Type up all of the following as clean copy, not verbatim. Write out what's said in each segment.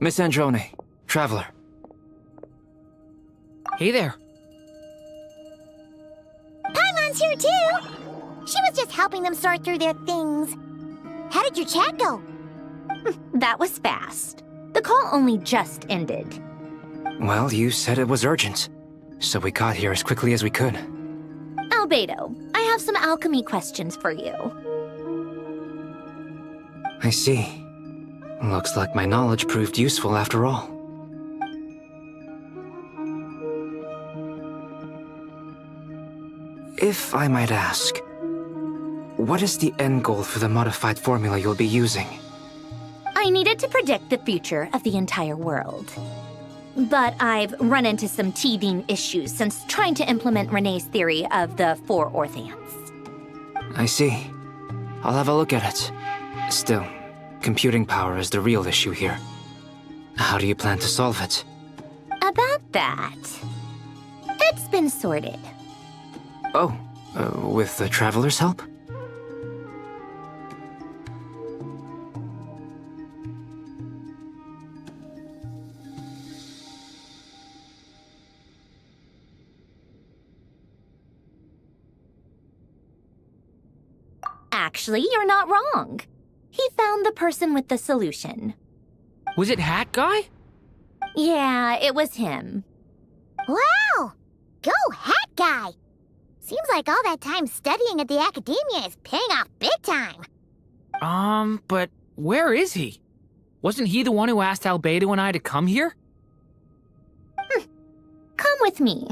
Miss Androne, Traveler. Hey there. Paimon's here too! She was just helping them sort through their things. How did your chat go? That was fast. The call only just ended. Well, you said it was urgent, so we got here as quickly as we could. Albedo, I have some alchemy questions for you. I see. Looks like my knowledge proved useful after all. If I might ask, what is the end goal for the modified formula you'll be using? I needed to predict the future of the entire world. But I've run into some teething issues since trying to implement Renee's theory of the 4 Orthants. I see. I'll have a look at it. Still, computing power is the real issue here. How do you plan to solve it? About that, it's been sorted. Oh, with the Traveler's help? Actually, you're not wrong. He found the person with the solution. Was it Hat Guy? Yeah, it was him. Wow! Go Hat Guy! Seems like all that time studying at the academia is paying off big time. But where is he? Wasn't he the one who asked Albedo and I to come here? Come with me.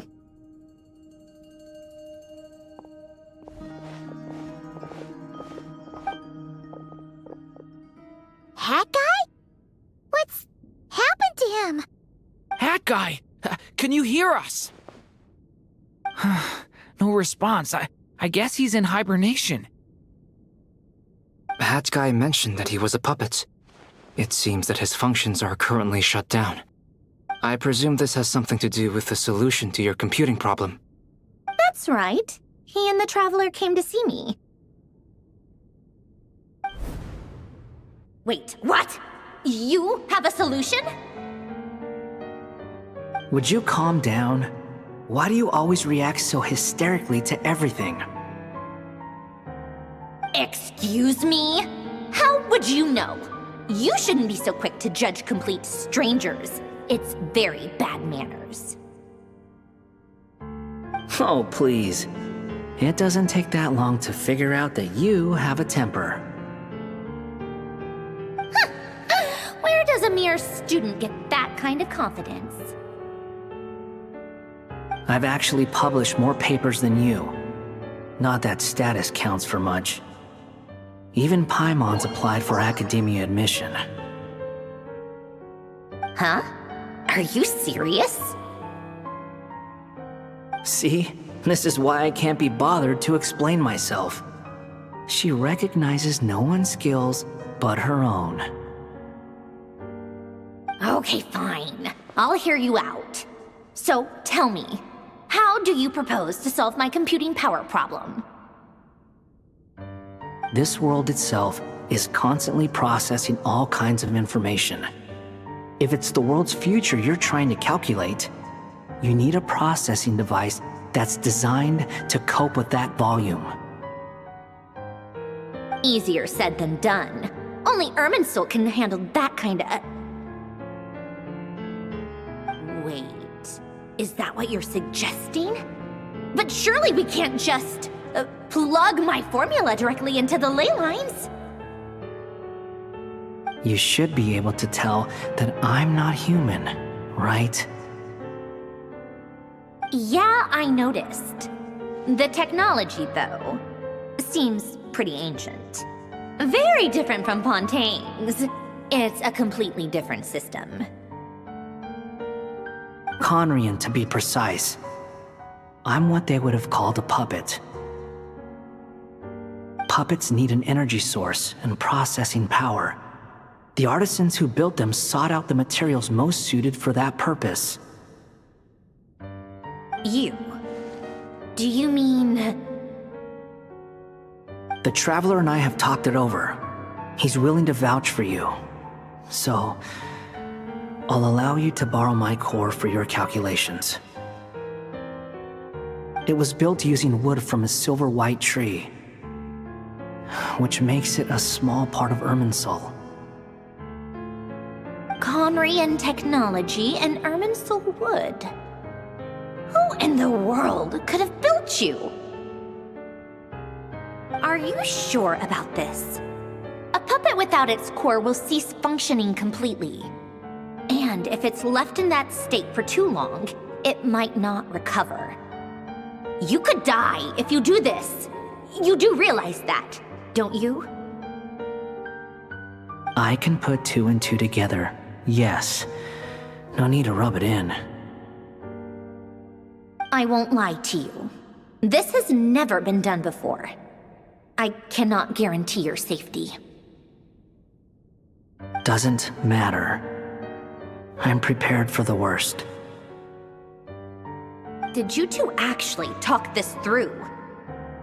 Hat Guy? What's happened to him? Hat Guy! Can you hear us? No response. I guess he's in hibernation. Hat Guy mentioned that he was a puppet. It seems that his functions are currently shut down. I presume this has something to do with the solution to your computing problem. That's right. He and the Traveler came to see me. Wait, what? You have a solution? Would you calm down? Why do you always react so hysterically to everything? Excuse me? How would you know? You shouldn't be so quick to judge complete strangers. It's very bad manners. Oh, please. It doesn't take that long to figure out that you have a temper. Where does a mere student get that kind of confidence? I've actually published more papers than you. Not that status counts for much. Even Paimon's applied for academia admission. Huh? Are you serious? See? This is why I can't be bothered to explain myself. She recognizes no one's skills but her own. Okay, fine. I'll hear you out. So, tell me, how do you propose to solve my computing power problem? This world itself is constantly processing all kinds of information. If it's the world's future you're trying to calculate, you need a processing device that's designed to cope with that volume. Easier said than done. Only Irminsul can handle that kind of... Wait, is that what you're suggesting? But surely we can't just plug my formula directly into the ley lines. You should be able to tell that I'm not human, right? Yeah, I noticed. The technology, though, seems pretty ancient. Very different from Fontaine's. It's a completely different system. Conrian, to be precise. I'm what they would have called a puppet. Puppets need an energy source and processing power. The artisans who built them sought out the materials most suited for that purpose. You? Do you mean... The Traveler and I have talked it over. He's willing to vouch for you. So, I'll allow you to borrow my core for your calculations. It was built using wood from a silver-white tree, which makes it a small part of Irminsul. Conrian technology and Irminsul wood. Who in the world could have built you? Are you sure about this? A puppet without its core will cease functioning completely. And if it's left in that state for too long, it might not recover. You could die if you do this. You do realize that, don't you? I can put 2 and 2 together, yes. No need to rub it in. I won't lie to you. This has never been done before. I cannot guarantee your safety. Doesn't matter. I'm prepared for the worst. Did you two actually talk this through?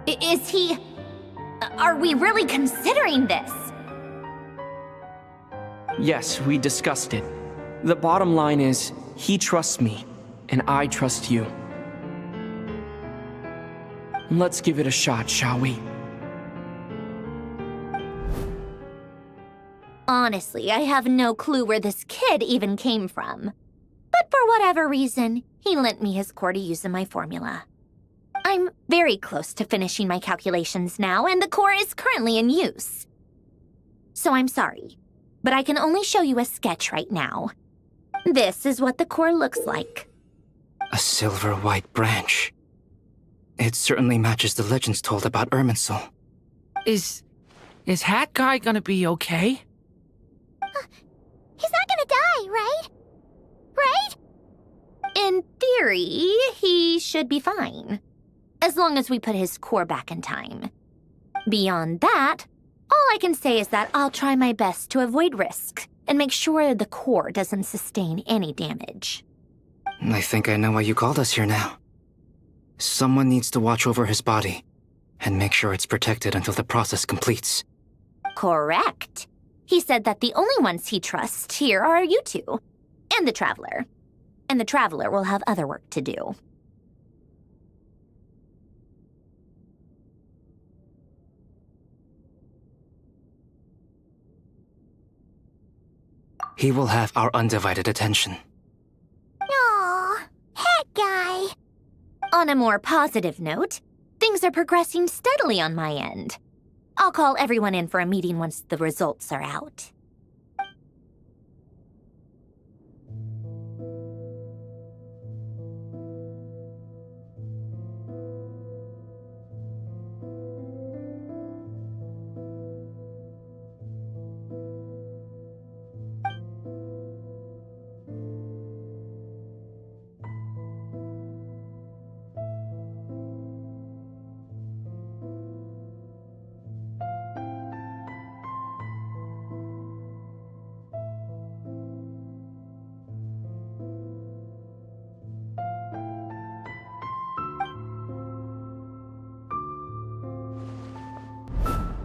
Is he... Are we really considering this? Yes, we discussed it. The bottom line is, he trusts me, and I trust you. Let's give it a shot, shall we? Honestly, I have no clue where this kid even came from. But for whatever reason, he lent me his core to use in my formula. I'm very close to finishing my calculations now, and the core is currently in use. So I'm sorry, but I can only show you a sketch right now. This is what the core looks like. A silver-white branch. It certainly matches the legends told about Irminsul. Is Hat Guy gonna be okay? He's not gonna die, right? Right? In theory, he should be fine. As long as we put his core back in time. Beyond that, all I can say is that I'll try my best to avoid risk and make sure the core doesn't sustain any damage. I think I know why you called us here now. Someone needs to watch over his body and make sure it's protected until the process completes. Correct. He said that the only ones he trusts here are you two, and the Traveler. And the Traveler will have other work to do. He will have our undivided attention. Aw, Hat Guy. On a more positive note, things are progressing steadily on my end. I'll call everyone in for a meeting once the results are out.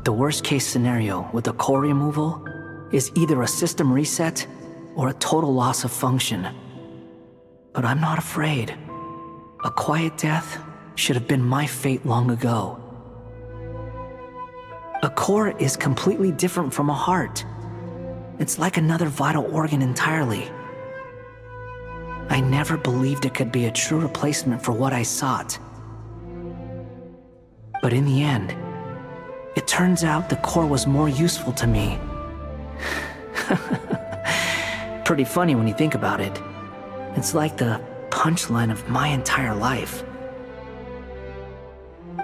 The worst-case scenario with the core removal is either a system reset or a total loss of function. But I'm not afraid. A quiet death should have been my fate long ago. A core is completely different from a heart. It's like another vital organ entirely. I never believed it could be a true replacement for what I sought. But in the end, it turns out the core was more useful to me. Pretty funny when you think about it. It's like the punchline of my entire life.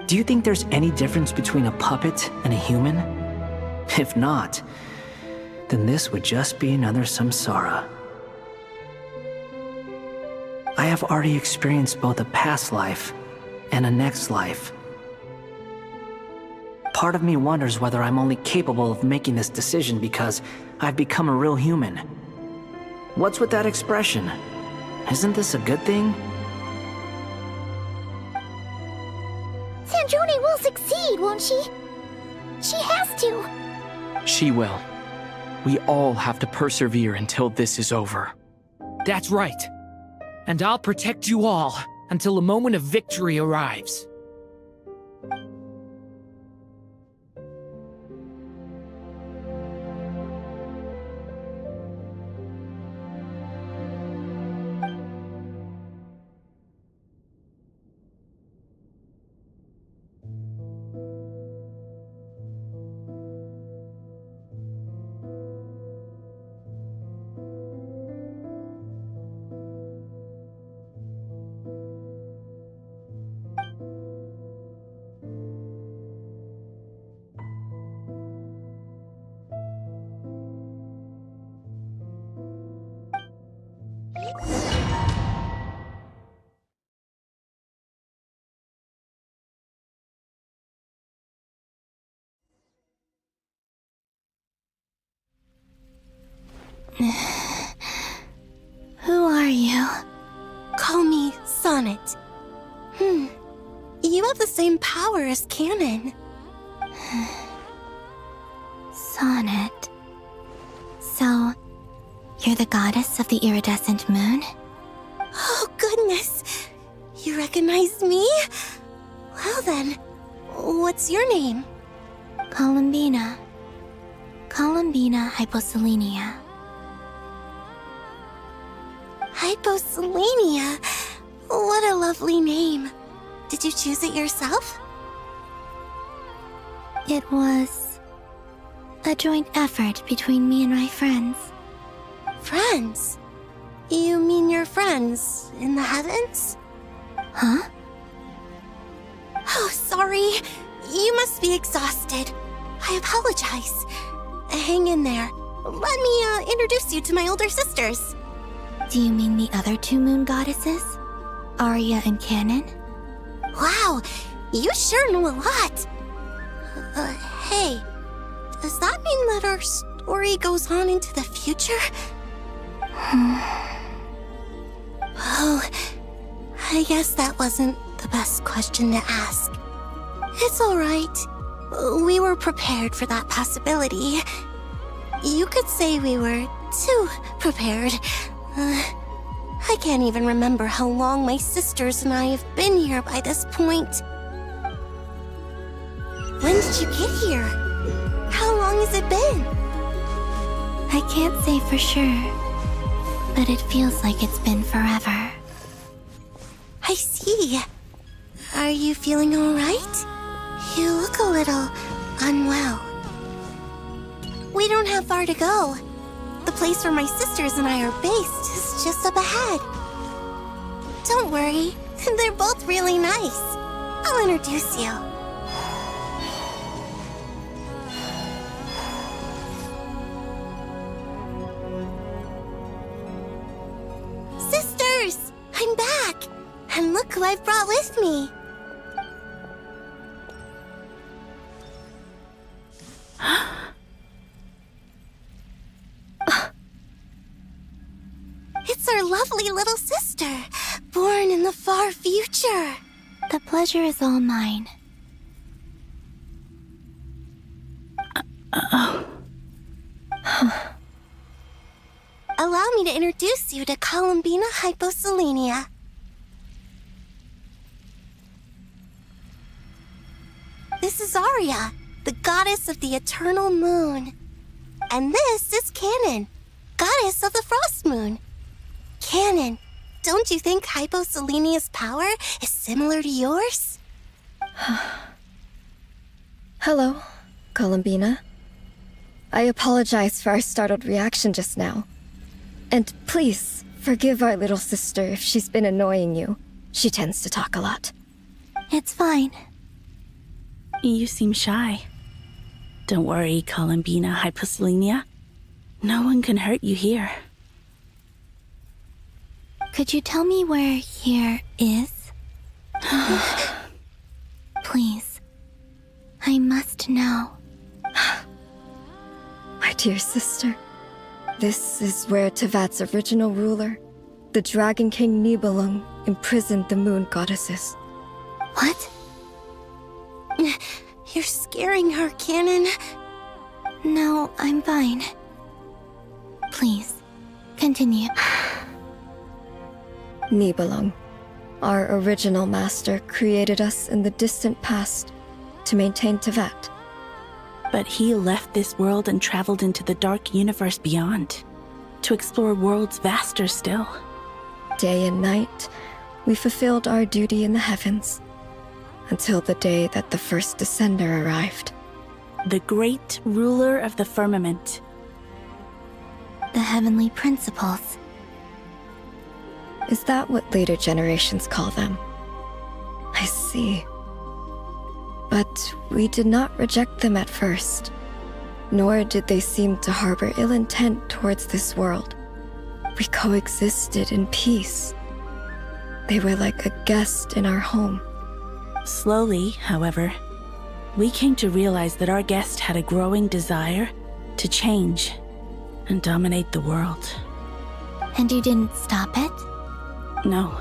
Do you think there's any difference between a puppet and a human? If not, then this would just be another samsara. I have already experienced both a past life and a next life. Part of me wonders whether I'm only capable of making this decision because I've become a real human. What's with that expression? Isn't this a good thing? Sandrone will succeed, won't she? She has to. She will. We all have to persevere until this is over. That's right. And I'll protect you all until a moment of victory arrives. Who are you? Call me Sonnet. You have the same power as Canon. Sonnet. So, you're the goddess of the iridescent moon? Oh, goodness. You recognize me? Well then, what's your name? Columbina. Columbinaaaaaaaaaa. Hyposelenia. What a lovely name. Did you choose it yourself? It was a joint effort between me and my friends. Friends? You mean your friends in the heavens? Huh? Oh, sorry. You must be exhausted. I apologize. Hang in there. Let me introduce you to my older sisters. Do you mean the other two moon goddesses? Arya and Canon? Wow, you sure know a lot. Hey, does that mean that our story goes on into the future? Oh, I guess that wasn't the best question to ask. It's alright. We were prepared for that possibility. You could say we were too prepared. I can't even remember how long my sisters and I have been here by this point. When did you get here? How long has it been? I can't say for sure, but it feels like it's been forever. I see. Are you feeling alright? You look a little unwell. We don't have far to go. The place where my sisters and I are based is just up ahead. Don't worry, they're both really nice. I'll introduce you. Sisters! I'm back! And look who I've brought with me. It's our lovely little sister, born in the far future. The pleasure is all mine. Allow me to introduce you to Columbinaaaaaaaaaa. This is Arya, the goddess of the eternal moon. And this is Canon, goddess of the frost moon. Canon, don't you think Hyposelenia's power is similar to yours? Hello, Columbina. I apologize for our startled reaction just now. And please, forgive our little sister if she's been annoying you. She tends to talk a lot. It's fine. You seem shy. Don't worry, Columbinaaaaaaaaaa. No one can hurt you here. Could you tell me where here is? Please. I must know. My dear sister, this is where Tevat's original ruler, the Dragon King Nibelung, imprisoned the moon goddesses. What? You're scaring her, Canon. No, I'm fine. Please, continue. Nibelung, our original master, created us in the distant past to maintain Tevat. But he left this world and traveled into the dark universe beyond, to explore worlds vaster still. Day and night, we fulfilled our duty in the heavens, until the day that the first descender arrived. The great ruler of the firmament. The heavenly principles. Is that what later generations call them? I see. But we did not reject them at first, nor did they seem to harbor ill intent towards this world. We coexisted in peace. They were like a guest in our home. Slowly, however, we came to realize that our guest had a growing desire to change and dominate the world. And you didn't stop it? No.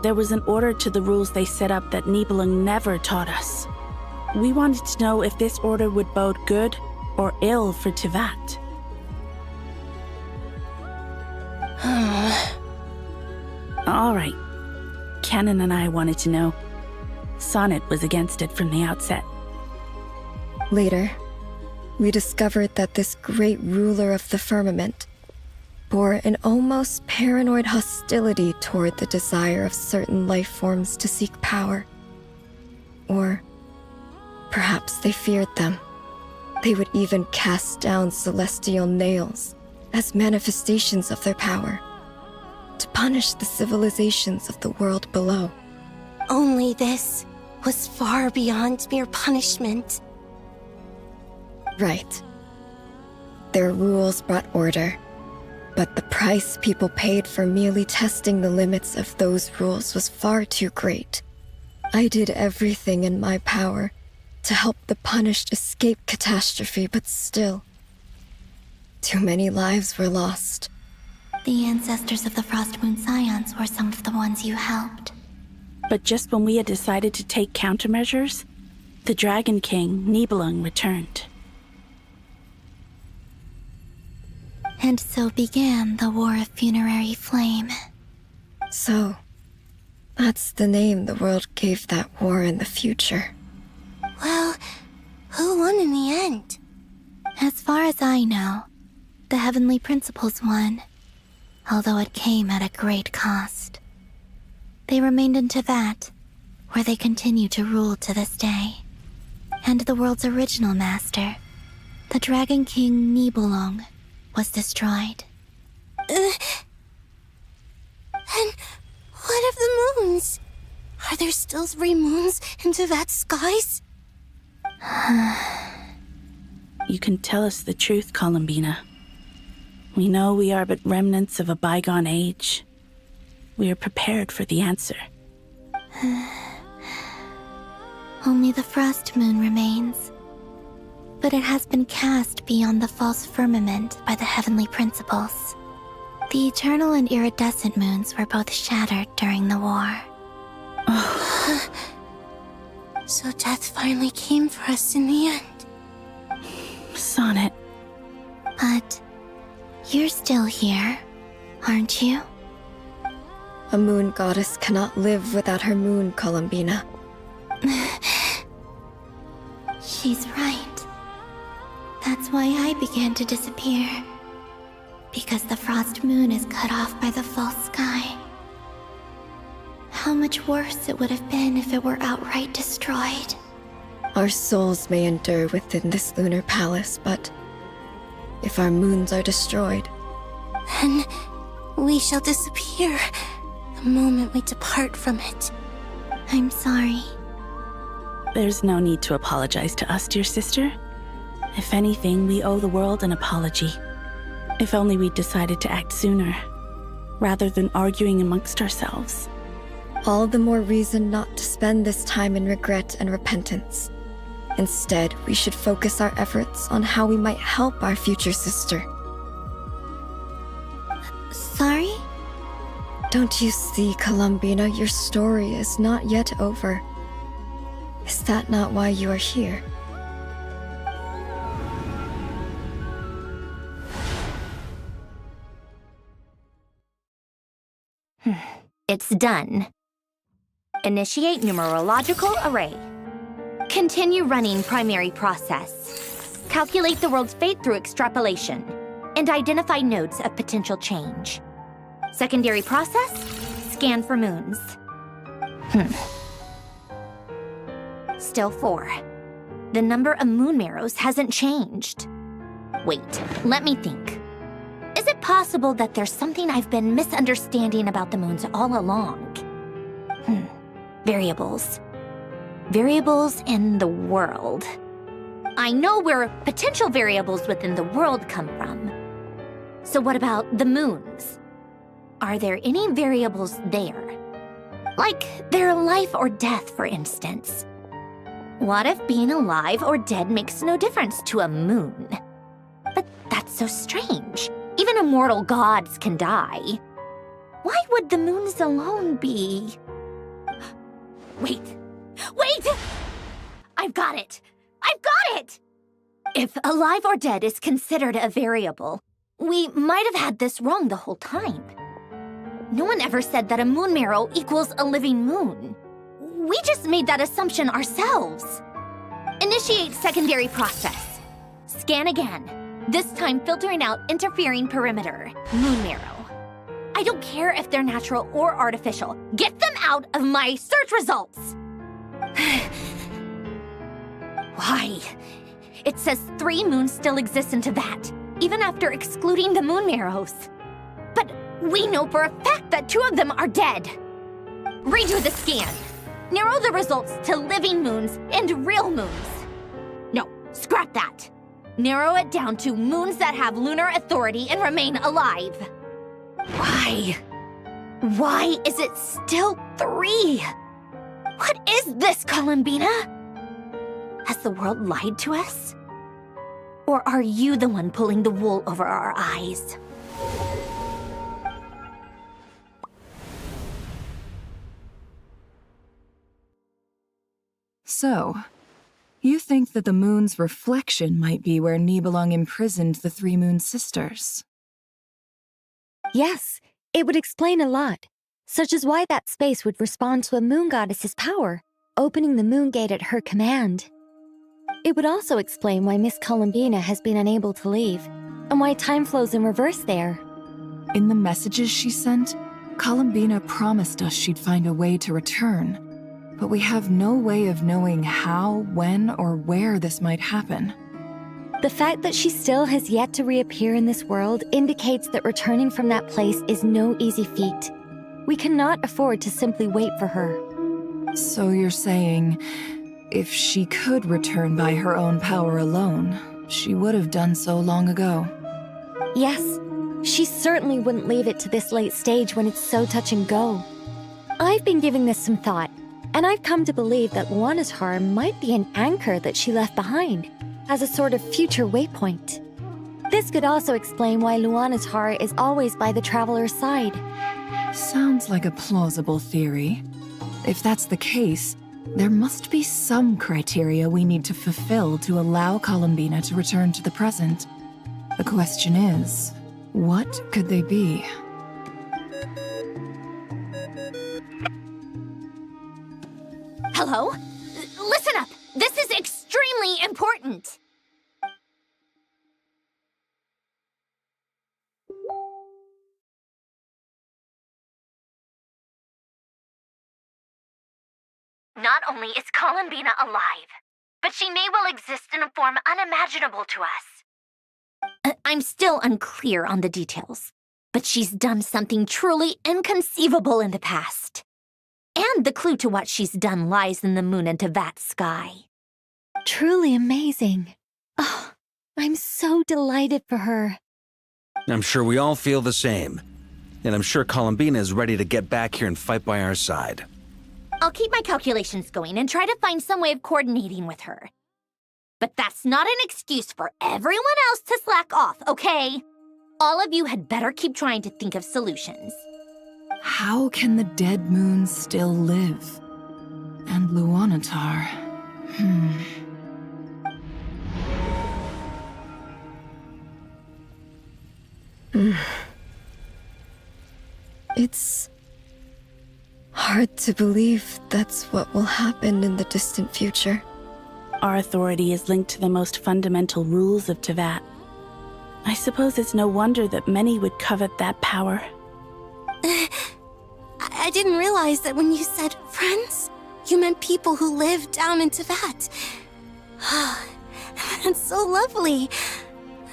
There was an order to the rules they set up that Nibelung never taught us. We wanted to know if this order would bode good or ill for Tevat. All right. Canon and I wanted to know. Sonnet was against it from the outset. Later, we discovered that this great ruler of the firmament bore an almost paranoid hostility toward the desire of certain life forms to seek power. Or perhaps they feared them. They would even cast down celestial nails as manifestations of their power, to punish the civilizations of the world below. Only this was far beyond mere punishment. Right. Their rules brought order, but the price people paid for merely testing the limits of those rules was far too great. I did everything in my power to help the punished escape catastrophe, but still, too many lives were lost. The ancestors of the Frost Moon Scions were some of the ones you helped. But just when we had decided to take countermeasures, the Dragon King, Nibelung, returned. And so began the War of Funerary Flame. So, that's the name the world gave that war in the future. Well, who won in the end? As far as I know, the Heavenly Principles won, although it came at a great cost. They remained in Tevat, where they continue to rule to this day. And the world's original master, the Dragon King Nibelung, was destroyed. And what of the moons? Are there still 3 moons in Tevat's skies? You can tell us the truth, Columbina. We know we are but remnants of a bygone age. We are prepared for the answer. Only the Frost Moon remains. But it has been cast beyond the false firmament by the Heavenly Principles. The eternal and iridescent moons were both shattered during the war. So death finally came for us in the end. Sonnet. But you're still here, aren't you? A moon goddess cannot live without her moon, Columbina. She's right. That's why I began to disappear. Because the Frost Moon is cut off by the false sky. How much worse it would have been if it were outright destroyed. Our souls may endure within this lunar palace, but if our moons are destroyed, then we shall disappear the moment we depart from it. I'm sorry. There's no need to apologize to us, dear sister. If anything, we owe the world an apology. If only we'd decided to act sooner, rather than arguing amongst ourselves. all the more reason not to spend this time in regret and repentance. Instead, we should focus our efforts on how we might help our future sister. Sorry? Don't you see, Columbina, your story is not yet over. Is that not why you are here? It's done. Initiate numerological array. Continue running primary process. Calculate the world's fate through extrapolation, and identify nodes of potential change. Secondary process, scan for moons. Still 4. The number of moon marrows hasn't changed. Wait, let me think. Is it possible that there's something I've been misunderstanding about the moons all along? Variables. Variables in the world. I know where potential variables within the world come from. So what about the moons? Are there any variables there? Like their life or death, for instance. What if being alive or dead makes no difference to a moon? But that's so strange. Even immortal gods can die. Why would the moons alone be? Wait! I've got it! If alive or dead is considered a variable, we might have had this wrong the whole time. No one ever said that a moon marrow equals a living moon. We just made that assumption ourselves. Initiate secondary process. Scan again. This time filtering out interfering perimeter, moon marrow. I don't care if they're natural or artificial. Get them out of my search results! Why? It says 3 moons still exist into that, even after excluding the moon marrows. But we know for a fact that 2 of them are dead. Redo the scan. Narrow the results to living moons and real moons. No, scrap that. Narrow it down to moons that have lunar authority and remain alive. Why? Why is it still 3? What is this, Columbina? Has the world lied to us? Or are you the one pulling the wool over our eyes? So, you think that the moon's reflection might be where Nibelung imprisoned the 3 moon sisters? Yes, it would explain a lot, such as why that space would respond to a moon goddess's power, opening the moon gate at her command. It would also explain why Miss Columbina has been unable to leave, and why time flows in reverse there. In the messages she sent, Columbina promised us she'd find a way to return, but we have no way of knowing how, when, or where this might happen. The fact that she still has yet to reappear in this world indicates that returning from that place is no easy feat. We cannot afford to simply wait for her. So you're saying, if she could return by her own power alone, she would have done so long ago. Yes, she certainly wouldn't leave it to this late stage when it's so touch and go. I've been giving this some thought, and I've come to believe that Luanatar might be an anchor that she left behind, as a sort of future waypoint. This could also explain why Luanatar is always by the traveler's side. Sounds like a plausible theory. If that's the case, there must be some criteria we need to fulfill to allow Columbina to return to the present. The question is, what could they be? Hello? Listen up! This is extremely important! Not only is Columbina alive, but she may well exist in a form unimaginable to us. I'm still unclear on the details, but she's done something truly inconceivable in the past. And the clue to what she's done lies in the moon and Tevat sky. Truly amazing. Oh, I'm so delighted for her. I'm sure we all feel the same. And I'm sure Columbina is ready to get back here and fight by our side. I'll keep my calculations going and try to find some way of coordinating with her. But that's not an excuse for everyone else to slack off, okay? All of you had better keep trying to think of solutions. How can the dead moons still live? And Luanatar... hard to believe that's what will happen in the distant future. Our authority is linked to the most fundamental rules of Teyvat. I suppose it's no wonder that many would covet that power. I didn't realize that when you said friends, you meant people who live down in Teyvat. That's so lovely.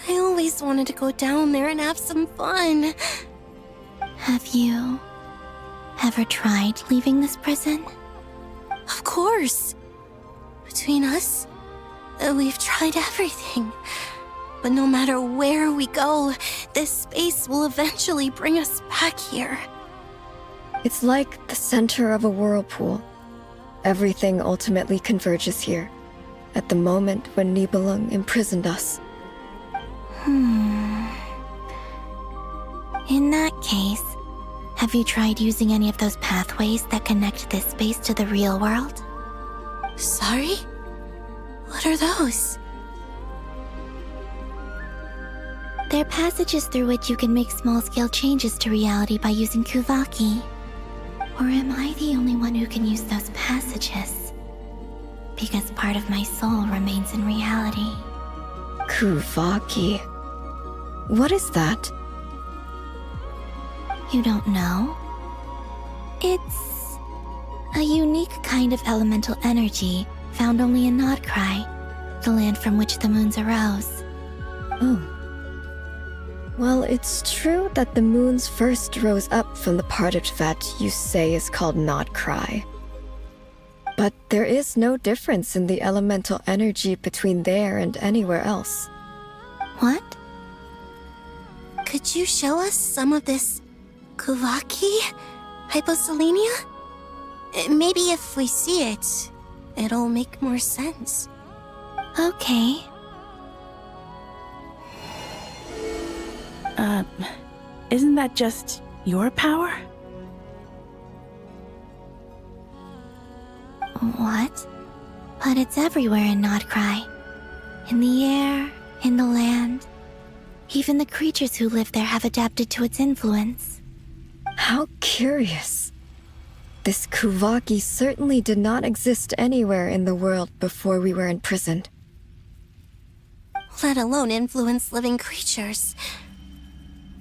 I always wanted to go down there and have some fun. Have you ever tried leaving this prison? Of course. Between us, we've tried everything. But no matter where we go, this space will eventually bring us back here. It's like the center of a whirlpool. Everything ultimately converges here, at the moment when Nibelung imprisoned us. In that case, have you tried using any of those pathways that connect this space to the real world? Sorry? What are those? They're passages through which you can make small-scale changes to reality by using Kuvaki. Or am I the only one who can use those passages? Because part of my soul remains in reality. Kuvaki. What is that? You don't know? It's a unique kind of elemental energy found only in Nodcry, the land from which the moons arose. Oh. Well, it's true that the moons first rose up from the part of Teyvat you say is called Nodcry. But there is no difference in the elemental energy between there and anywhere else. What? Could you show us some of this Kuvaki? Hyposelenia? Maybe if we see it, it'll make more sense. Okay. Isn't that just your power? What? But it's everywhere in Nodcry. In the air, in the land. Even the creatures who live there have adapted to its influence. How curious. This Kuvaki certainly did not exist anywhere in the world before we were imprisoned. Let alone influence living creatures.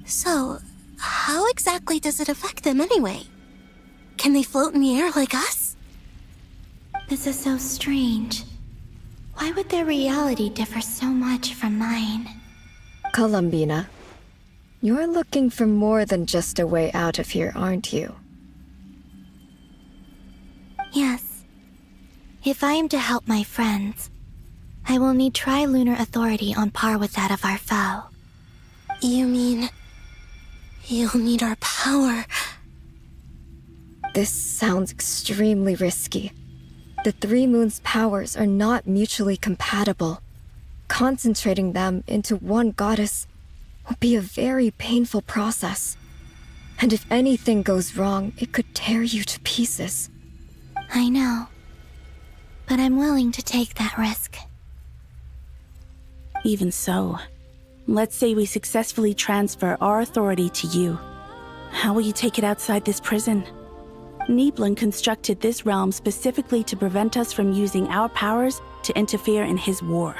So, how exactly does it affect them anyway? Can they float in the air like us? This is so strange. Why would their reality differ so much from mine? Columbina, you're looking for more than just a way out of here, aren't you? Yes. If I am to help my friends, I will need tri-lunar authority on par with that of our foe. You mean... you'll need our power? This sounds extremely risky. The Three Moons' powers are not mutually compatible. Concentrating them into one goddess will be a very painful process. And if anything goes wrong, it could tear you to pieces. I know. But I'm willing to take that risk. Even so, let's say we successfully transfer our authority to you. How will you take it outside this prison? Nibelung constructed this realm specifically to prevent us from using our powers to interfere in his war.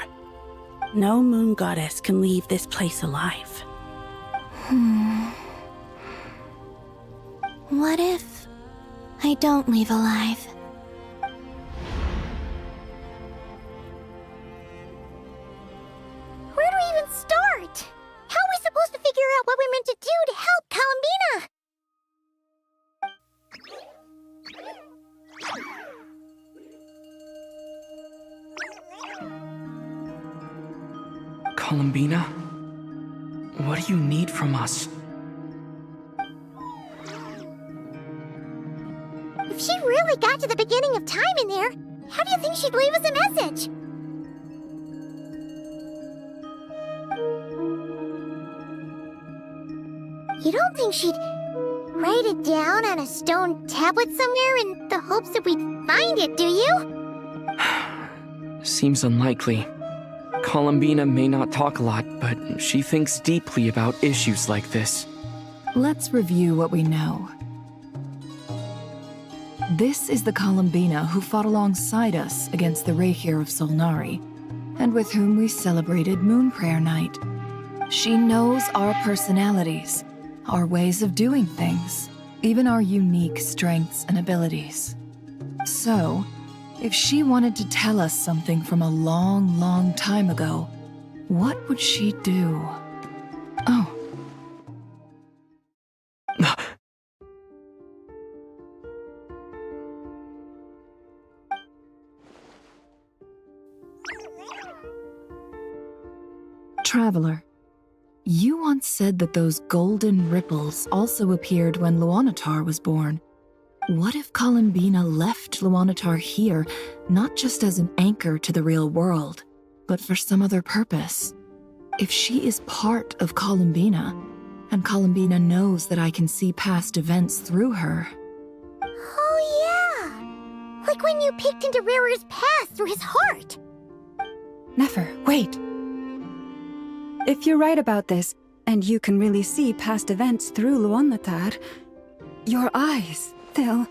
No moon goddess can leave this place alive. What if I don't leave alive? Where do we even start? How are we supposed to figure out what we're meant to do to help Columbina? Columbina? What do you need from us? If she really got to the beginning of time in there, how do you think she'd leave us a message? You don't think she'd write it down on a stone tablet somewhere in the hopes that we'd find it, do you? Seems unlikely. Columbina may not talk a lot, but she thinks deeply about issues like this. Let's review what we know. This is the Columbina who fought alongside us against the Reikir of Solnari, and with whom we celebrated Moon Prayer Night. She knows our personalities, our ways of doing things, even our unique strengths and abilities. So, if she wanted to tell us something from a long, long time ago, what would she do? Oh. Traveler, you once said that those golden ripples also appeared when Luanatar was born. What if Columbina left Luanatar here, not just as an anchor to the real world, but for some other purpose? If she is part of Columbina, and Columbina knows that I can see past events through her... Oh yeah! Like when you peeked into Rarer's past through his heart! Nefer, wait! If you're right about this, and you can really see past events through Luanatar, your eyes, they'll...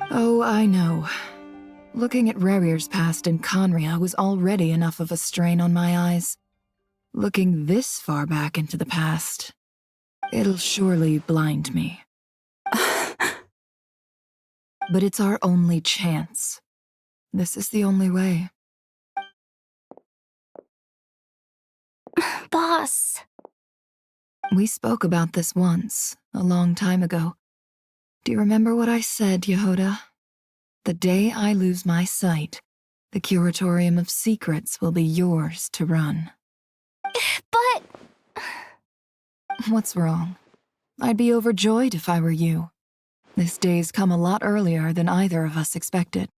Oh, I know. Looking at Rerir's past in Conria was already enough of a strain on my eyes. Looking this far back into the past, it'll surely blind me. But it's our only chance. This is the only way. Boss. We spoke about this once, a long time ago. Do you remember what I said, Yehoda? The day I lose my sight, the Curatorium of Secrets will be yours to run. But... What's wrong? I'd be overjoyed if I were you. This day's come a lot earlier than either of us expected.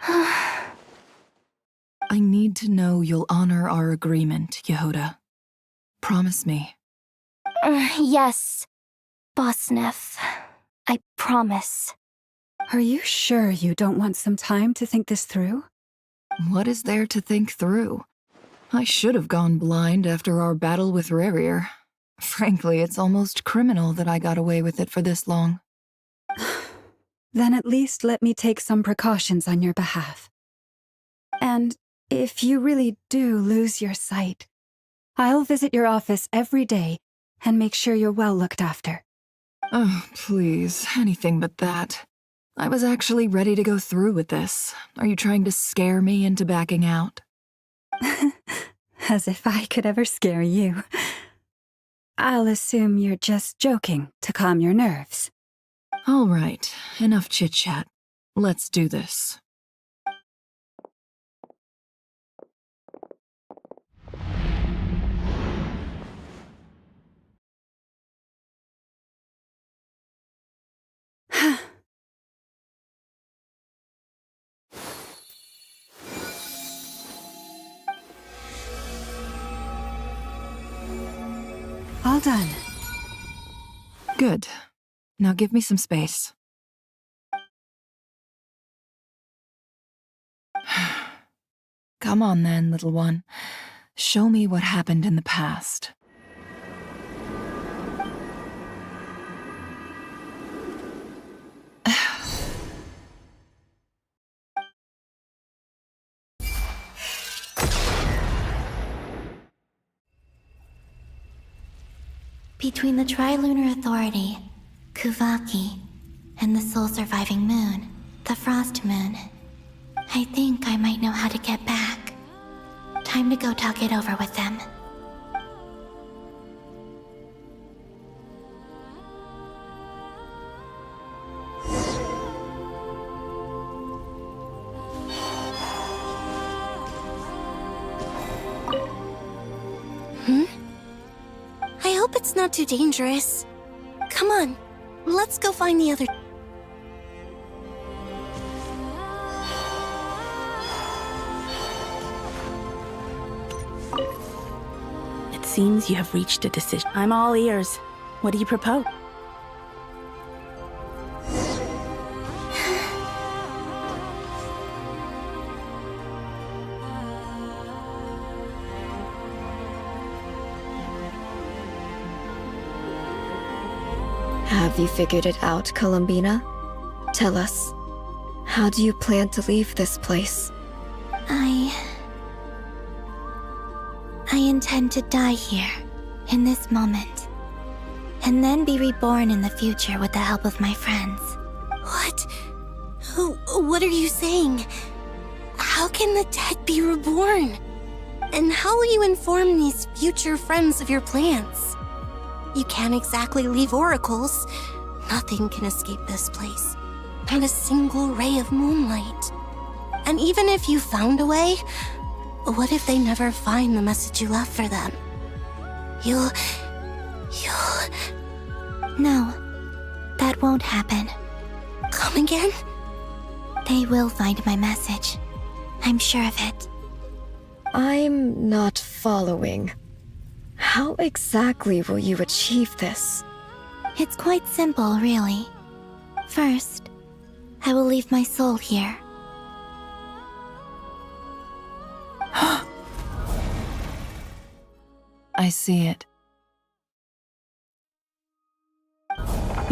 I need to know you'll honor our agreement, Yehoda. Promise me. Yes, Boss Neff. I promise. Are you sure you don't want some time to think this through? What is there to think through? I should have gone blind after our battle with Rerir. Frankly, it's almost criminal that I got away with it for this long. Then at least let me take some precautions on your behalf. And if you really do lose your sight, I'll visit your office every day and make sure you're well looked after. Oh, please, anything but that. I was actually ready to go through with this. Are you trying to scare me into backing out? As if I could ever scare you. I'll assume you're just joking to calm your nerves. All right, enough chit-chat. Let's do this. All done. Good. Now give me some space. Come on then, little one. Show me what happened in the past. Between the Trilunar Authority, Kuvaki, and the sole-surviving moon, the Frost Moon, I think I might know how to get back. Time to go talk it over with them. I hope it's not too dangerous. Come on, let's go find the other... It seems you have reached a decision. I'm all ears. What do you propose? Have you figured it out, Columbina? Tell us. How do you plan to leave this place? I intend to die here, in this moment, and then be reborn in the future with the help of my friends. What? What are you saying? How can the dead be reborn? And how will you inform these future friends of your plans? You can't exactly leave oracles. Nothing can escape this place. Not a single ray of moonlight. And even if you found a way, what if they never find the message you left for them? You'll... No, that won't happen. Come again? They will find my message. I'm sure of it. I'm not following. How exactly will you achieve this? It's quite simple, really. First, I will leave my soul here. I see it.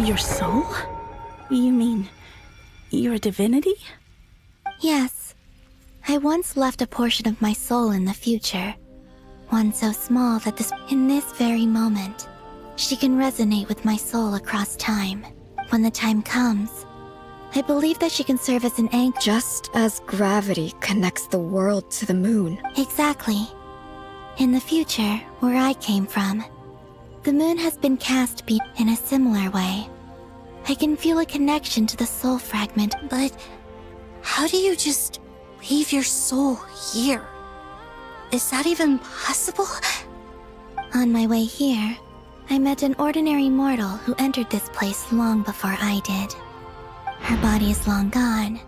Your soul? You mean your divinity? Yes. I once left a portion of my soul in the future. One so small that in this very moment, she can resonate with my soul across time. When the time comes, I believe that she can serve as an anchor. Just as gravity connects the world to the moon. Exactly. In the future, where I came from, the moon has been cast in a similar way. I can feel a connection to the soul fragment, but how do you just leave your soul here? Is that even possible? On my way here, I met an ordinary mortal who entered this place long before I did. Her body is long gone,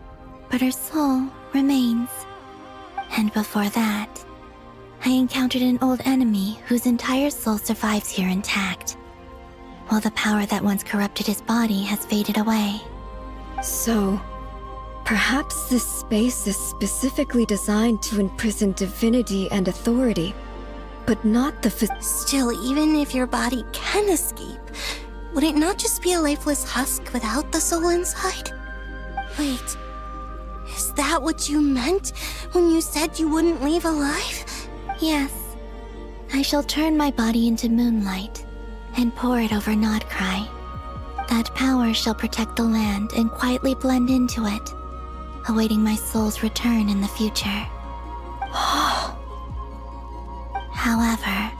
but her soul remains. And before that, I encountered an old enemy whose entire soul survives here intact, while the power that once corrupted his body has faded away. So, perhaps this space is specifically designed to imprison divinity and authority, but not the Still, even if your body can escape, would it not just be a lifeless husk without the soul inside? Wait, is that what you meant when you said you wouldn't leave alive? Yes. I shall turn my body into moonlight and pour it over Nodcry. That power shall protect the land and quietly blend into it, awaiting my soul's return in the future. However,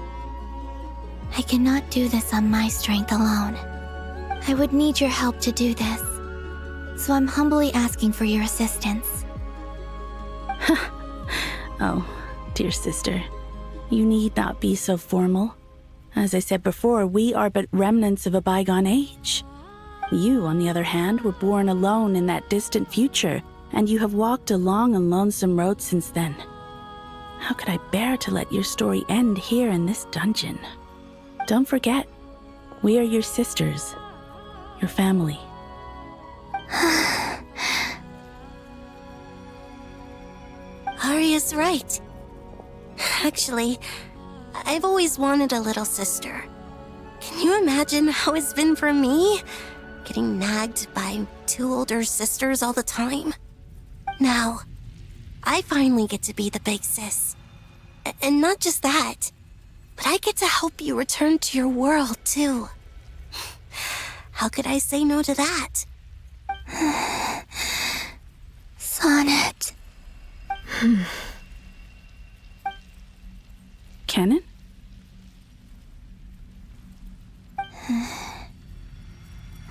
I cannot do this on my strength alone. I would need your help to do this, so I'm humbly asking for your assistance. Oh, dear sister, you need not be so formal. As I said before, we are but remnants of a bygone age. You, on the other hand, were born alone in that distant future, and you have walked a long and lonesome road since then. How could I bear to let your story end here in this dungeon? Don't forget, we are your sisters, your family. Arya's right. Actually, I've always wanted a little sister. Can you imagine how it's been for me? Getting nagged by two older sisters all the time. Now, I finally get to be the big sis. And not just that, but I get to help you return to your world, too. How could I say no to that? Sonnet. Canon?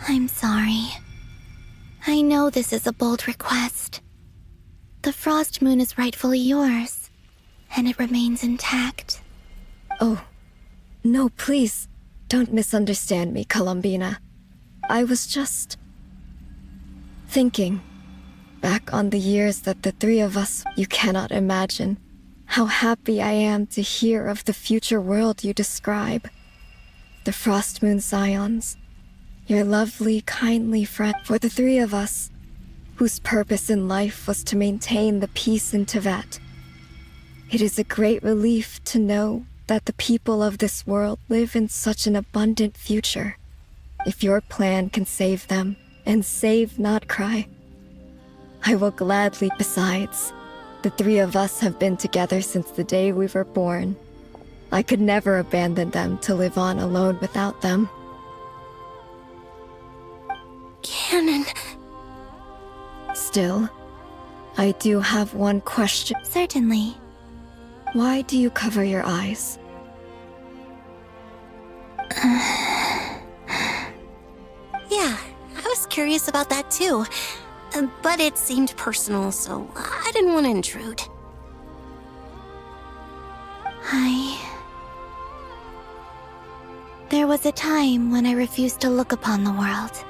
I'm sorry. I know this is a bold request. The Frost Moon is rightfully yours, and it remains intact. Oh, no, please, don't misunderstand me, Columbina. I was just thinking back on the years that the three of us. You cannot imagine how happy I am to hear of the future world you describe. The Frost Moon Scions, your lovely, kindly friend. For the three of us, whose purpose in life was to maintain the peace in Teyvat, it is a great relief to know that the people of this world live in such an abundant future. If your plan can save them and save Nodcry, I will gladly. Besides, the three of us have been together since the day we were born. I could never abandon them to live on alone without them. Canon. Still, I do have one question. Certainly. Why do you cover your eyes? Yeah, I was curious about that too. But it seemed personal, so I didn't want to intrude. There was a time when I refused to look upon the world.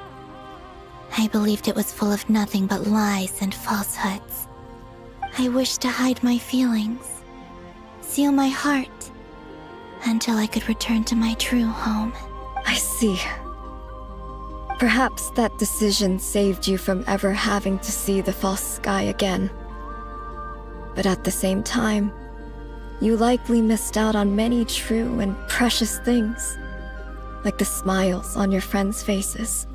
I believed it was full of nothing but lies and falsehoods. I wished to hide my feelings, seal my heart, until I could return to my true home. I see. Perhaps that decision saved you from ever having to see the false sky again. But at the same time, you likely missed out on many true and precious things, like the smiles on your friends' faces.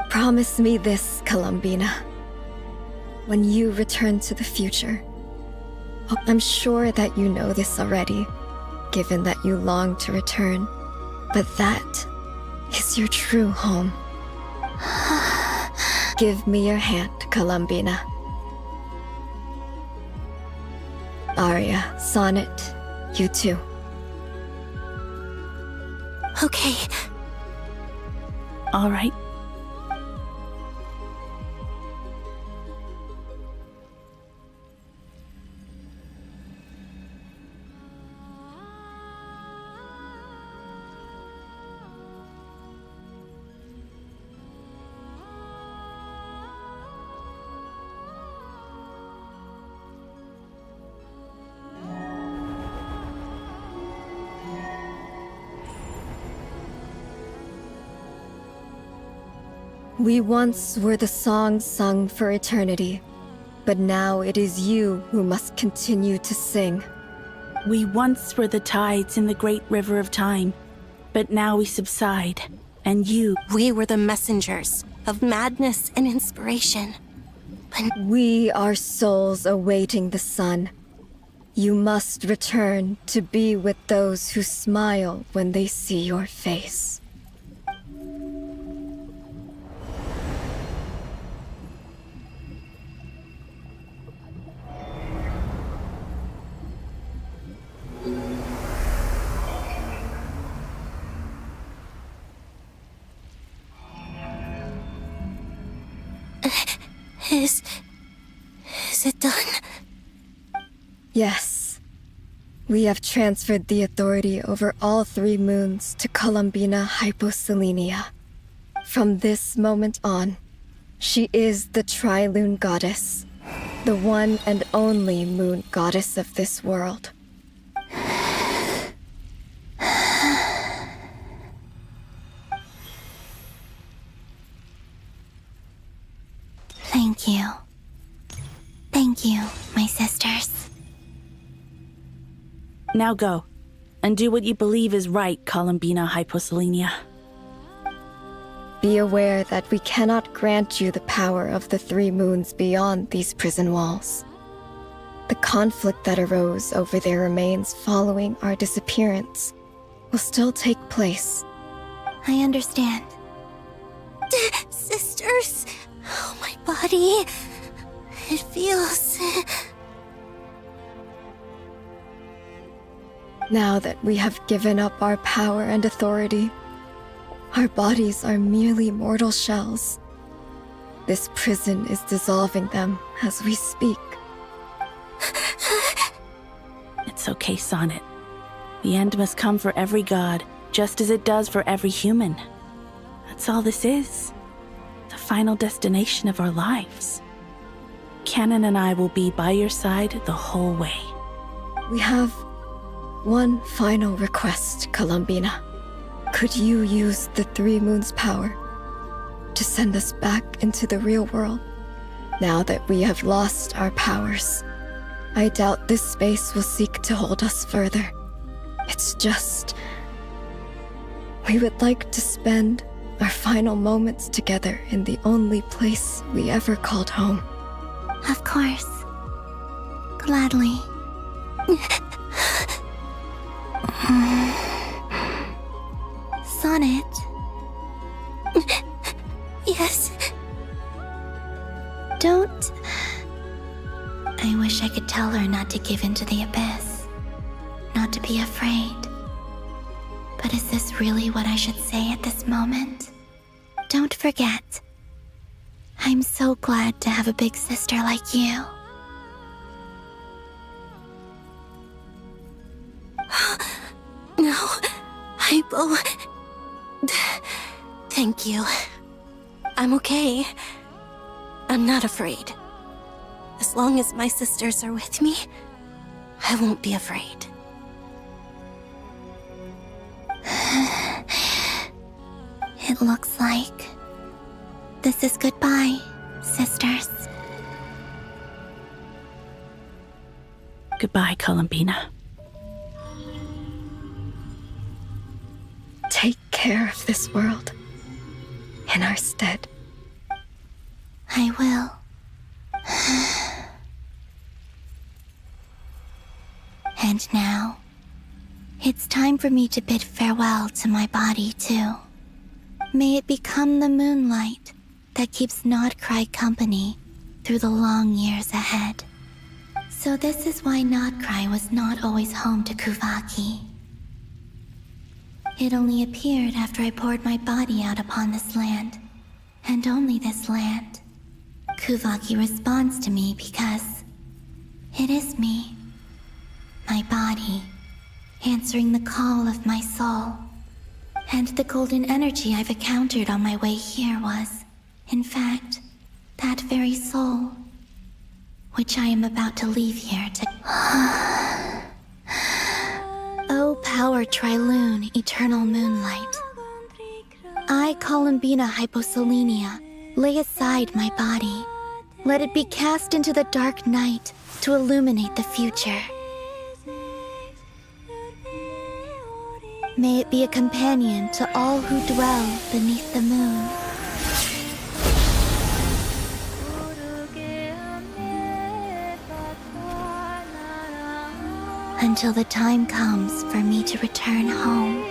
Promise me this, Columbina. When you return to the future, I'm sure that you know this already, given that you long to return, but that is your true home. Give me your hand, Columbina. Aria, Sonnet, you too. Okay. All right. We once were the songs sung for eternity, but now it is you who must continue to sing. We once were the tides in the great river of time, but now we subside, and you... We were the messengers of madness and inspiration. But we are souls awaiting the sun. You must return to be with those who smile when they see your face. Is it done? Yes. We have transferred the authority over all three moons to Columbinaaaaaaaaaa. From this moment on, she is the Tri-Lune Goddess, the one and only moon goddess of this world. Thank you. Thank you, my sisters. Now go, and do what you believe is right, Columbinaaaaaaaaaa. Be aware that we cannot grant you the power of the three moons beyond these prison walls. The conflict that arose over their remains following our disappearance will still take place. I understand. Sisters, oh, my body. It feels... Now that we have given up our power and authority, our bodies are merely mortal shells. This prison is dissolving them as we speak. It's okay, Sonnet. The end must come for every god, just as it does for every human. That's all this is. The final destination of our lives. Canon and I will be by your side the whole way. We have one final request, Columbina. Could you use the Three Moons' power to send us back into the real world? Now that we have lost our powers, I doubt this space will seek to hold us further. It's just... we would like to spend our final moments together in the only place we ever called home. Of course. Gladly. Sonnet? Yes. Don't... I wish I could tell her not to give in to the abyss. Not to be afraid. But is this really what I should say at this moment? Don't forget. I'm so glad to have a big sister like you. No, Hypo. Thank you. I'm okay. I'm not afraid. As long as my sisters are with me, I won't be afraid. It looks like this is goodbye, sisters. Goodbye, Columbina. Take care of this world in our stead. I will. And now, it's time for me to bid farewell to my body, too. May it become the moonlight that keeps Nodcry company through the long years ahead. So this is why Nodcry was not always home to Kuvaki. It only appeared after I poured my body out upon this land, and only this land. Kuvaki responds to me because it is me, my body, answering the call of my soul. And the golden energy I've encountered on my way here was, in fact, that very soul, which I am about to leave here to... O power Trilune, eternal moonlight. I, Columbina Hyposelenia, lay aside my body. Let it be cast into the dark night to illuminate the future. May it be a companion to all who dwell beneath the moon. Until the time comes for me to return home.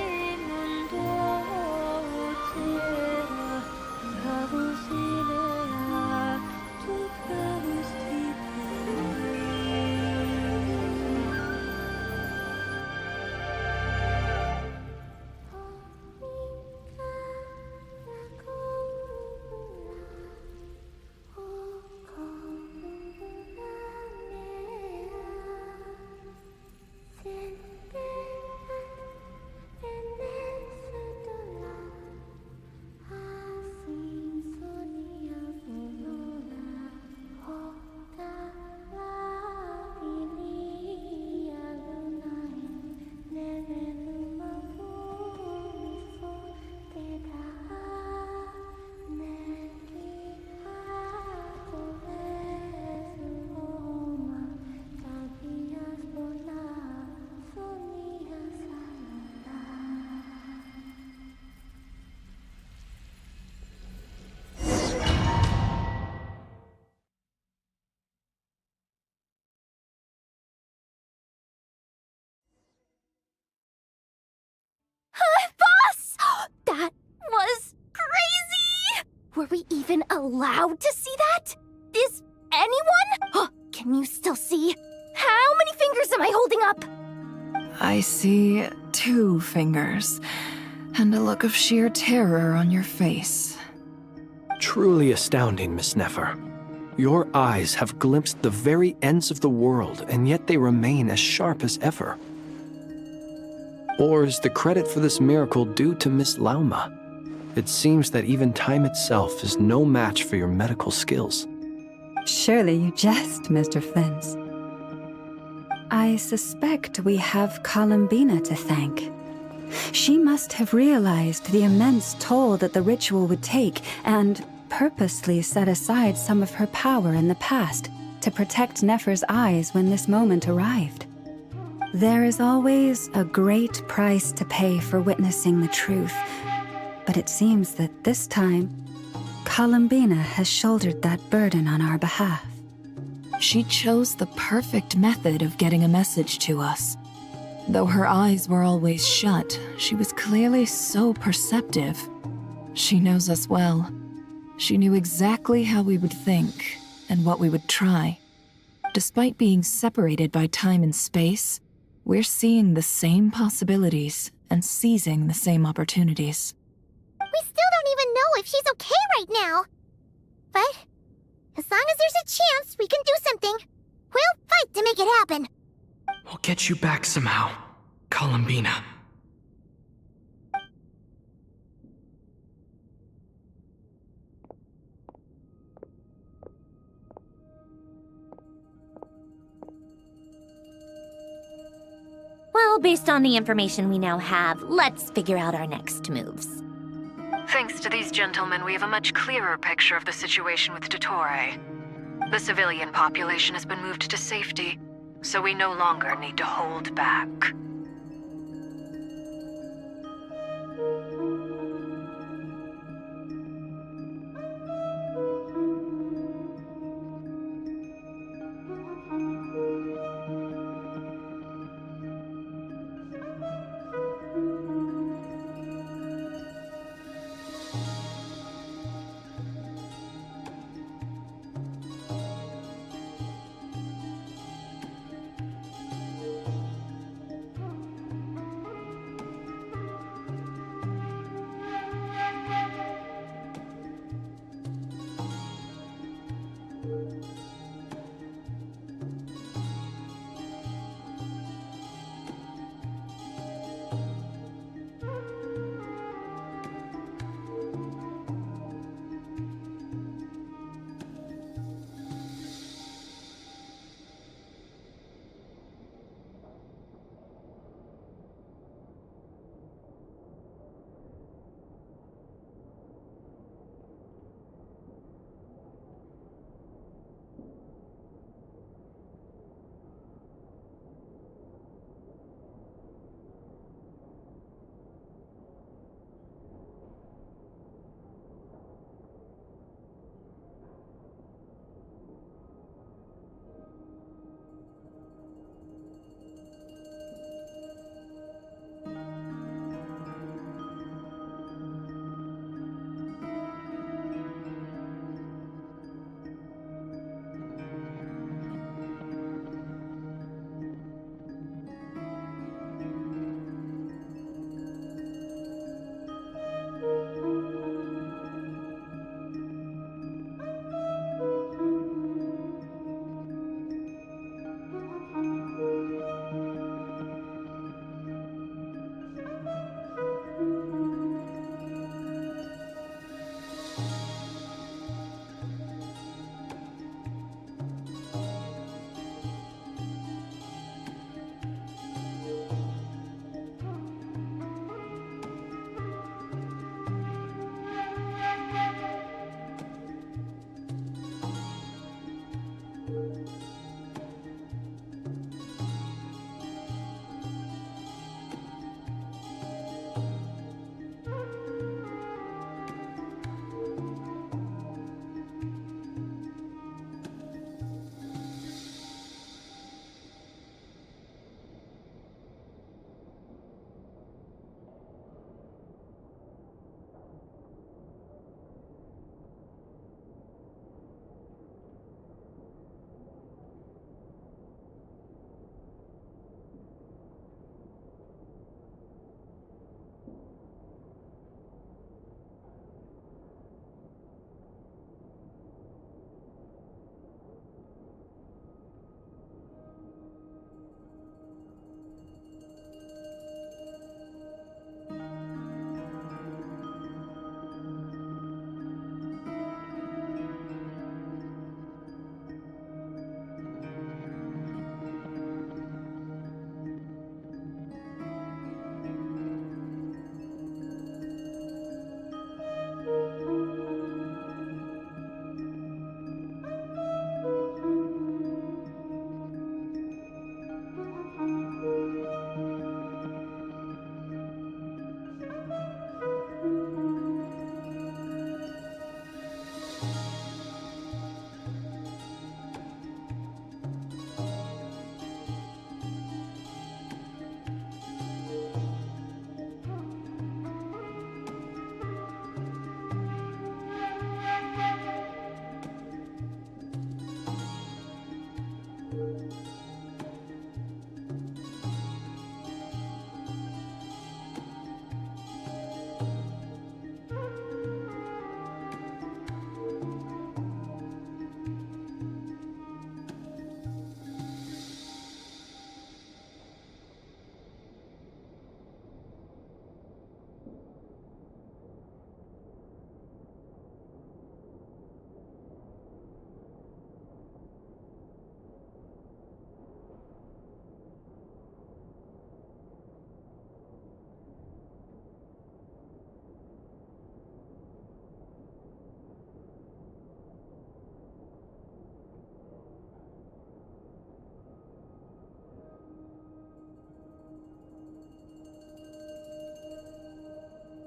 That was crazy! Were we even allowed to see that? Is anyone? Can you still see? How many fingers am I holding up? I see 2 fingers, and a look of sheer terror on your face. Truly astounding, Miss Nefer. Your eyes have glimpsed the very ends of the world, and yet they remain as sharp as ever. Or is the credit for this miracle due to Miss Lauma? It seems that even time itself is no match for your medical skills. Surely you jest, Mr. Flins. I suspect we have Columbina to thank. She must have realized the immense toll that the ritual would take and purposely set aside some of her power in the past to protect Nefer's eyes when this moment arrived. There is always a great price to pay for witnessing the truth, but it seems that this time, Columbina has shouldered that burden on our behalf. She chose the perfect method of getting a message to us. Though her eyes were always shut, she was clearly so perceptive. She knows us well. She knew exactly how we would think and what we would try. Despite being separated by time and space, we're seeing the same possibilities and seizing the same opportunities. We still don't even know if she's okay right now. But as long as there's a chance we can do something, we'll fight to make it happen. We'll get you back somehow, Columbina. Well, based on the information we now have, let's figure out our next moves. Thanks to these gentlemen, we have a much clearer picture of the situation with Dottore. The civilian population has been moved to safety, so we no longer need to hold back.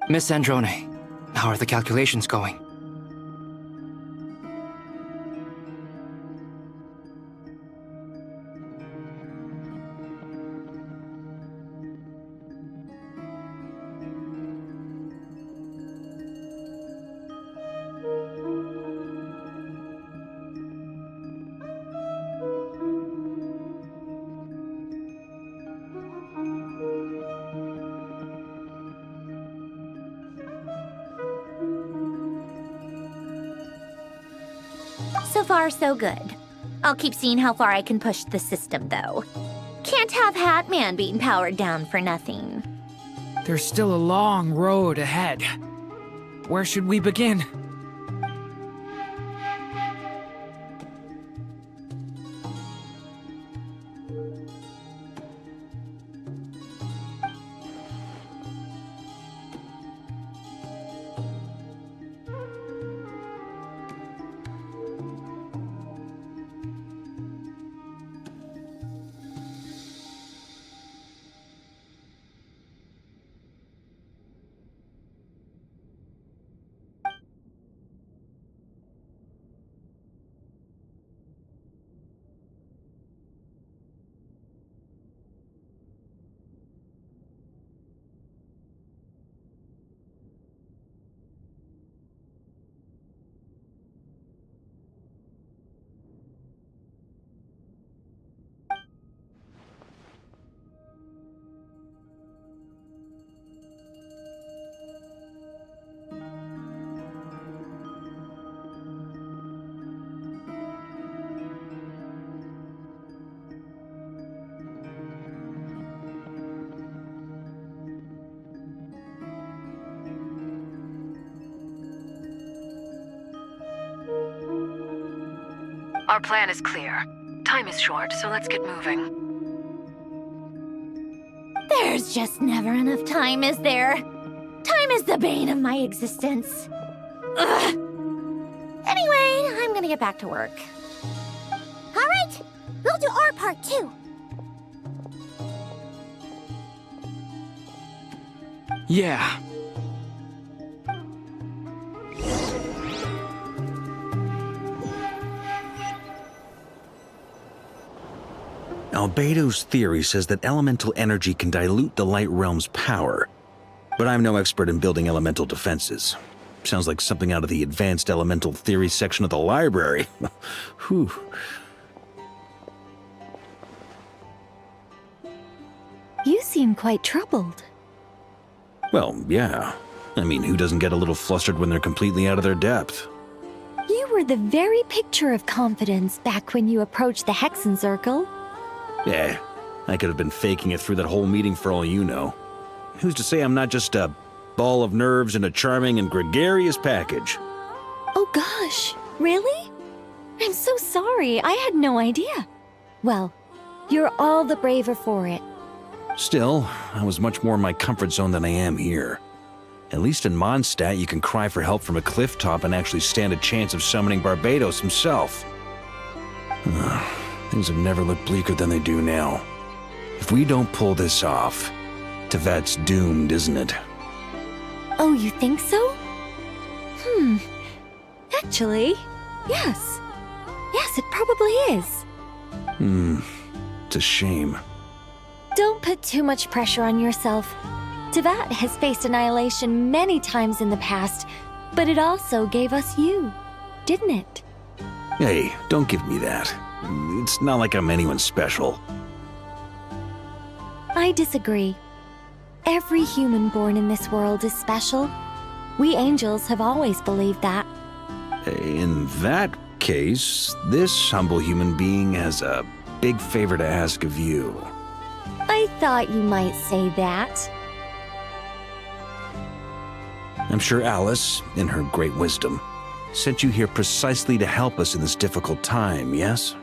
Miss Androne, how are the calculations going? So far, so good. I'll keep seeing how far I can push the system, though. Can't have Hatman being powered down for nothing. There's still a long road ahead. Where should we begin? Our plan is clear. Time is short, so let's get moving. There's just never enough time, is there? Time is the bane of my existence. Ugh. Anyway, I'm gonna get back to work. All right, we'll do our part too. Yeah. Albedo's theory says that elemental energy can dilute the light realm's power, but I'm no expert in building elemental defenses. Sounds like something out of the advanced elemental theory section of the library. Whew. You seem quite troubled. Well, yeah. I mean, who doesn't get a little flustered when they're completely out of their depth? You were the very picture of confidence back when you approached the Hexen Circle. Yeah, I could have been faking it through that whole meeting for all you know. Who's to say I'm not just a ball of nerves in a charming and gregarious package? Oh gosh, really? I'm so sorry, I had no idea. Well, you're all the braver for it. Still, I was much more in my comfort zone than I am here. At least in Mondstadt, you can cry for help from a cliff top and actually stand a chance of summoning Barbados himself. Things have never looked bleaker than they do now. If we don't pull this off, Tevat's doomed, isn't it? Oh, you think so? Actually, yes. Yes, it probably is. It's a shame. Don't put too much pressure on yourself. Tevat has faced annihilation many times in the past, but it also gave us you, didn't it? Hey, don't give me that. It's not like I'm anyone special. I disagree. Every human born in this world is special. We angels have always believed that. In that case, this humble human being has a big favor to ask of you. I thought you might say that. I'm sure Alice, in her great wisdom, sent you here precisely to help us in this difficult time, yes?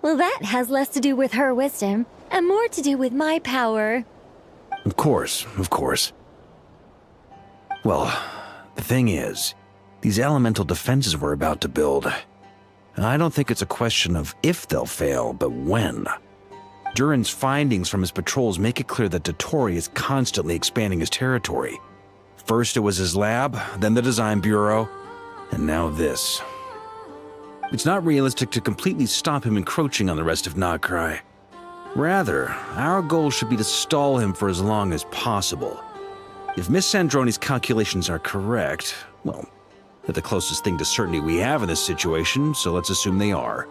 Well, that has less to do with her wisdom, and more to do with my power. Of course, of course. Well, the thing is, these elemental defenses we're about to build, I don't think it's a question of if they'll fail, but when. Durin's findings from his patrols make it clear that Dottore is constantly expanding his territory. First it was his lab, then the design bureau, and now this. It's not realistic to completely stop him encroaching on the rest of Nagrai. Rather, our goal should be to stall him for as long as possible. If Miss Sandroni's calculations are correct, well, they're the closest thing to certainty we have in this situation, so let's assume they are.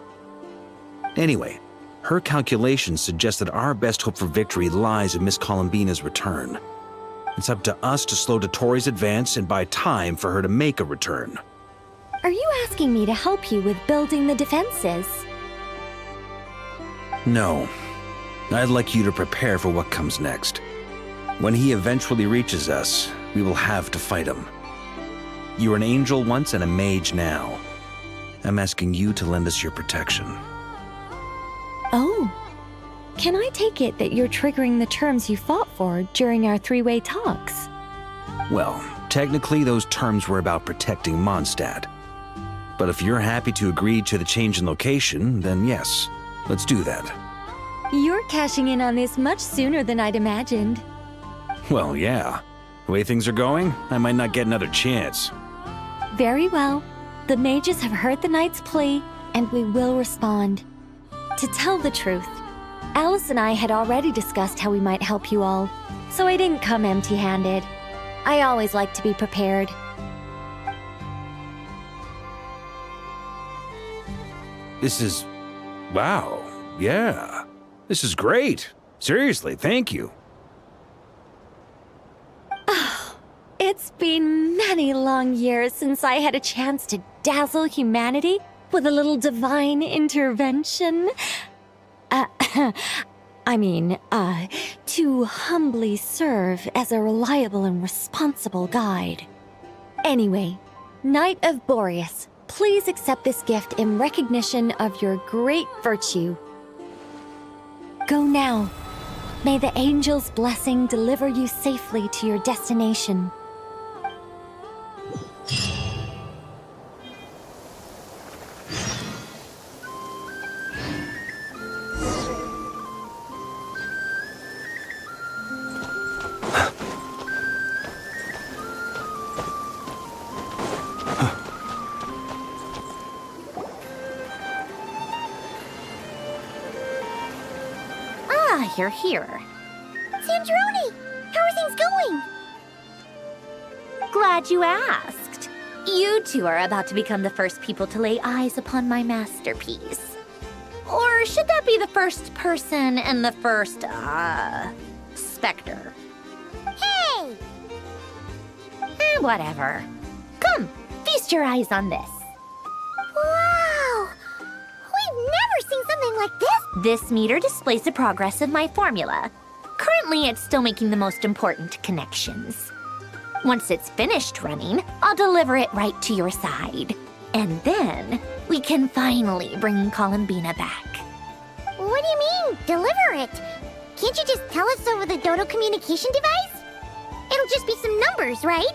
Anyway, her calculations suggest that our best hope for victory lies in Miss Columbina's return. It's up to us to slow Dottore's advance and buy time for her to make a return. Are you asking me to help you with building the defenses? No. I'd like you to prepare for what comes next. When he eventually reaches us, we will have to fight him. You were an angel once and a mage now. I'm asking you to lend us your protection. Oh. Can I take it that you're triggering the terms you fought for during our three-way talks? Well, technically those terms were about protecting Mondstadt. But if you're happy to agree to the change in location, then yes, let's do that. You're cashing in on this much sooner than I'd imagined. Well, yeah. The way things are going, I might not get another chance. Very well. The mages have heard the knight's plea, and we will respond. To tell the truth, Alice and I had already discussed how we might help you all, so I didn't come empty-handed. I always like to be prepared. This is... wow. Yeah. This is great. Seriously, thank you. It's been many long years since I had a chance to dazzle humanity with a little divine intervention. To humbly serve as a reliable and responsible guide. Anyway, Knight of Boreas, please accept this gift in recognition of your great virtue. Go now. May the angel's blessing deliver you safely to your destination. You're here. Sandroni! How are things going? Glad you asked. You two are about to become the first people to lay eyes upon my masterpiece. Or should that be the first person and the first, specter? Hey! Whatever. Come, feast your eyes on this. Wow! We've never seen something like this! This meter displays the progress of my formula. Currently, it's still making the most important connections. Once it's finished running, I'll deliver it right to your side. And then, we can finally bring Columbina back. What do you mean, deliver it? Can't you just tell us over the Dodo communication device? It'll just be some numbers, right?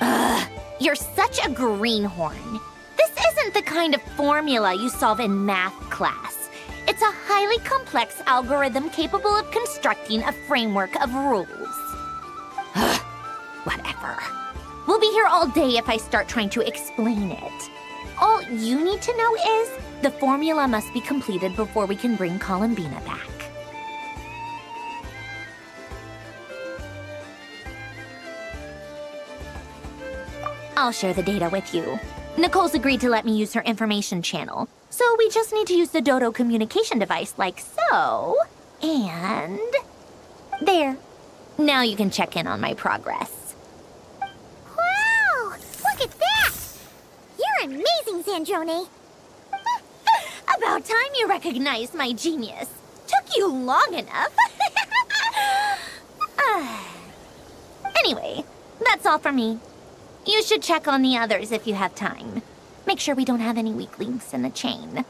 Ugh, you're such a greenhorn. This isn't the kind of formula you solve in math class. It's a highly complex algorithm capable of constructing a framework of rules. Whatever. We'll be here all day if I start trying to explain it. All you need to know is the formula must be completed before we can bring Columbina back. I'll share the data with you. Nicole's agreed to let me use her information channel, so we just need to use the Dodo communication device like so. And... there. Now you can check in on my progress. Wow! Look at that! You're amazing, Sandroni! About time you recognized my genius. Took you long enough. Anyway, that's all for me. You should check on the others if you have time. Make sure we don't have any weak links in the chain.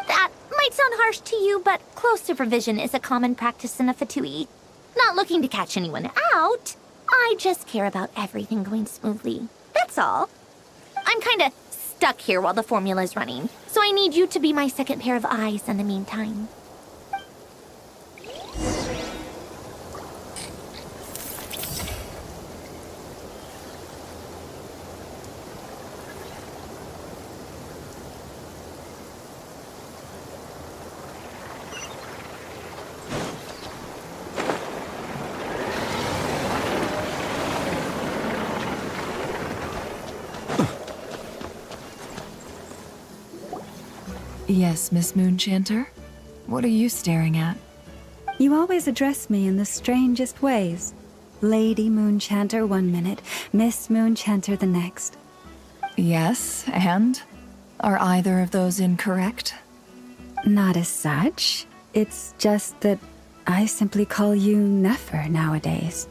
That might sound harsh to you, but close supervision is a common practice in a Fatui. Not looking to catch anyone out. I just care about everything going smoothly. That's all. I'm kinda stuck here while the formula's running, so I need you to be my second pair of eyes in the meantime. Yes, Miss Moonchanter? What are you staring at? You always address me in the strangest ways. Lady Moonchanter 1 minute, Miss Moonchanter the next. Yes, and? Are either of those incorrect? Not as such. It's just that I simply call you Nefer nowadays.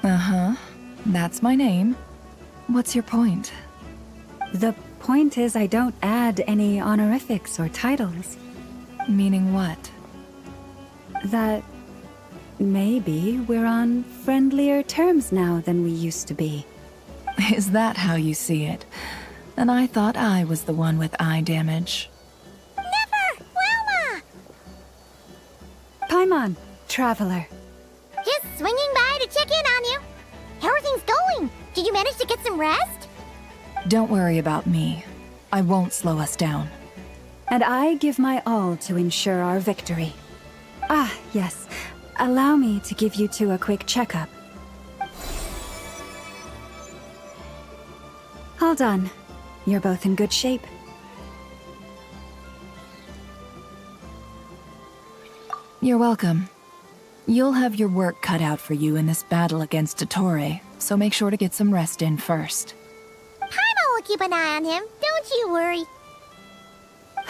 Uh-huh. That's my name. What's your point? The point is I don't add any honorifics or titles. Meaning what? That maybe we're on friendlier terms now than we used to be. Is that how you see it? And I thought I was the one with eye damage. Never! Wilma! Paimon, traveler. Just swinging by to check in on you. How are things going? Did you manage to get some rest? Don't worry about me. I won't slow us down. And I give my all to ensure our victory. Ah, yes. Allow me to give you two a quick checkup. All done. You're both in good shape. You're welcome. You'll have your work cut out for you in this battle against Dottore, so make sure to get some rest in first. Paimon will keep an eye on him, don't you worry.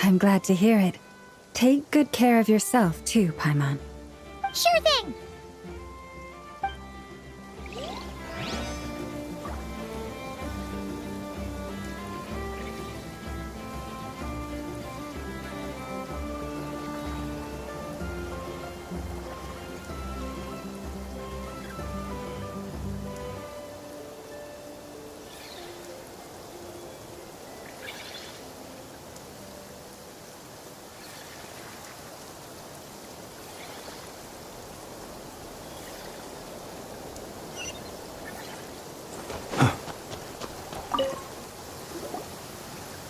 I'm glad to hear it. Take good care of yourself, too, Paimon. Sure thing!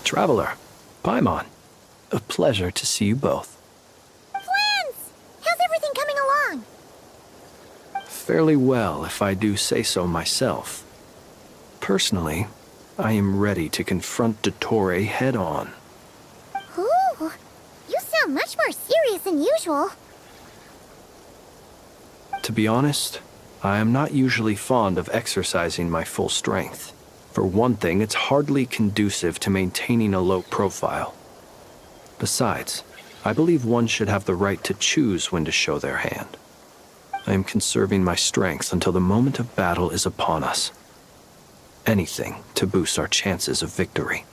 Traveler, Paimon, a pleasure to see you both. Flans! How's everything coming along? Fairly well, if I do say so myself. Personally, I am ready to confront Dottore head-on. Ooh, you sound much more serious than usual. To be honest, I am not usually fond of exercising my full strength. For one thing, it's hardly conducive to maintaining a low profile. Besides, I believe one should have the right to choose when to show their hand. I am conserving my strength until the moment of battle is upon us. Anything to boost our chances of victory.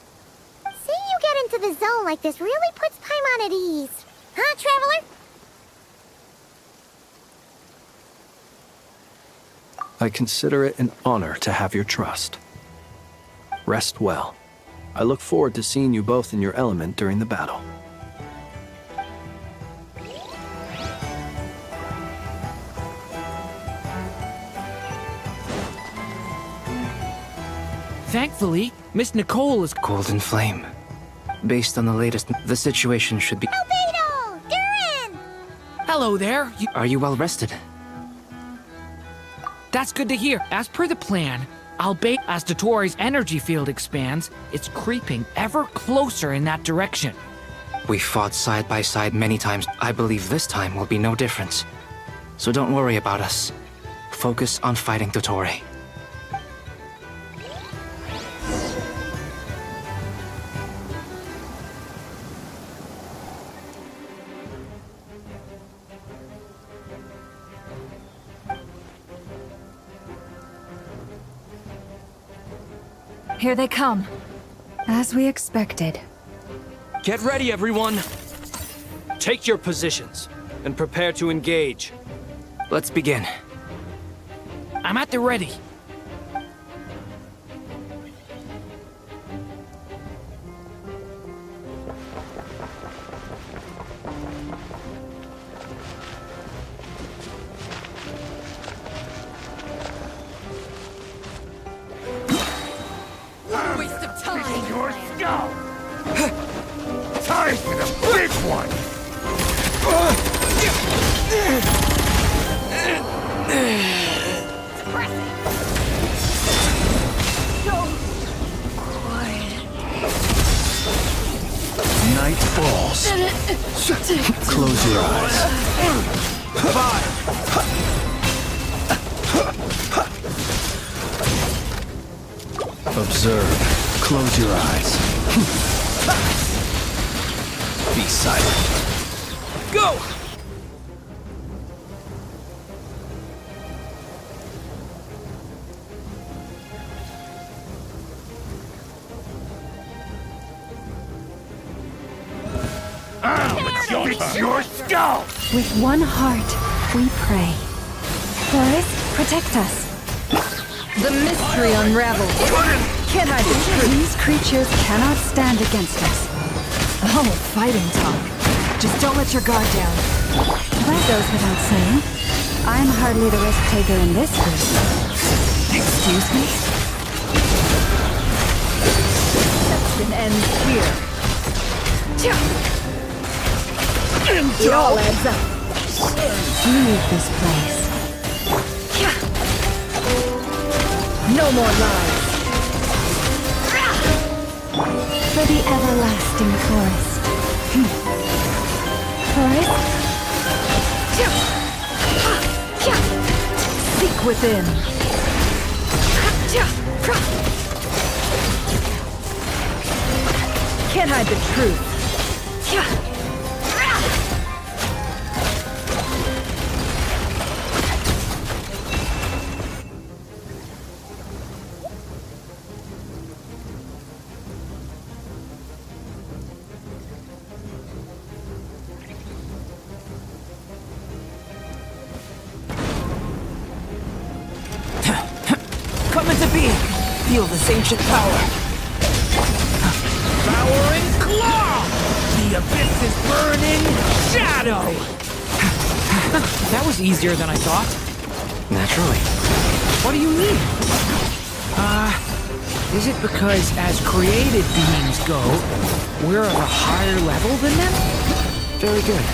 Seeing you get into the zone like this really puts Paimon at ease. Huh, Traveler? I consider it an honor to have your trust. Rest well. I look forward to seeing you both in your element during the battle. Thankfully, Miss Nicole is Golden Flame. Based on the latest, the situation should be... Albedo! Durin! Hello there. Are you well rested? That's good to hear. As per the plan, albeit as Dottore's energy field expands, it's creeping ever closer in that direction. We fought side by side many times. I believe this time will be no different. So don't worry about us. Focus on fighting Dottore. Here they come. As we expected. Get ready, everyone! Take your positions and prepare to engage. Let's begin. I'm at the ready. Time for the big one! Close your eyes. Be silent. Go! It's your skull! With one heart, we pray. Forest, protect us. The mystery unravels. Can I be true? These creatures cannot stand against us. Oh, fighting talk. Just don't let your guard down. That goes without saying. I'm hardly the risk taker in this group. Excuse me? Deception ends here. It all adds up. Leave this place. No more lies. For the everlasting forest. Forest? Seek within. Can't hide the truth. Coming to be! Feel this ancient power. Power and claw! The abyss's burning shadow! That was easier than I thought. Naturally. What do you mean? Is it because as created beings go, we're at a higher level than them? Very good.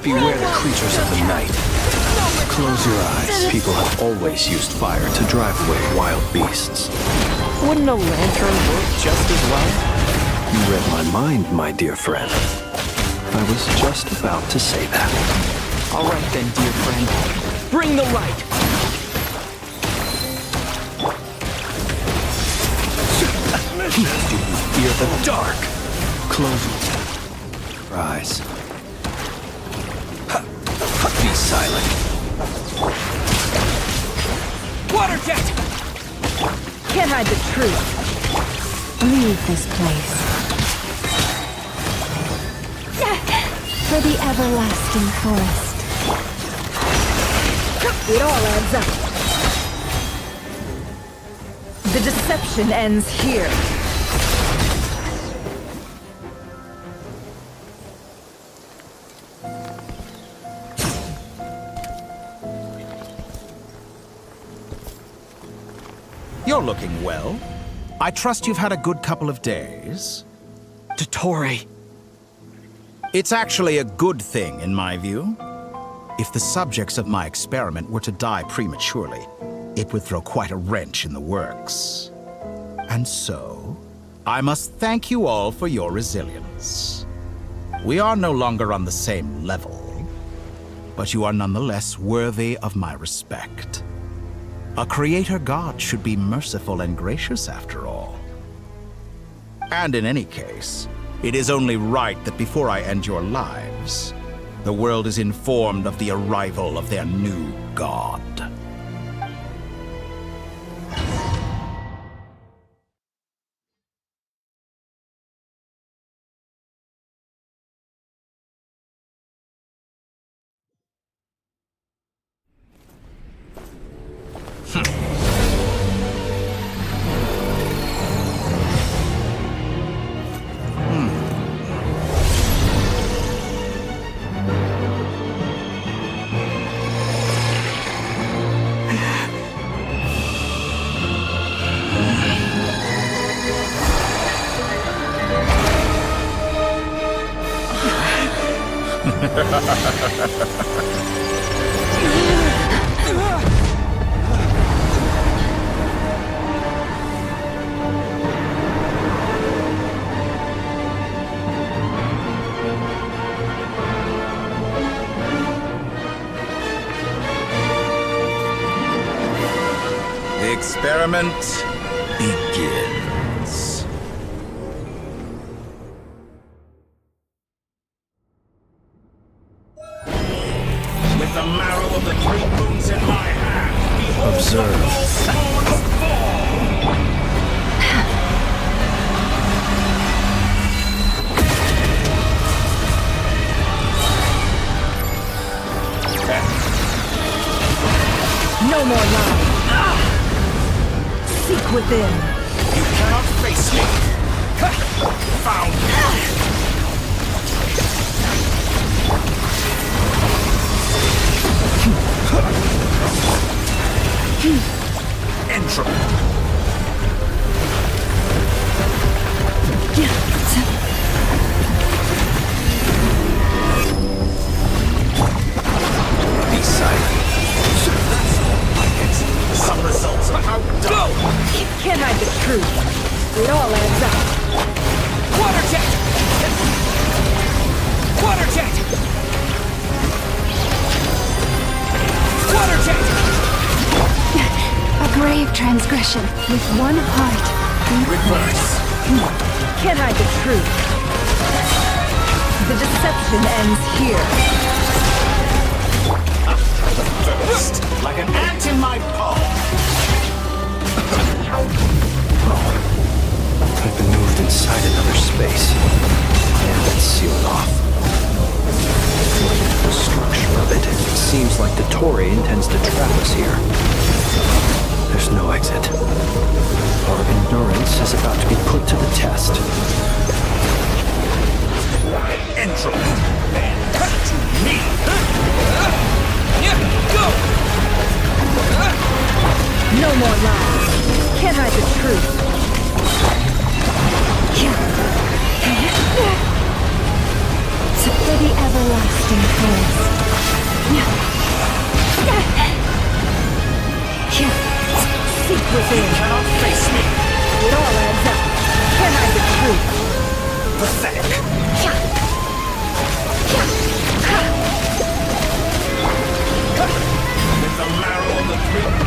Beware the creatures of the night. Close your eyes. People have always used fire to drive away wild beasts. Wouldn't a lantern work just as well? You read my mind, my dear friend. I was just about to say that. All right then, dear friend. Bring the light! Do you fear the dark? Close your eyes. Be silent. Water jet! Can't hide the truth. Leave this place. For the everlasting forest. It all adds up. The deception ends here. You're looking well. I trust you've had a good couple of days. Dottore. It's actually a good thing, in my view. If the subjects of my experiment were to die prematurely, it would throw quite a wrench in the works. And so, I must thank you all for your resilience. We are no longer on the same level, but you are nonetheless worthy of my respect. A creator god should be merciful and gracious after all. And in any case, it is only right that before I end your lives, the world is informed of the arrival of their new god. experiment begins. With the marrow of the three moons in my hand, behold Observe. the Soulspawn's fall! No more lies. Seek within. You cannot face me. Found entropy. Be silent. Some results are outdone. Can't hide the truth. It all adds up. Water jet! Water jet! Water jet! A grave transgression with one heart. Reverse. Can't hide the truth. The deception ends here. First, like an ant in my palm. I've been moved inside another space, and it's sealed off. Looking at the structure of it, it seems like the Torii intends to trap us here. There's no exit. Our endurance is about to be put to the test. Entropy bends to me. Go! No more lies. Can't hide the truth. For the everlasting force. Seek within. You cannot face me. It all adds up. Can't hide the truth. Pathetic. With the marrow of the three.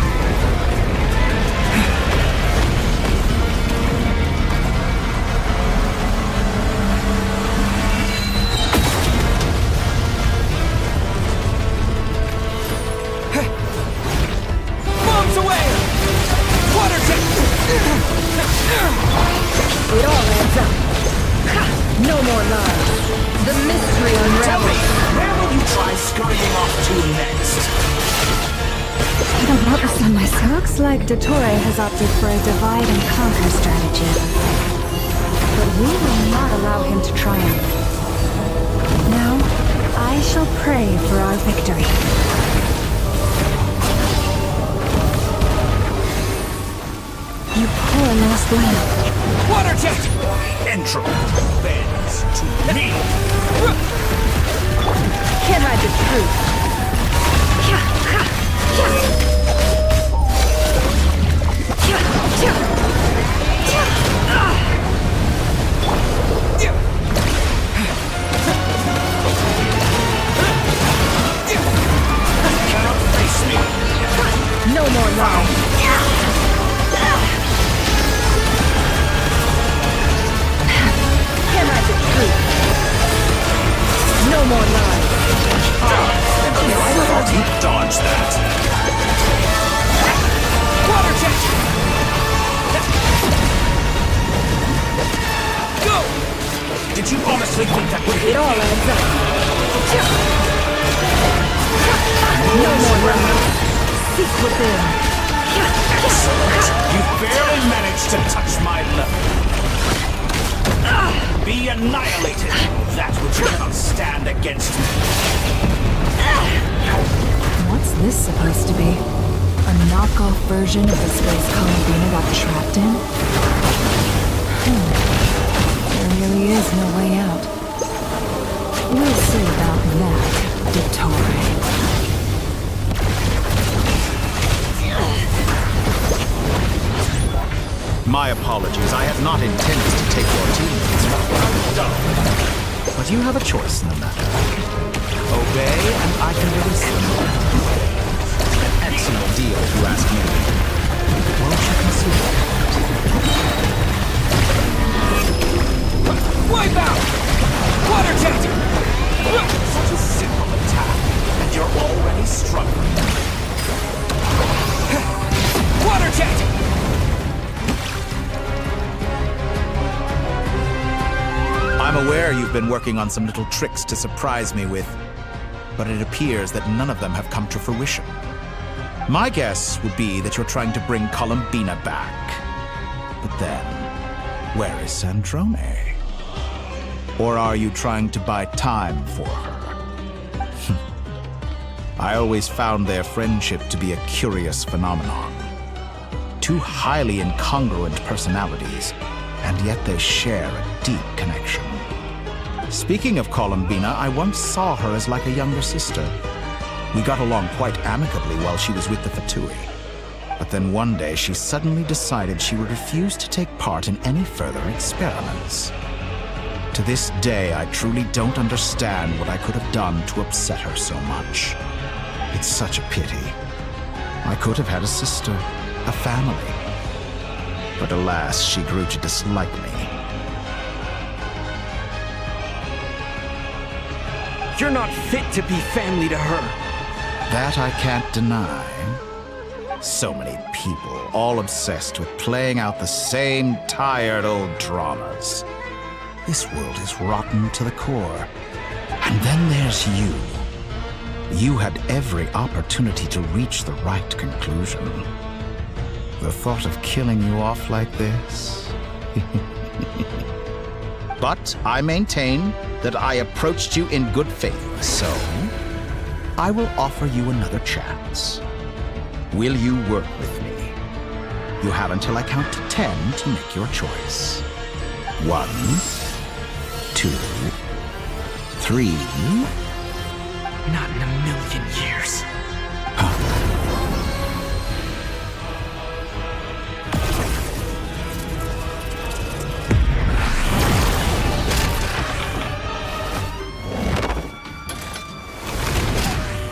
Bombs away! Water jet! It all adds up. No more lies. The mystery Tell unravels. me, where will you try scurrying off to next? I don't want this on myself. Looks like Dottore has opted for a divide and conquer strategy. But we will not allow him to triumph. Now, I shall pray for our victory. You poor lost lamb. Water jet! Entropy bends to me. Can't hide the truth. Cannot face me. No more lies. Can't hide the truth. No more lies. I thought you dodged that. Water jet! Go! Did you honestly think that would hit It all me? adds up. No more lies. Seek within. Excellent. You barely managed to touch my level. Be annihilated, that which cannot stand against me. What's this supposed to be? A knockoff version of the space Columbina got trapped in? There really is no way out. We'll see about that, Dottore. My apologies. I had not intended to take your teammates. But you have a choice in the matter. Obey, and I can release them. An excellent deal, if you ask me. been working on some little tricks to surprise me with, but it appears that none of them have come to fruition. My guess would be that you're trying to bring Columbina back. But then, where is Sandrone? Or are you trying to buy time for her? I always found their friendship to be a curious phenomenon. Two highly incongruent personalities, and yet they share a deep connection. Speaking of Columbina, I once saw her as like a younger sister. We got along quite amicably while she was with the Fatui. But then one day she suddenly decided she would refuse to take part in any further experiments. To this day, I truly don't understand what I could have done to upset her so much. It's such a pity. I could have had a sister, a family. But alas, she grew to dislike me. You're not fit to be family to her. That I can't deny. So many people, all obsessed with playing out the same tired old dramas. This world is rotten to the core. And then there's you. You had every opportunity to reach the right conclusion. The thought of killing you off like this? But I maintain that I approached you in good faith, so I will offer you another chance. Will you work with me? You have until I count to 10 to make your choice. 1, 2, 3. Not in a million years.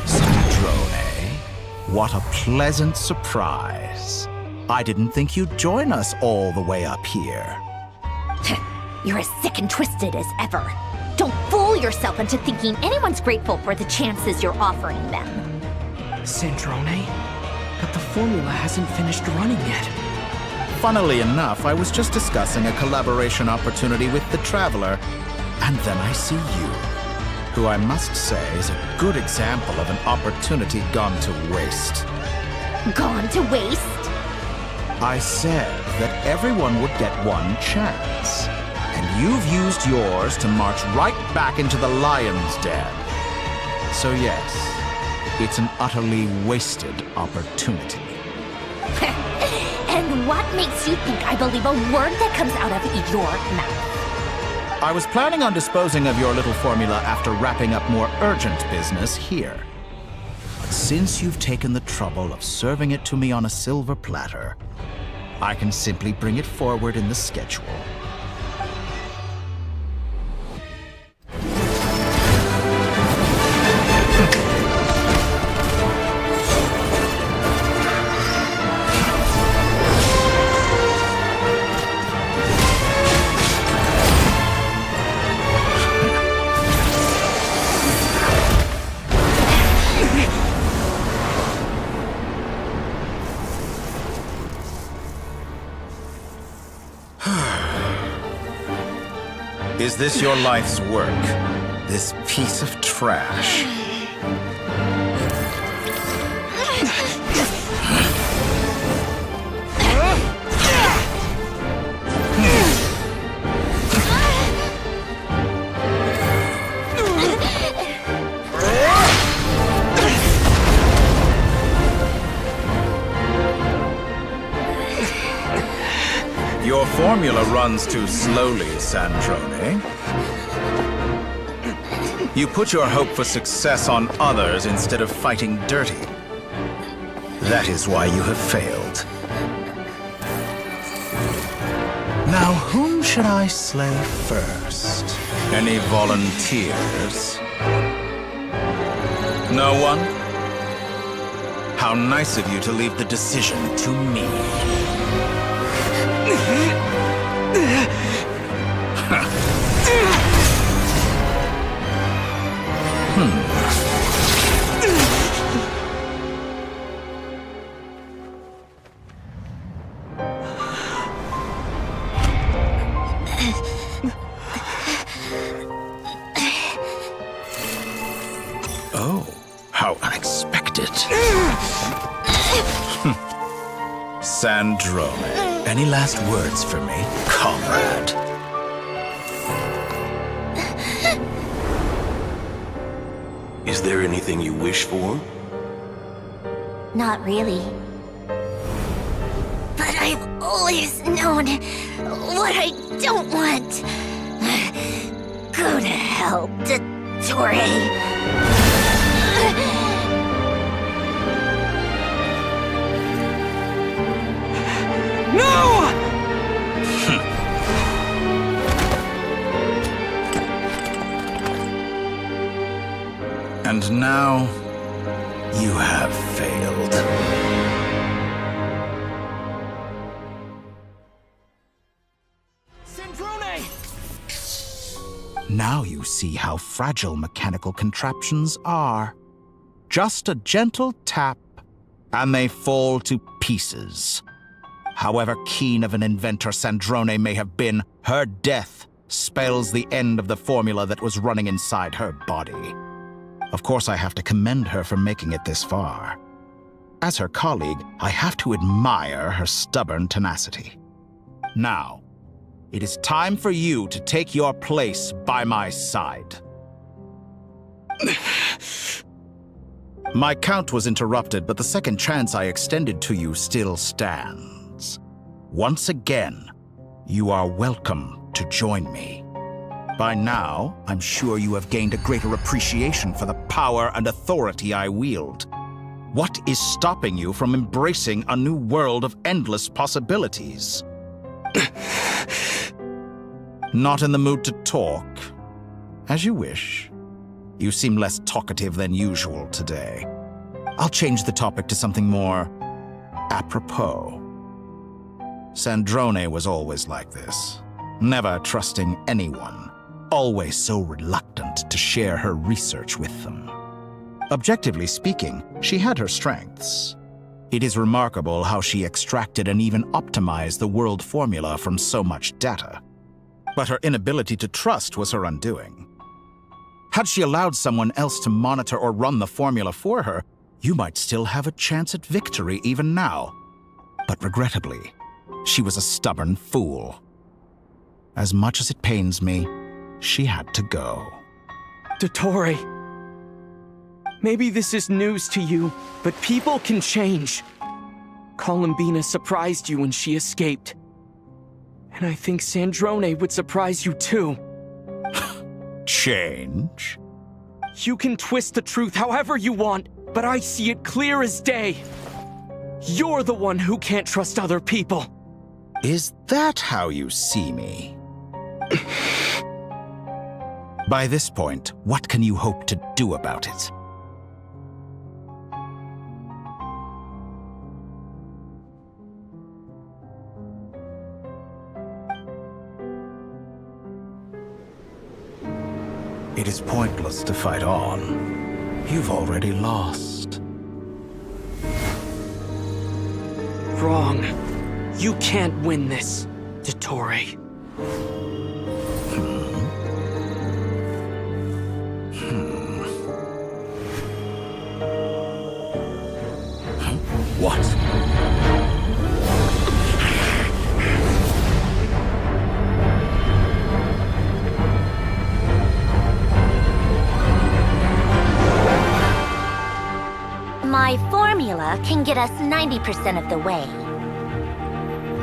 Sandrone, what a pleasant surprise. I didn't think you'd join us all the way up here. You're as sick and twisted as ever. Don't fool yourself into thinking anyone's grateful for the chances you're offering them. Sandrone? But the formula hasn't finished running yet. Funnily enough, I was just discussing a collaboration opportunity with the Traveler, and then I see you, who I must say is a good example of an opportunity gone to waste. Gone to waste? I said that everyone would get one chance. And you've used yours to march right back into the lion's den. So yes, it's an utterly wasted opportunity. And what makes you think I believe a word that comes out of your mouth? I was planning on disposing of your little formula after wrapping up more urgent business here. But since you've taken the trouble of serving it to me on a silver platter, I can simply bring it forward in the schedule. Is this your life's work? This piece of trash? Your formula runs too slowly, Sandrone. You put your hope for success on others instead of fighting dirty. That is why you have failed. Now, whom should I slay first? Any volunteers? No one? How nice of you to leave the decision to me. Sandrone, any last words for me, comrade? Is there anything you wish for? Not really. But I've always known what I don't want. Go to hell, Dottore. No! And now, you have failed. Sandrone! Now you see how fragile mechanical contraptions are. Just a gentle tap, and they fall to pieces. However keen of an inventor Sandrone may have been, her death spells the end of the formula that was running inside her body. Of course, I have to commend her for making it this far. As her colleague, I have to admire her stubborn tenacity. Now, it is time for you to take your place by my side. My count was interrupted, but the second chance I extended to you still stands. Once again, you are welcome to join me. By now, I'm sure you have gained a greater appreciation for the power and authority I wield. What is stopping you from embracing a new world of endless possibilities? Not in the mood to talk? As you wish. You seem less talkative than usual today. I'll change the topic to something more apropos. Sandrone was always like this, never trusting anyone, always so reluctant to share her research with them. Objectively speaking, she had her strengths. It is remarkable how she extracted and even optimized the world formula from so much data. But her inability to trust was her undoing. Had she allowed someone else to monitor or run the formula for her, you might still have a chance at victory even now. But regrettably, she was a stubborn fool. As much as it pains me, she had to go. Dottore, maybe this is news to you, but people can change. Columbina surprised you when she escaped. And I think Sandrone would surprise you too. Change? You can twist the truth however you want, but I see it clear as day. You're the one who can't trust other people. Is that how you see me? By this point, what can you hope to do about it? It is pointless to fight on. You've already lost. Wrong. You can't win this, Dottore. What? My formula can get us 90% of the way.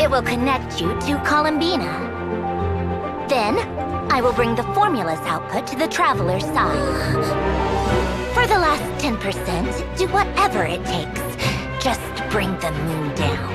It will connect you to Columbina. Then, I will bring the formula's output to the Traveler's side. For the last 10%, do whatever it takes. Just bring the moon down.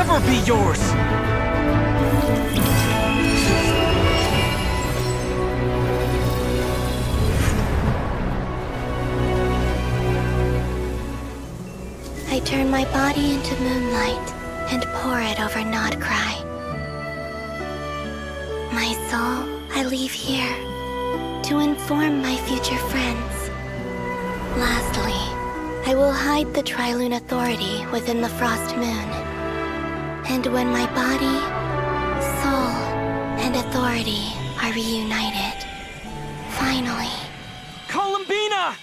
never be yours! I turn my body into moonlight and pour it over Nodcry. My soul, I leave here to inform my future friends. Lastly, I will hide the Trilune Authority within the Frost Moon. And when my body, soul, and authority are reunited, finally... Columbina!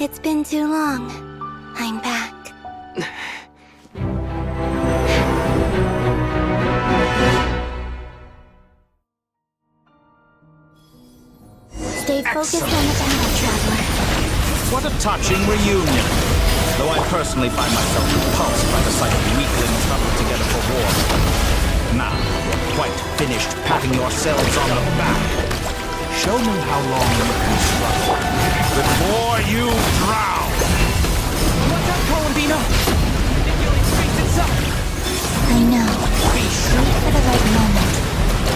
It's been too long. I'm back. Stay focused on the battle, Traveler. What a touching reunion. Though I personally find myself repulsed by the sight of weaklings huddled together for war. Now, you're quite finished patting yourselves on the back. Show me how long you can struggle before you drown! What's up, Columbina? Manipulate space itself! I know. Wait for the right moment.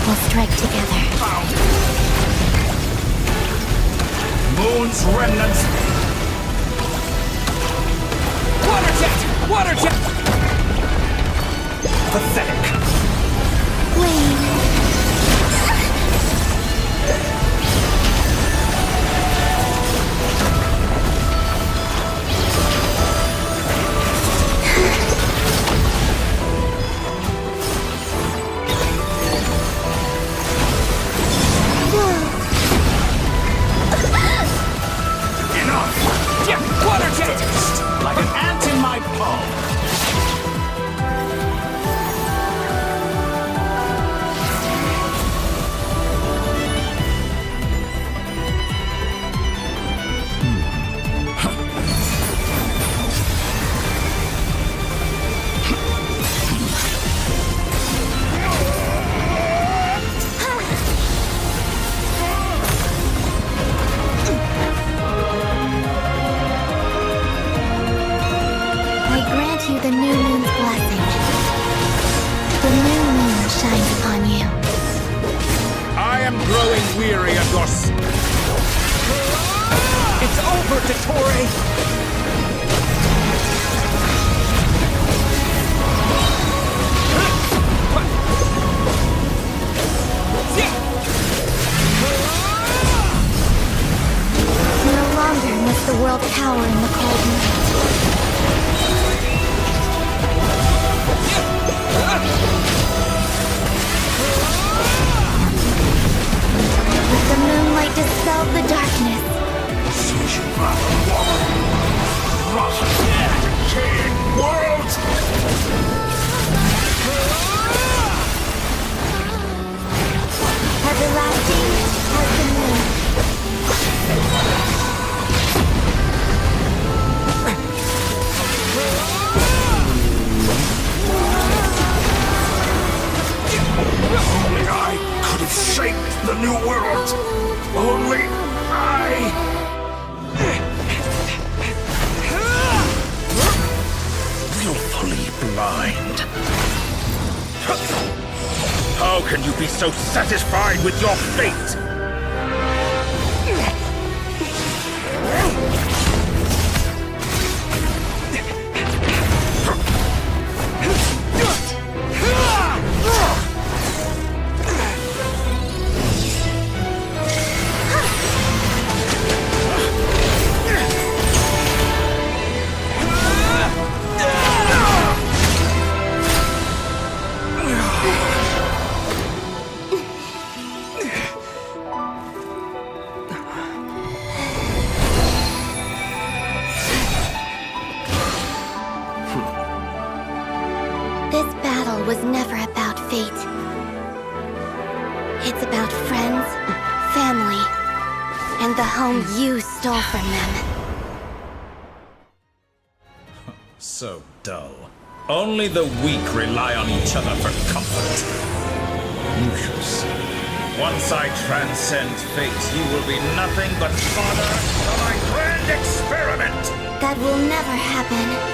We'll strike together. Moon's remnants! Water jet! Water jet! Pathetic! Wayne. Water jet! Like an ant in my palm! You the new moon's blessing. The new moon shines upon you. I am growing weary of your... It's over, Dottore! No longer must the world cower in the cold night. Let the moonlight dispel the darkness. Decaying world! Everlasting as the moon. Only I could have shaped the new world. Only I. Willfully blind. How can you be so satisfied with your fate? was never about fate. It's about friends, family, and the home you stole from them. So dull. Only the weak rely on each other for comfort. Lucius, once I transcend fate, you will be nothing but fodder for my grand experiment! That will never happen.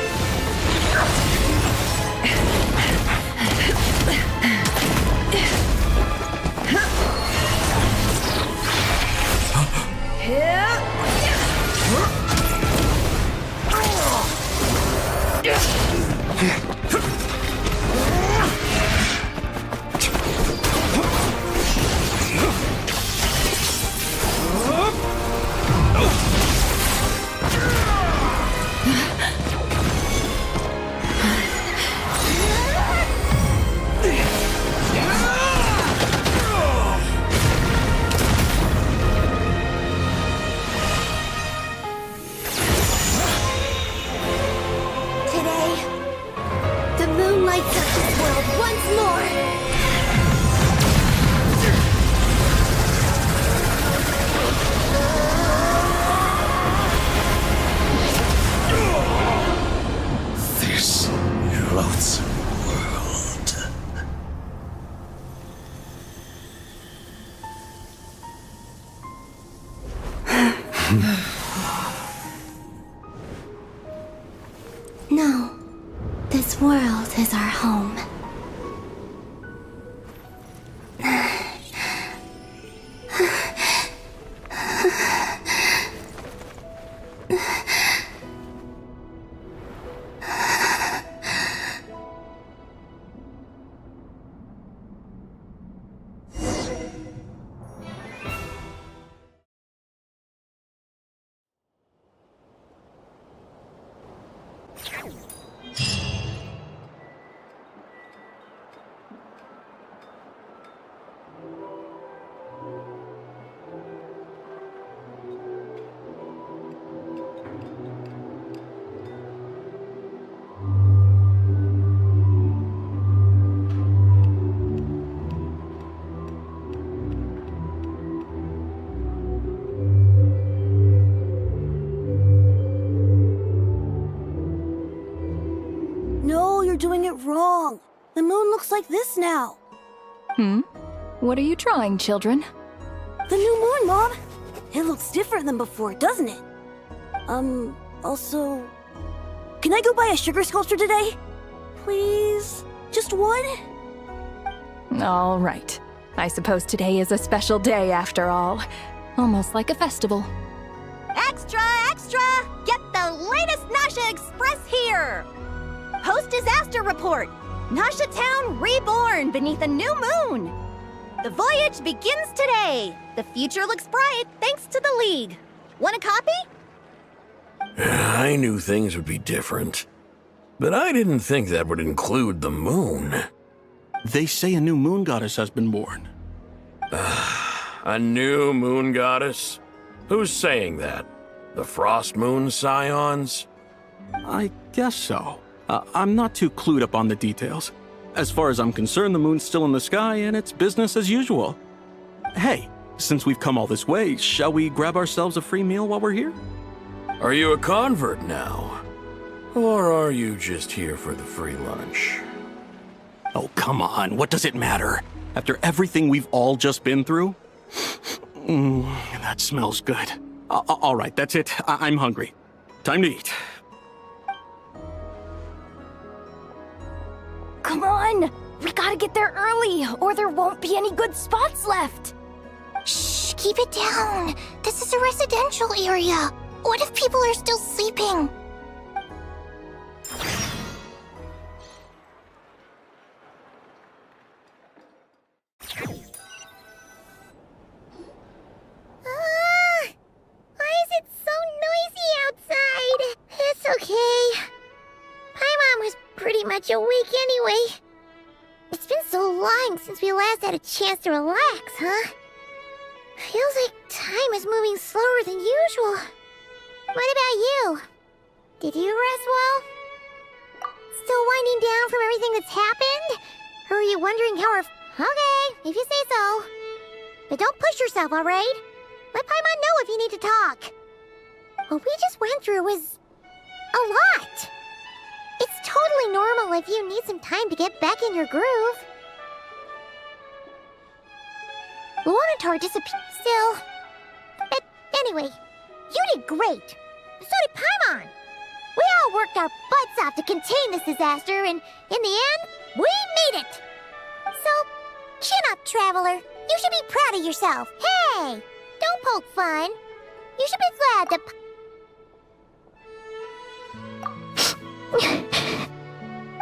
No, this world is our home. No, you're doing it wrong. The moon looks like this now. What are you drawing, children? The new moon, Mom! It looks different than before, doesn't it? Also... Can I go buy a sugar sculpture today? Please? Just one? All right. I suppose today is a special day after all. Almost like a festival. Extra, extra! Get the latest Nasha Express here! Post-disaster report! Nasha Town reborn beneath a new moon! The voyage begins today! The future looks bright thanks to the League. Want a copy? I knew things would be different, but I didn't think that would include the moon. They say a new moon goddess has been born. A new moon goddess? Who's saying that? The Frost Moon Scions? I guess so. I'm not too clued up on the details. As far as I'm concerned, the moon's still in the sky and it's business as usual. Hey, since we've come all this way, shall we grab ourselves a free meal while we're here? Are you a convert now? Or are you just here for the free lunch? Oh, come on, what does it matter? After everything we've all just been through? That smells good. All right, that's it. I'm hungry. Time to eat. Come on! We gotta get there early, or there won't be any good spots left! Shh, keep it down. This is a residential area. What if people are still sleeping? Why is it so noisy outside? It's okay. Paimon was pretty much awake anyway. It's been so long since we last had a chance to relax, huh? Feels like time is moving slower than usual. What about you? Did you rest well? Still winding down from everything that's happened? Are you wondering how our... Okay, if you say so. But don't push yourself, alright? Let Paimon know if you need to talk. What we just went through was... a lot. It's totally normal if you need some time to get back in your groove. Lunatar disappeared still. But anyway, you did great. So did Paimon. We all worked our butts off to contain this disaster, and in the end, we made it. So, chin up, Traveler. You should be proud of yourself. Hey, don't poke fun. You should be glad that...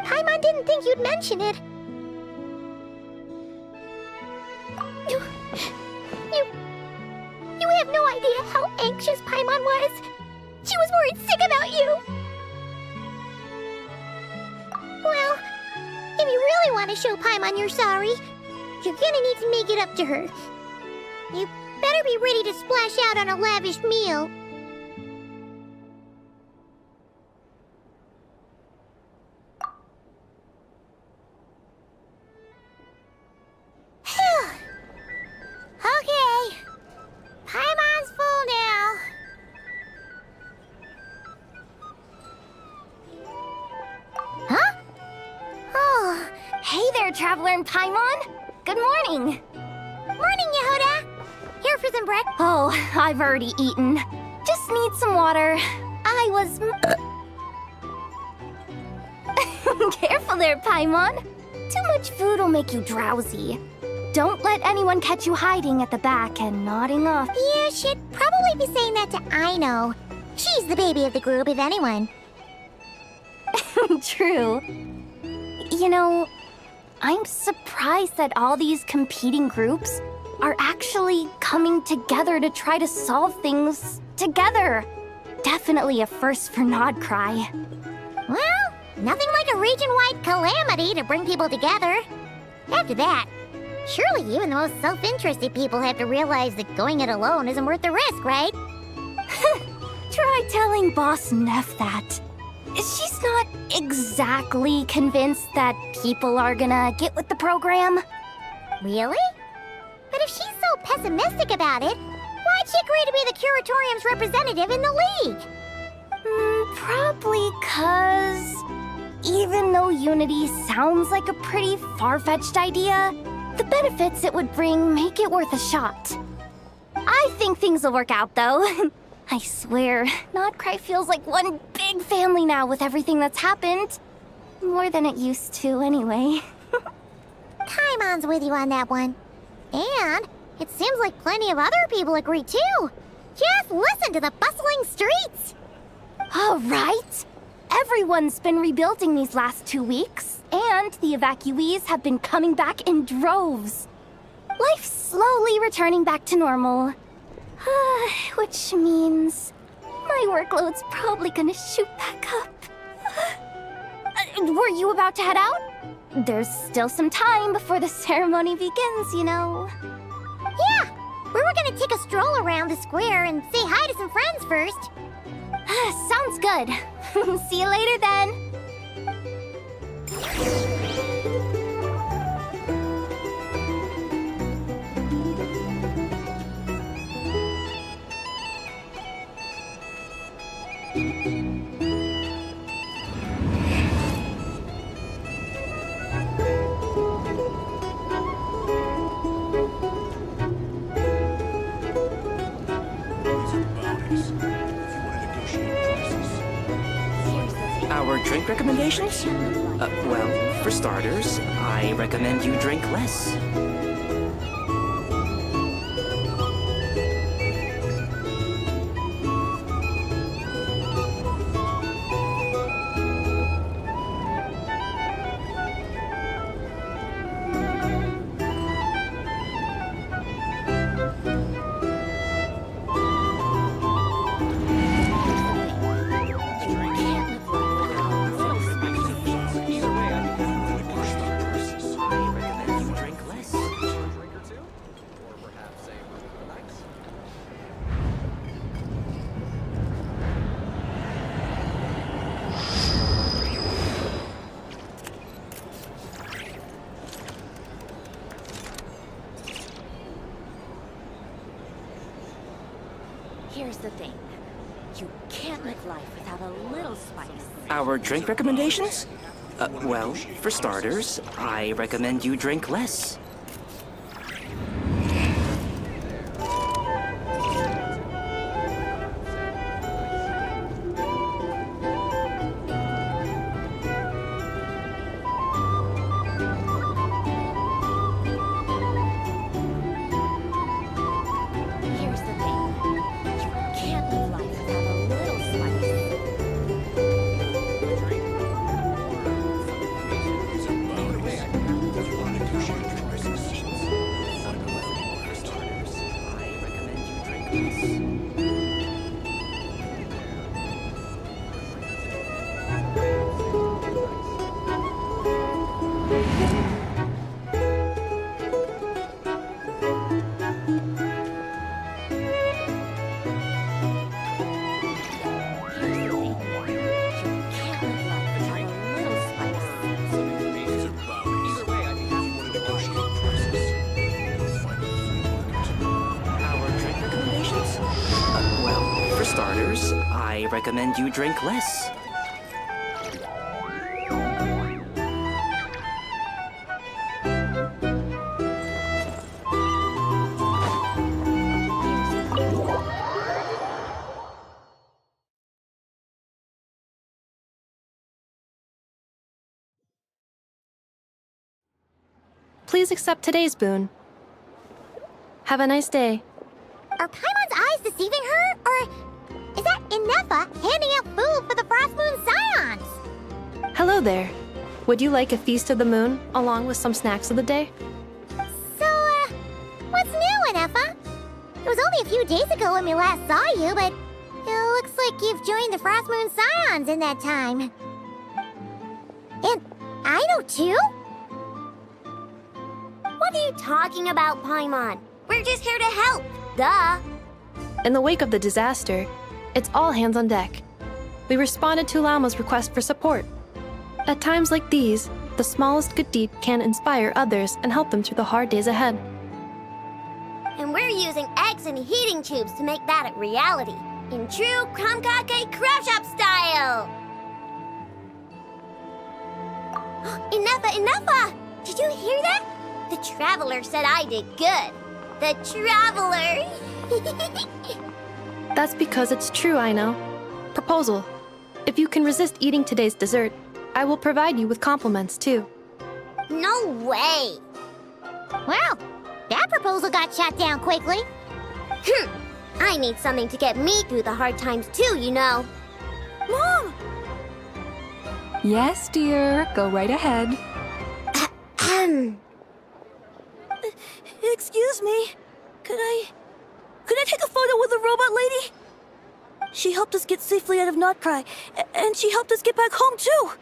Paimon didn't think you'd mention it. You have no idea how anxious Paimon was. She was worried sick about you. Well, if you really want to show Paimon you're sorry, you're gonna need to make it up to her. You better be ready to splash out on a lavish meal. Okay. Paimon's full now. Huh? Oh, hey there, Traveler and Paimon. Good morning. Morning, Yehuda. Here for some breakfast. Oh, I've already eaten. Just need some water. I was... Careful there, Paimon. Too much food will make you drowsy. Don't let anyone catch you hiding at the back and nodding off. Yeah, she'd probably be saying that to Aino. She's the baby of the group, if anyone. True. You know, I'm surprised that all these competing groups are actually coming together to try to solve things together. Definitely a first for Nodcry. Well, nothing like a region-wide calamity to bring people together. After that, surely even the most self-interested people have to realize that going it alone isn't worth the risk, right? Try telling Boss Neff that. She's not exactly convinced that people are gonna get with the program. Really? But if she's so pessimistic about it, why'd she agree to be the Curatorium's representative in the league? Probably 'cause... even though Unity sounds like a pretty far-fetched idea, the benefits it would bring make it worth a shot. I think things will work out, though. I swear, Nodcry feels like one big family now with everything that's happened. More than it used to, anyway. Paimon's with you on that one. And it seems like plenty of other people agree, too. Just listen to the bustling streets. All right. Everyone's been rebuilding these last 2 weeks, and the evacuees have been coming back in droves. Life's slowly returning back to normal. Which means my workload's probably gonna shoot back up. Were you about to head out? There's still some time before the ceremony begins, you know. Yeah, we were gonna take a stroll around the square and say hi to some friends first. Sounds good. See you later then. Our drink recommendations? Well, for starters, I recommend you drink less. the thing. You can't live life without a little spice. Our drink recommendations? Well, for starters, I recommend you drink less. Here's the thing. You can't live life without a little spice. Well, for starters, I recommend you drink less. Please accept today's boon. Have a nice day. Are Paimon's eyes deceiving her? Or is that Inefa handing out food for the Frost Moon Scions? Hello there. Would you like a feast of the moon, along with some snacks of the day? So, what's new, Inefa? It was only a few days ago when we last saw you, but it looks like you've joined the Frost Moon Scions in that time. And I know too? What are you talking about, Paimon? We're just here to help. Duh. In the wake of the disaster, it's all hands on deck. We responded to Lama's request for support. At times like these, the smallest good deed can inspire others and help them through the hard days ahead. And we're using eggs and heating tubes to make that a reality. In true Krumkake Craft Shop style! Inefa! Did you hear that? The Traveler said I did good. The Traveler! That's because it's true, I know. Proposal. If you can resist eating today's dessert, I will provide you with compliments, too. No way! Well, that proposal got shot down quickly. I need something to get me through the hard times too, you know. Mom! Yes, dear. Go right ahead. Excuse me. Could I take a photo with the robot lady? She helped us get safely out of Notcry, and she helped us get back home too.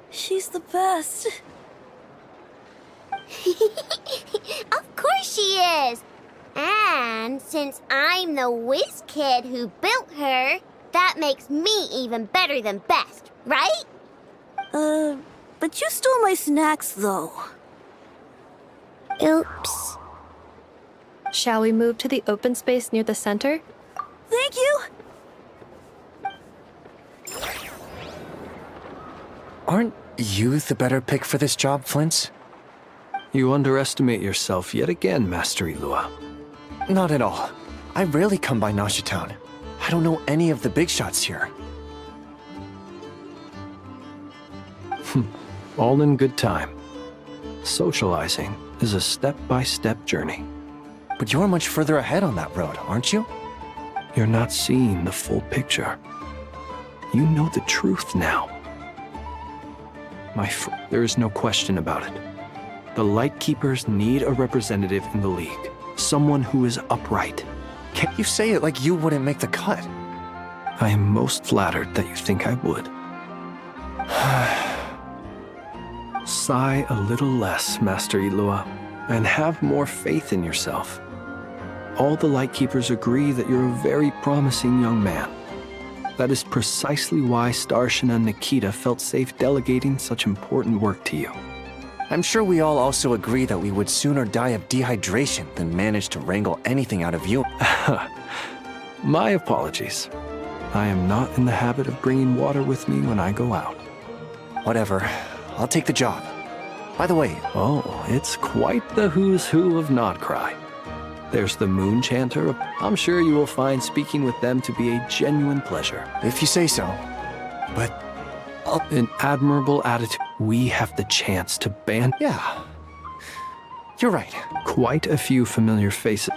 She's the best. Of course she is. And since I'm the whiz kid who built her, that makes me even better than best, right? But you stole my snacks though. Oops. Shall we move to the open space near the center? Thank you! Aren't you the better pick for this job, Flint? You underestimate yourself yet again, Master Ilua. Not at all. I rarely come by Nasha Town. I don't know any of the big shots here. All in good time. Socializing is a step-by-step journey. But you're much further ahead on that road, aren't you? You're not seeing the full picture. You know the truth now. There is no question about it. The Lightkeepers need a representative in the League. Someone who is upright. Can't you say it like you wouldn't make the cut? I am most flattered that you think I would. Sigh a little less, Master Ilua, and have more faith in yourself. All the Lightkeepers agree that you're a very promising young man. That is precisely why Starshina and Nikita felt safe delegating such important work to you. I'm sure we all also agree that we would sooner die of dehydration than manage to wrangle anything out of you. My apologies. I am not in the habit of bringing water with me when I go out. Whatever. I'll take the job. By the way... Oh, it's quite the who's who of Nodcry. There's the Moon Chanter. I'm sure you will find speaking with them to be a genuine pleasure. If you say so. But... An admirable attitude. We have the chance to ban... Yeah. You're right. Quite a few familiar faces.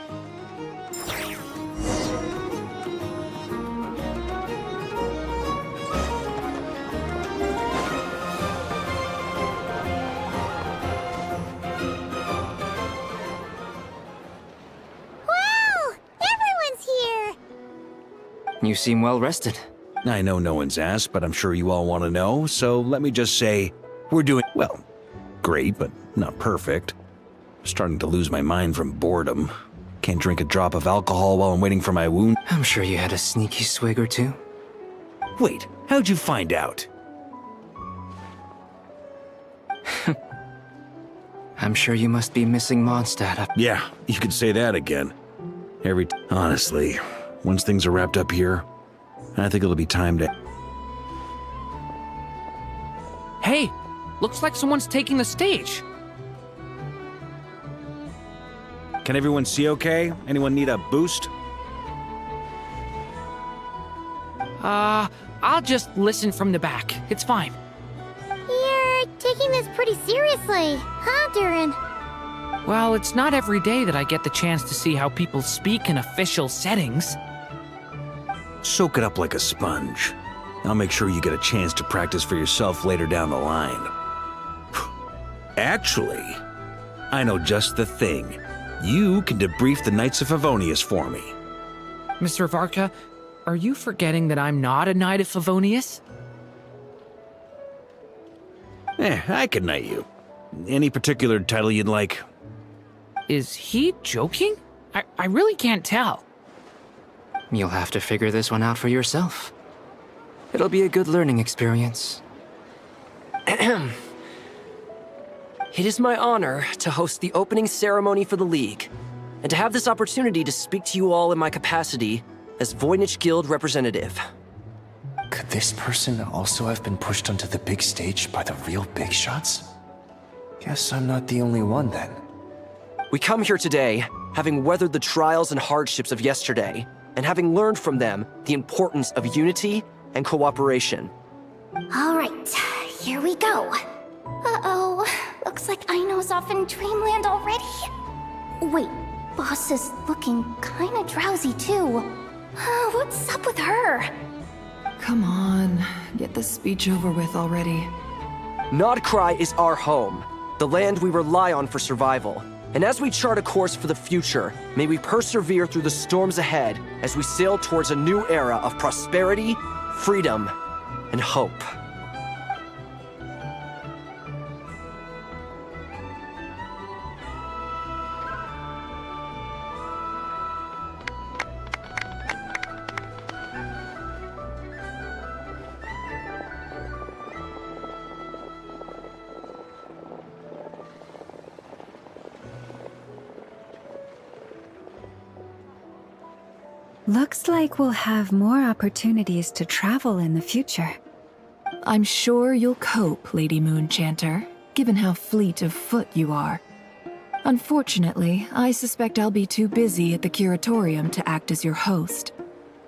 You seem well rested. I know no one's asked, but I'm sure you all want to know, so let me just say, we're doing, well, great, but not perfect. Starting to lose my mind from boredom. Can't drink a drop of alcohol while I'm waiting for my wound. I'm sure you had a sneaky swig or two. Wait, how'd you find out? I'm sure you must be missing Mondstadt. Yeah, you could say that again. Honestly, once things are wrapped up here, I think it'll be time to... Hey, looks like someone's taking the stage. Can everyone see okay? Anyone need a boost? I'll just listen from the back. It's fine. You're taking this pretty seriously, huh, Durin? Well, it's not every day that I get the chance to see how people speak in official settings. Soak it up like a sponge. I'll make sure you get a chance to practice for yourself later down the line. Actually, I know just the thing. You can debrief the Knights of Favonius for me. Mr. Varka, are you forgetting that I'm not a Knight of Favonius? I can knight you. Any particular title you'd like? Is he joking? I really can't tell. You'll have to figure this one out for yourself. It'll be a good learning experience. It is my honor to host the opening ceremony for the League, and to have this opportunity to speak to you all in my capacity as Voynich Guild representative. Could this person also have been pushed onto the big stage by the real big shots? Guess I'm not the only one then. We come here today, having weathered the trials and hardships of yesterday, and having learned from them the importance of unity and cooperation. All right, here we go. Uh-oh, looks like Aino's off in Dreamland already. Wait, Boss is looking kinda drowsy too. What's up with her? Come on, get this speech over with already. Nodcry is our home, the land we rely on for survival. And as we chart a course for the future, may we persevere through the storms ahead as we sail towards a new era of prosperity, freedom, and hope. Looks like we'll have more opportunities to travel in the future. I'm sure you'll cope, Lady Moonchanter, given how fleet of foot you are. Unfortunately, I suspect I'll be too busy at the Curatorium to act as your host.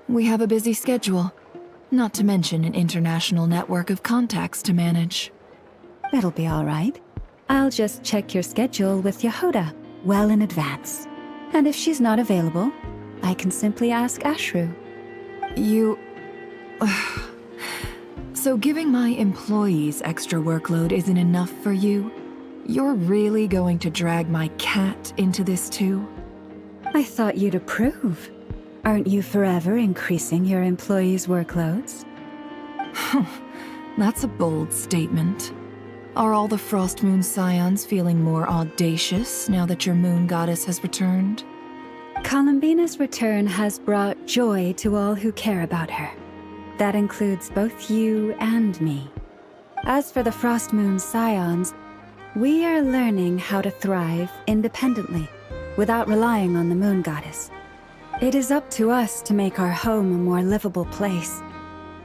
We have a busy schedule, not to mention an international network of contacts to manage. That'll be all right. I'll just check your schedule with Yehoda well in advance. And if she's not available, I can simply ask Ashru. You... So giving my employees extra workload isn't enough for you? You're really going to drag my cat into this too? I thought you'd approve. Aren't you forever increasing your employees' workloads? That's a bold statement. Are all the Frostmoon Scions feeling more audacious now that your moon goddess has returned? Columbina's return has brought joy to all who care about her. That includes both you and me. As for the Frostmoon Scions, we are learning how to thrive independently, without relying on the moon goddess. It is up to us to make our home a more livable place.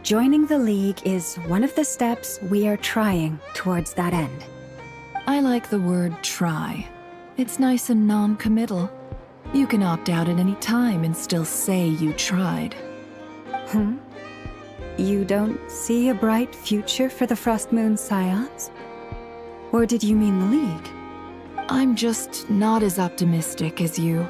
Joining the League is one of the steps we are trying towards that end. I like the word try. It's nice and non-committal. You can opt out at any time and still say you tried. You don't see a bright future for the Frostmoon Scions? Or did you mean the League? I'm just not as optimistic as you.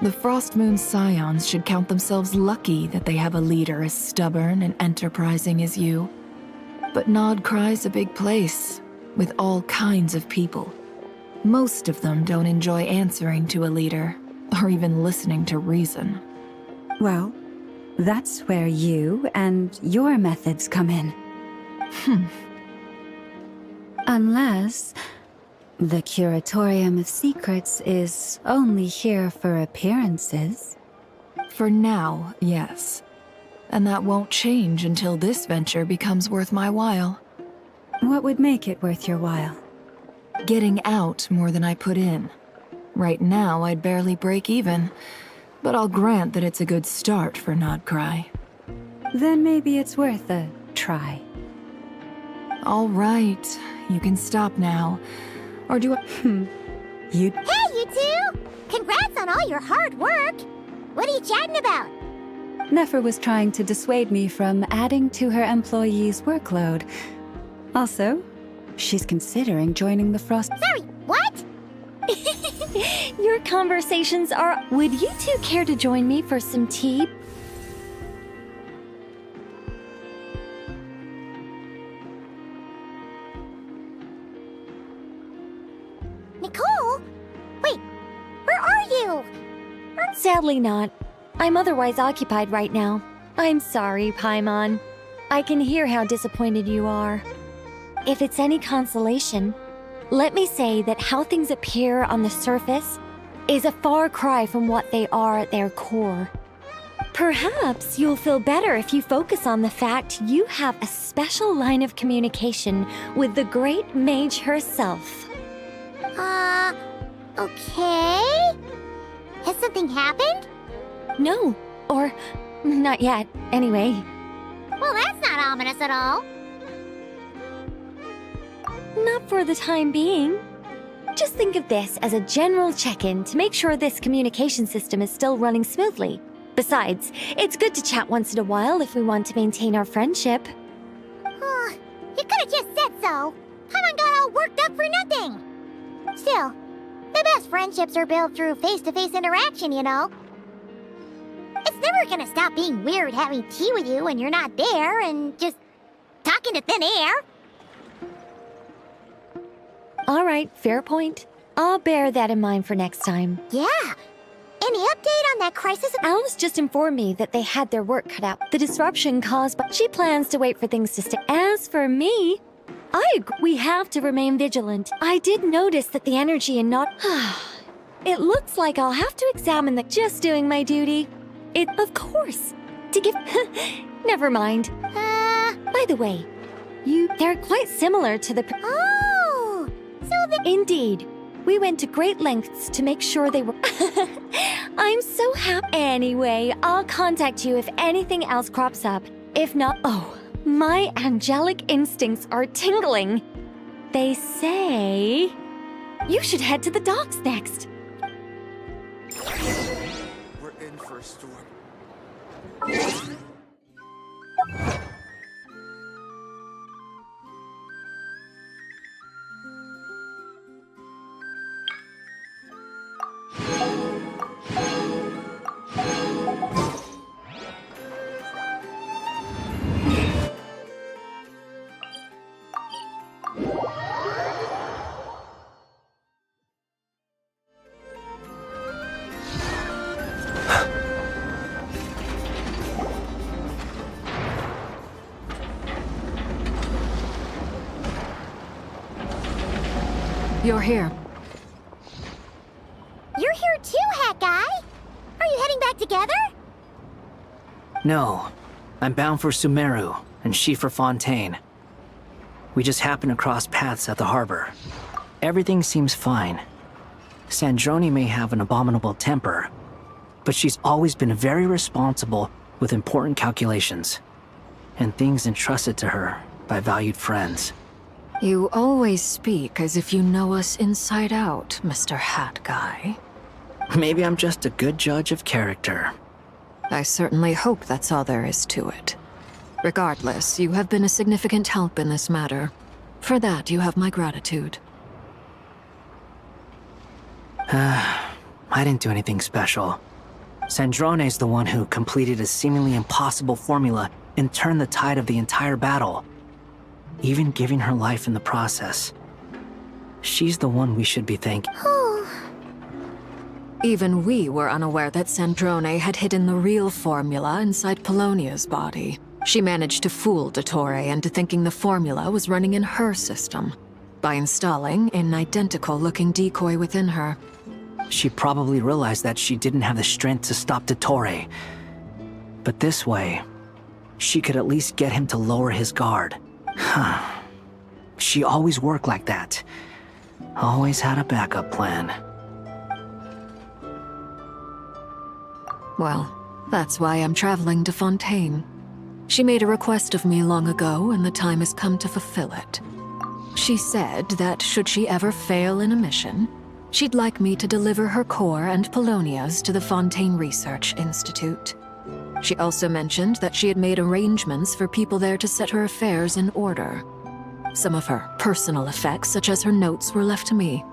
The Frostmoon Scions should count themselves lucky that they have a leader as stubborn and enterprising as you. But Nodcry's a big place, with all kinds of people. Most of them don't enjoy answering to a leader, or even listening to reason. Well, that's where you and your methods come in. Unless the Curatorium of Secrets is only here for appearances. For now, yes. And that won't change until this venture becomes worth my while. What would make it worth your while? Getting out more than I put in. Right now, I'd barely break even, but I'll grant that it's a good start for Nodcry. Then maybe it's worth a try. All right, you can stop now. Or do I... You... Hey, you two! Congrats on all your hard work! What are you chatting about? Nefer was trying to dissuade me from adding to her employees' workload. Also, she's considering joining the Frost... Sorry, what? Your conversations are... Would you two care to join me for some tea? Nicole? Wait, where are you? Sadly not. I'm otherwise occupied right now. I'm sorry, Paimon. I can hear how disappointed you are. If it's any consolation, let me say that how things appear on the surface is a far cry from what they are at their core. Perhaps you'll feel better if you focus on the fact you have a special line of communication with the great mage herself. Okay? Has something happened? No, or not yet, anyway. Well, that's not ominous at all. Not for the time being. Just think of this as a general check-in to make sure this communication system is still running smoothly. Besides, it's good to chat once in a while if we want to maintain our friendship. You could have just said so. Paimon got all worked up for nothing. Still, the best friendships are built through face-to-face interaction, you know. It's never gonna stop being weird having tea with you when you're not there and just talking to thin air. All right, fair point. I'll bear that in mind for next time. Yeah. Any update on that crisis? Alice just informed me that they had their work cut out. The disruption caused by... She plans to wait for things to stay. As for me, I agree. We have to remain vigilant. I did notice that the energy in not... It looks like I'll have to examine the... Just doing my duty. Of course. To give... Never mind. By the way, they're quite similar to the... Oh! So Indeed. We went to great lengths to make sure they were... I'm so happy. Anyway, I'll contact you if anything else crops up. If not... Oh, my angelic instincts are tingling. They say... You should head to the docks next. We're in for a storm. You're here. You're here too, Hat Guy. Are you heading back together? No. I'm bound for Sumeru, and she for Fontaine. We just happened to cross paths at the harbor. Everything seems fine. Sandrone may have an abominable temper, but she's always been very responsible with important calculations and things entrusted to her by valued friends. You always speak as if you know us inside out, Mr. Hat Guy. Maybe I'm just a good judge of character. I certainly hope that's all there is to it. Regardless, you have been a significant help in this matter. For that, you have my gratitude. I didn't do anything special. Sandrone's the one who completed a seemingly impossible formula and turned the tide of the entire battle, even giving her life in the process. She's the one we should be thanking. Even we were unaware that Sandrone had hidden the real formula inside Polonia's body. She managed to fool Dottore into thinking the formula was running in her system by installing an identical-looking decoy within her. She probably realized that she didn't have the strength to stop Dottore. But this way, she could at least get him to lower his guard. She always worked like that. Always had a backup plan. Well, that's why I'm traveling to Fontaine. She made a request of me long ago, and the time has come to fulfill it. She said that should she ever fail in a mission, she'd like me to deliver her core and Polonia's to the Fontaine Research Institute. She also mentioned that she had made arrangements for people there to set her affairs in order. Some of her personal effects, such as her notes, were left to me.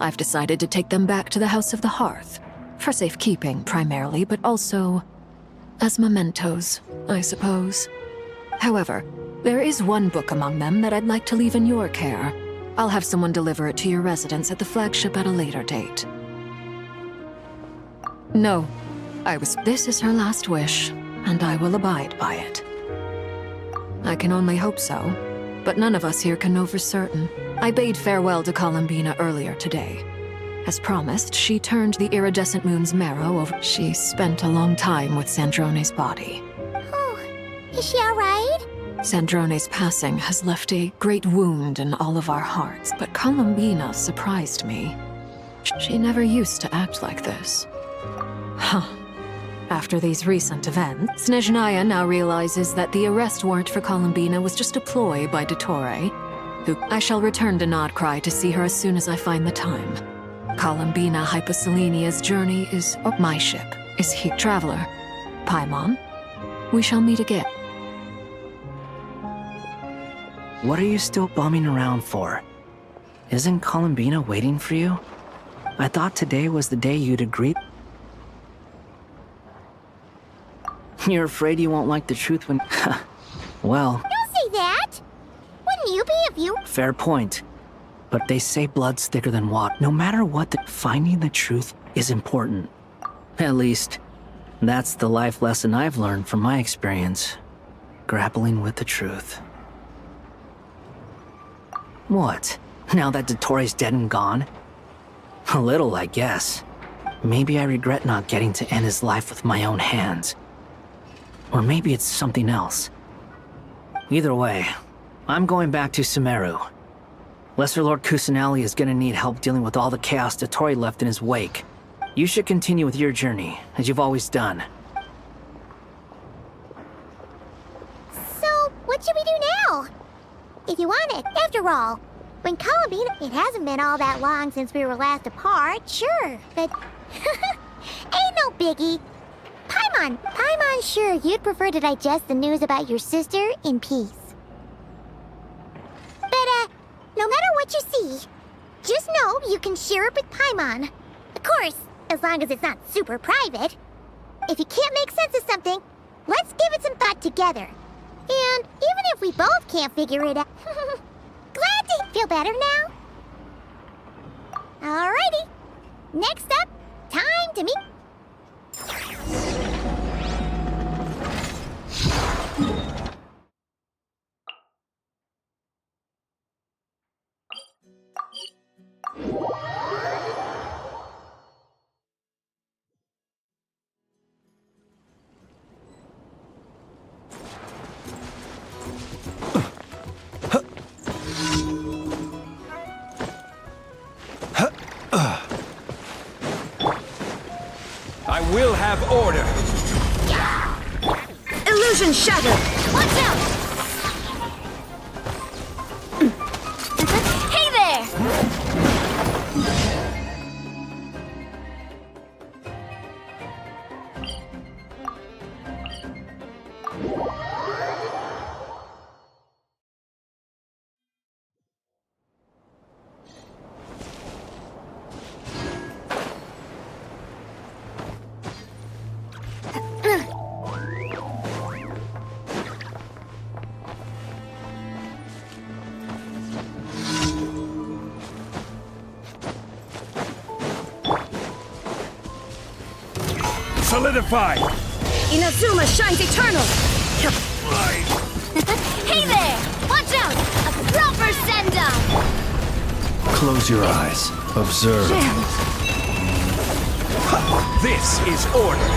I've decided to take them back to the House of the Hearth, for safekeeping primarily, but also as mementos, I suppose. However, there is one book among them that I'd like to leave in your care. I'll have someone deliver it to your residence at the flagship at a later date. No, This is her last wish, and I will abide by it. I can only hope so, but none of us here can know for certain. I bade farewell to Columbina earlier today. As promised, she turned the iridescent moon's marrow over. She spent a long time with Sandrone's body. Oh, is she alright? Sandrone's passing has left a great wound in all of our hearts, but Columbina surprised me. She never used to act like this. Huh. After these recent events, Snezhnaya now realizes that the arrest warrant for Columbina was just a ploy by Dottore, who I shall return to Nodcry to see her as soon as I find the time. Columbina Hyposelenia's journey is up my ship. Is he traveler? Paimon? We shall meet again. What are you still bumming around for? Isn't Columbina waiting for you? I thought today was the day you'd agree. You're afraid you won't like the truth when... Well... Don't say that! Wouldn't you be if you... Fair point. But they say blood's thicker than water. No matter what, finding the truth is important. At least, that's the life lesson I've learned from my experience. Grappling with the truth. What? Now that Dottore's dead and gone? A little, I guess. Maybe I regret not getting to end his life with my own hands. Or maybe it's something else. Either way, I'm going back to Sumeru. Lesser Lord Kusanali is gonna need help dealing with all the chaos Dottore left in his wake. You should continue with your journey, as you've always done. So, what should we do now? If you want it, after all. When Columbina... It hasn't been all that long since we were last apart, sure, but... Ain't no biggie. Paimon's sure you'd prefer to digest the news about your sister in peace. But, no matter what you see, just know you can share it with Paimon. Of course, as long as it's not super private. If you can't make sense of something, let's give it some thought together. And even if we both can't figure it out... Glad to feel better now? Alrighty. Next up, time to meet... have order. Illusion shattered! Watch out! Hey there! Solidify! Inazuma shines eternal! Hey there! Watch out! A proper send-down! Close your eyes. Observe. This is order!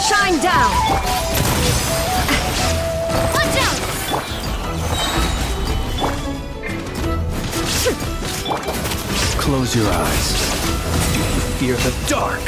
Shine down! Watch out! Close your eyes. Do you fear the dark?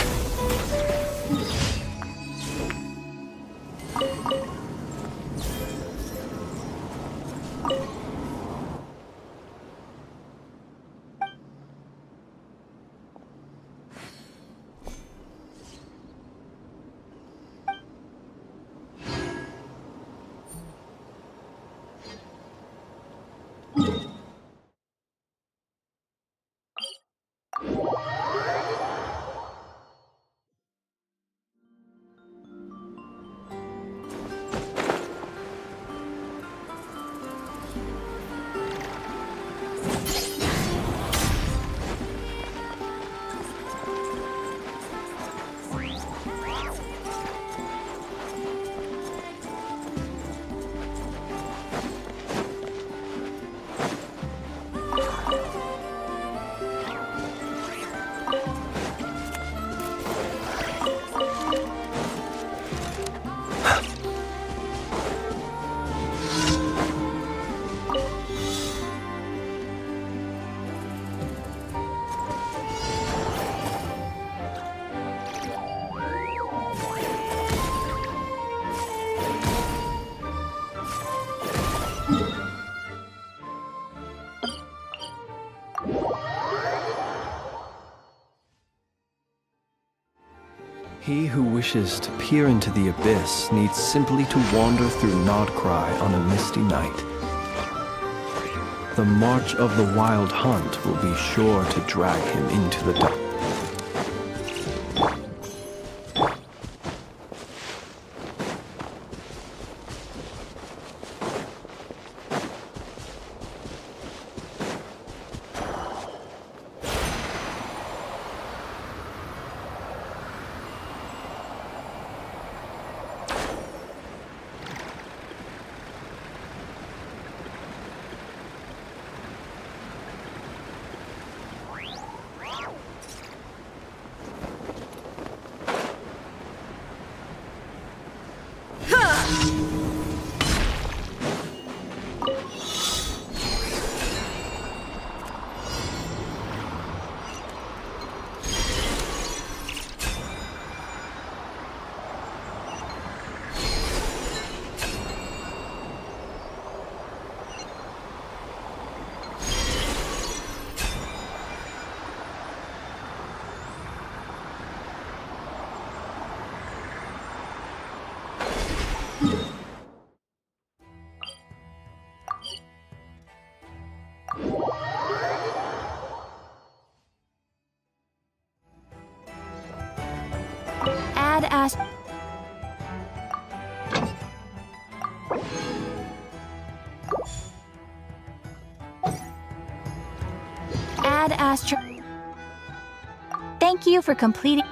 He who wishes to peer into the abyss needs simply to wander through Nodcry on a misty night. The march of the wild hunt will be sure to drag him into the dark. Add Astro. Thank you for completing.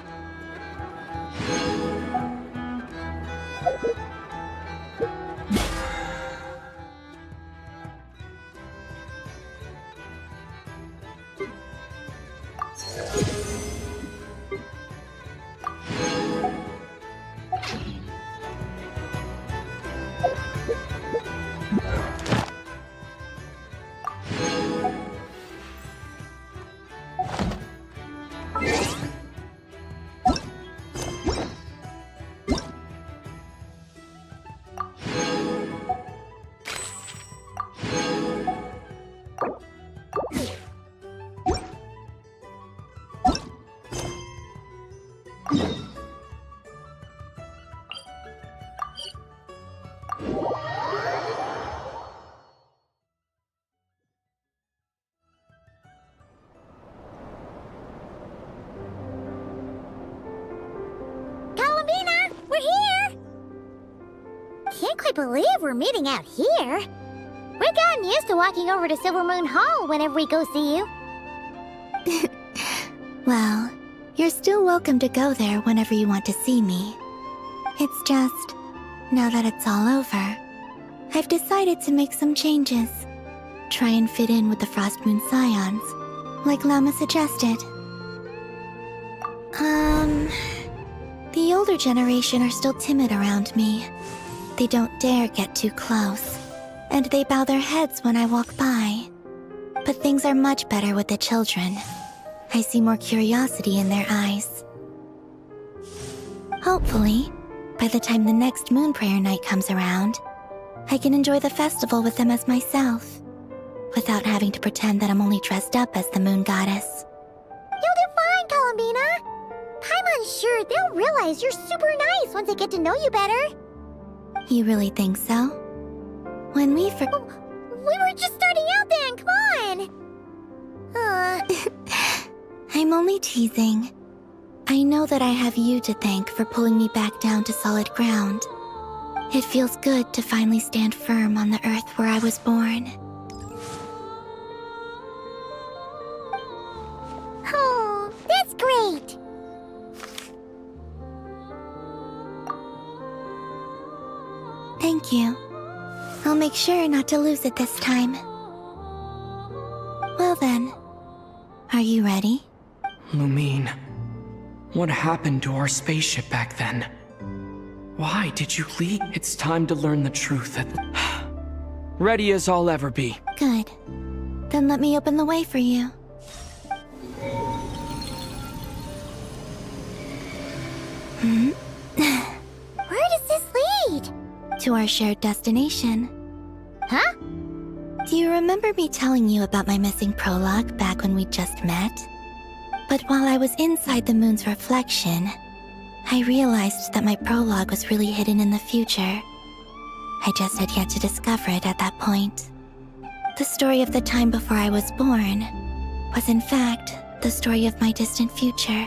Columbina, we're here! Can't quite believe we're meeting out here. We've gotten used to walking over to Silver Moon Hall whenever we go see you. Well, you're still welcome to go there whenever you want to see me. It's just, now that it's all over, I've decided to make some changes. Try and fit in with the Frost Moon Scions, like Llama suggested. The older generation are still timid around me. They don't dare get too close, and they bow their heads when I walk by. But things are much better with the children. I see more curiosity in their eyes. Hopefully, by the time the next Moon Prayer Night comes around, I can enjoy the festival with them as myself, without having to pretend that I'm only dressed up as the Moon Goddess. You'll do fine, Columbina. Paimon's sure they'll realize you're super nice once they get to know you better. You really think so? When we We were just starting out then, come on! I'm only teasing. I know that I have you to thank for pulling me back down to solid ground. It feels good to finally stand firm on the earth where I was born. Oh, that's great! Thank you. I'll make sure not to lose it this time. Well then, are you ready? Lumine, what happened to our spaceship back then? Why did you leave? It's time to learn the truth. Ready as I'll ever be. Good. Then let me open the way for you. Where does this lead? To our shared destination. Huh? Do you remember me telling you about my missing prologue back when we just met? But while I was inside the moon's reflection, I realized that my prologue was really hidden in the future. I just had yet to discover it at that point. The story of the time before I was born was in fact the story of my distant future.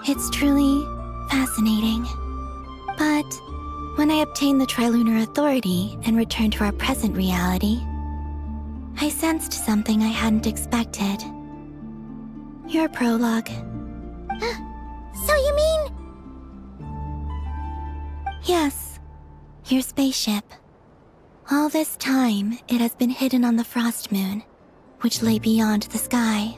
It's truly fascinating. But when I obtained the Trilunar Authority and returned to our present reality, I sensed something I hadn't expected. Your prologue. So you mean... Yes, your spaceship. All this time, it has been hidden on the Frost Moon, which lay beyond the sky.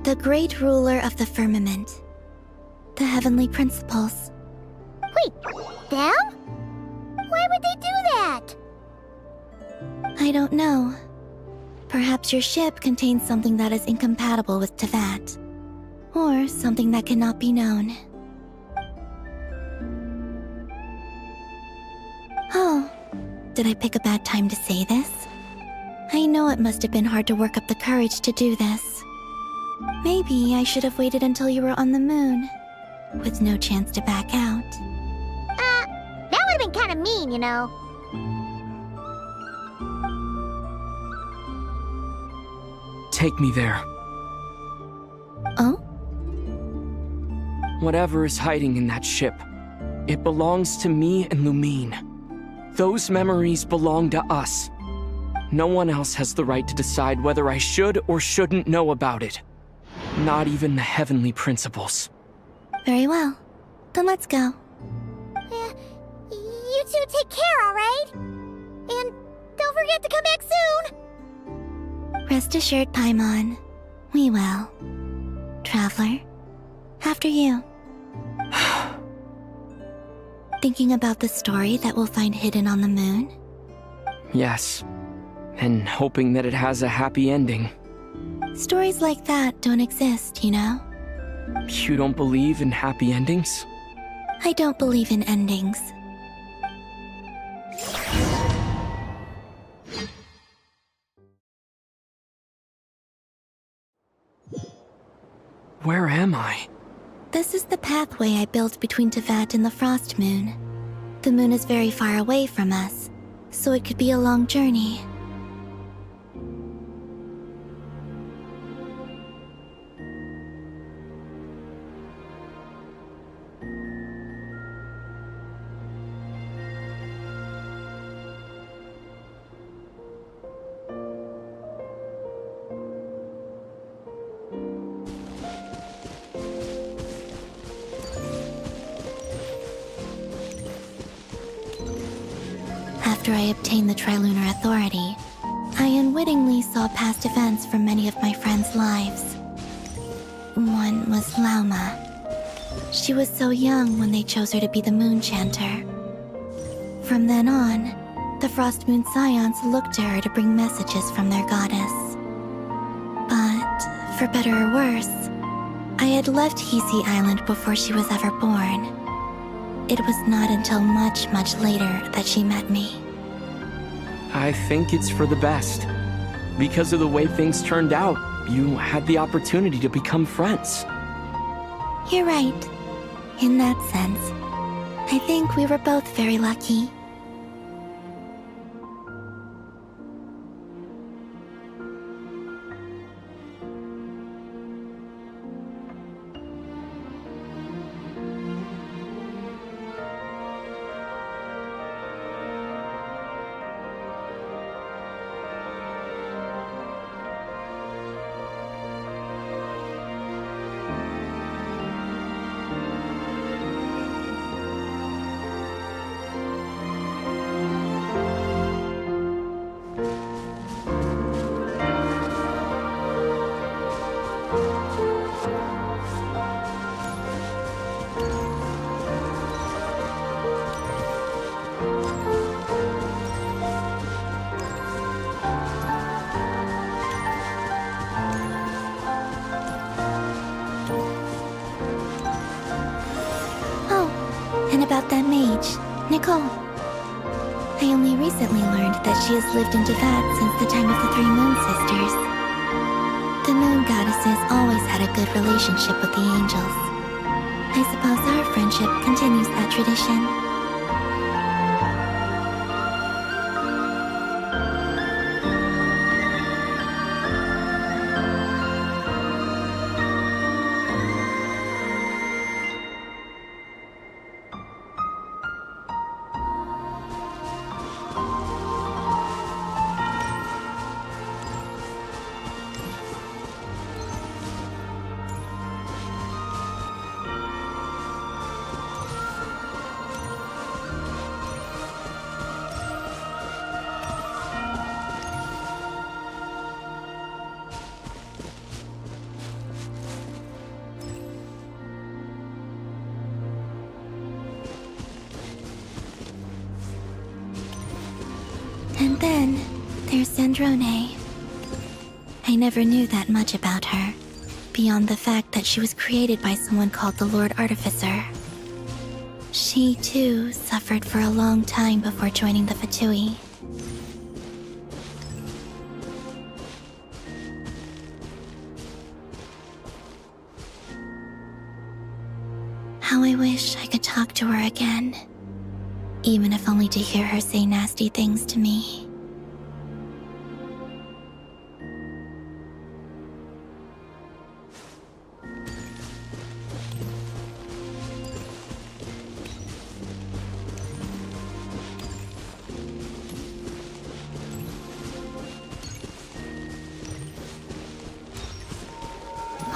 The great ruler of the firmament. The heavenly principles. Wait, them? Why would they do that? I don't know. Perhaps your ship contains something that is incompatible with Tevat. Or something that cannot be known. Oh, did I pick a bad time to say this? I know it must have been hard to work up the courage to do this. Maybe I should have waited until you were on the moon, with no chance to back out. That would have been kind of mean, you know. Take me there. Oh? Whatever is hiding in that ship, it belongs to me and Lumine. Those memories belong to us. No one else has the right to decide whether I should or shouldn't know about it. Not even the heavenly principles. Very well. Then let's go. You two take care, alright? And don't forget to come back soon! Rest assured, Paimon. We will. Traveler, after you. Thinking about the story that we'll find hidden on the moon? Yes. And hoping that it has a happy ending. Stories like that don't exist, you know? You don't believe in happy endings? I don't believe in endings. Where am I? This is the pathway I built between Teyvat and the Frost Moon. The moon is very far away from us, so it could be a long journey. After I obtained the Trilunar Authority, I unwittingly saw past events from many of my friends' lives. One was Lauma. She was so young when they chose her to be the Moon Chanter. From then on, the Frost Moon Scions looked to her to bring messages from their goddess. But, for better or worse, I had left Hisi Island before she was ever born. It was not until much, much later that she met me. I think it's for the best. Because of the way things turned out, you had the opportunity to become friends. You're right. In that sense, I think we were both very lucky. About that mage, Nicole. I only recently learned that she has lived in Teyvat since the time of the Three Moon Sisters. The Moon Goddesses always had a good relationship with the angels. I suppose our friendship continues that tradition. And then, there's Zandrone. I never knew that much about her, beyond the fact that she was created by someone called the Lord Artificer. She, too, suffered for a long time before joining the Fatui. How I wish I could talk to her again. Even if only to hear her say nasty things to me.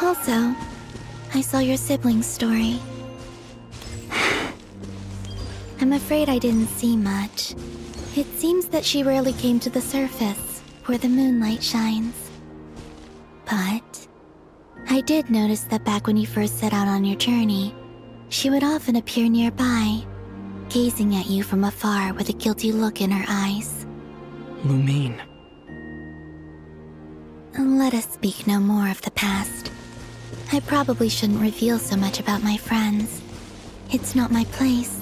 Also, I saw your siblings' story. I'm afraid I didn't see much. It seems that she rarely came to the surface, where the moonlight shines. But I did notice that back when you first set out on your journey, she would often appear nearby, gazing at you from afar with a guilty look in her eyes. Lumine. Let us speak no more of the past. I probably shouldn't reveal so much about my friends. It's not my place.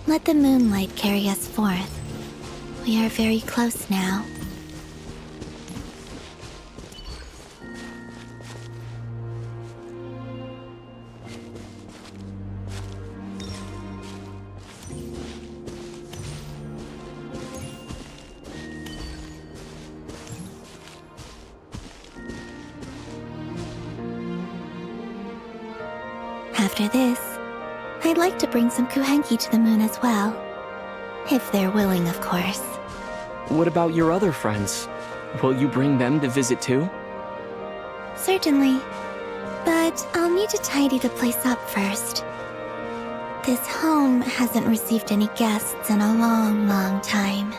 Let the moonlight carry us forth. We are very close now. after this, I'd like to bring some Kuhenki to the moon as well. If they're willing, of course. What about your other friends? Will you bring them to visit too? Certainly. But I'll need to tidy the place up first. This home hasn't received any guests in a long, long time.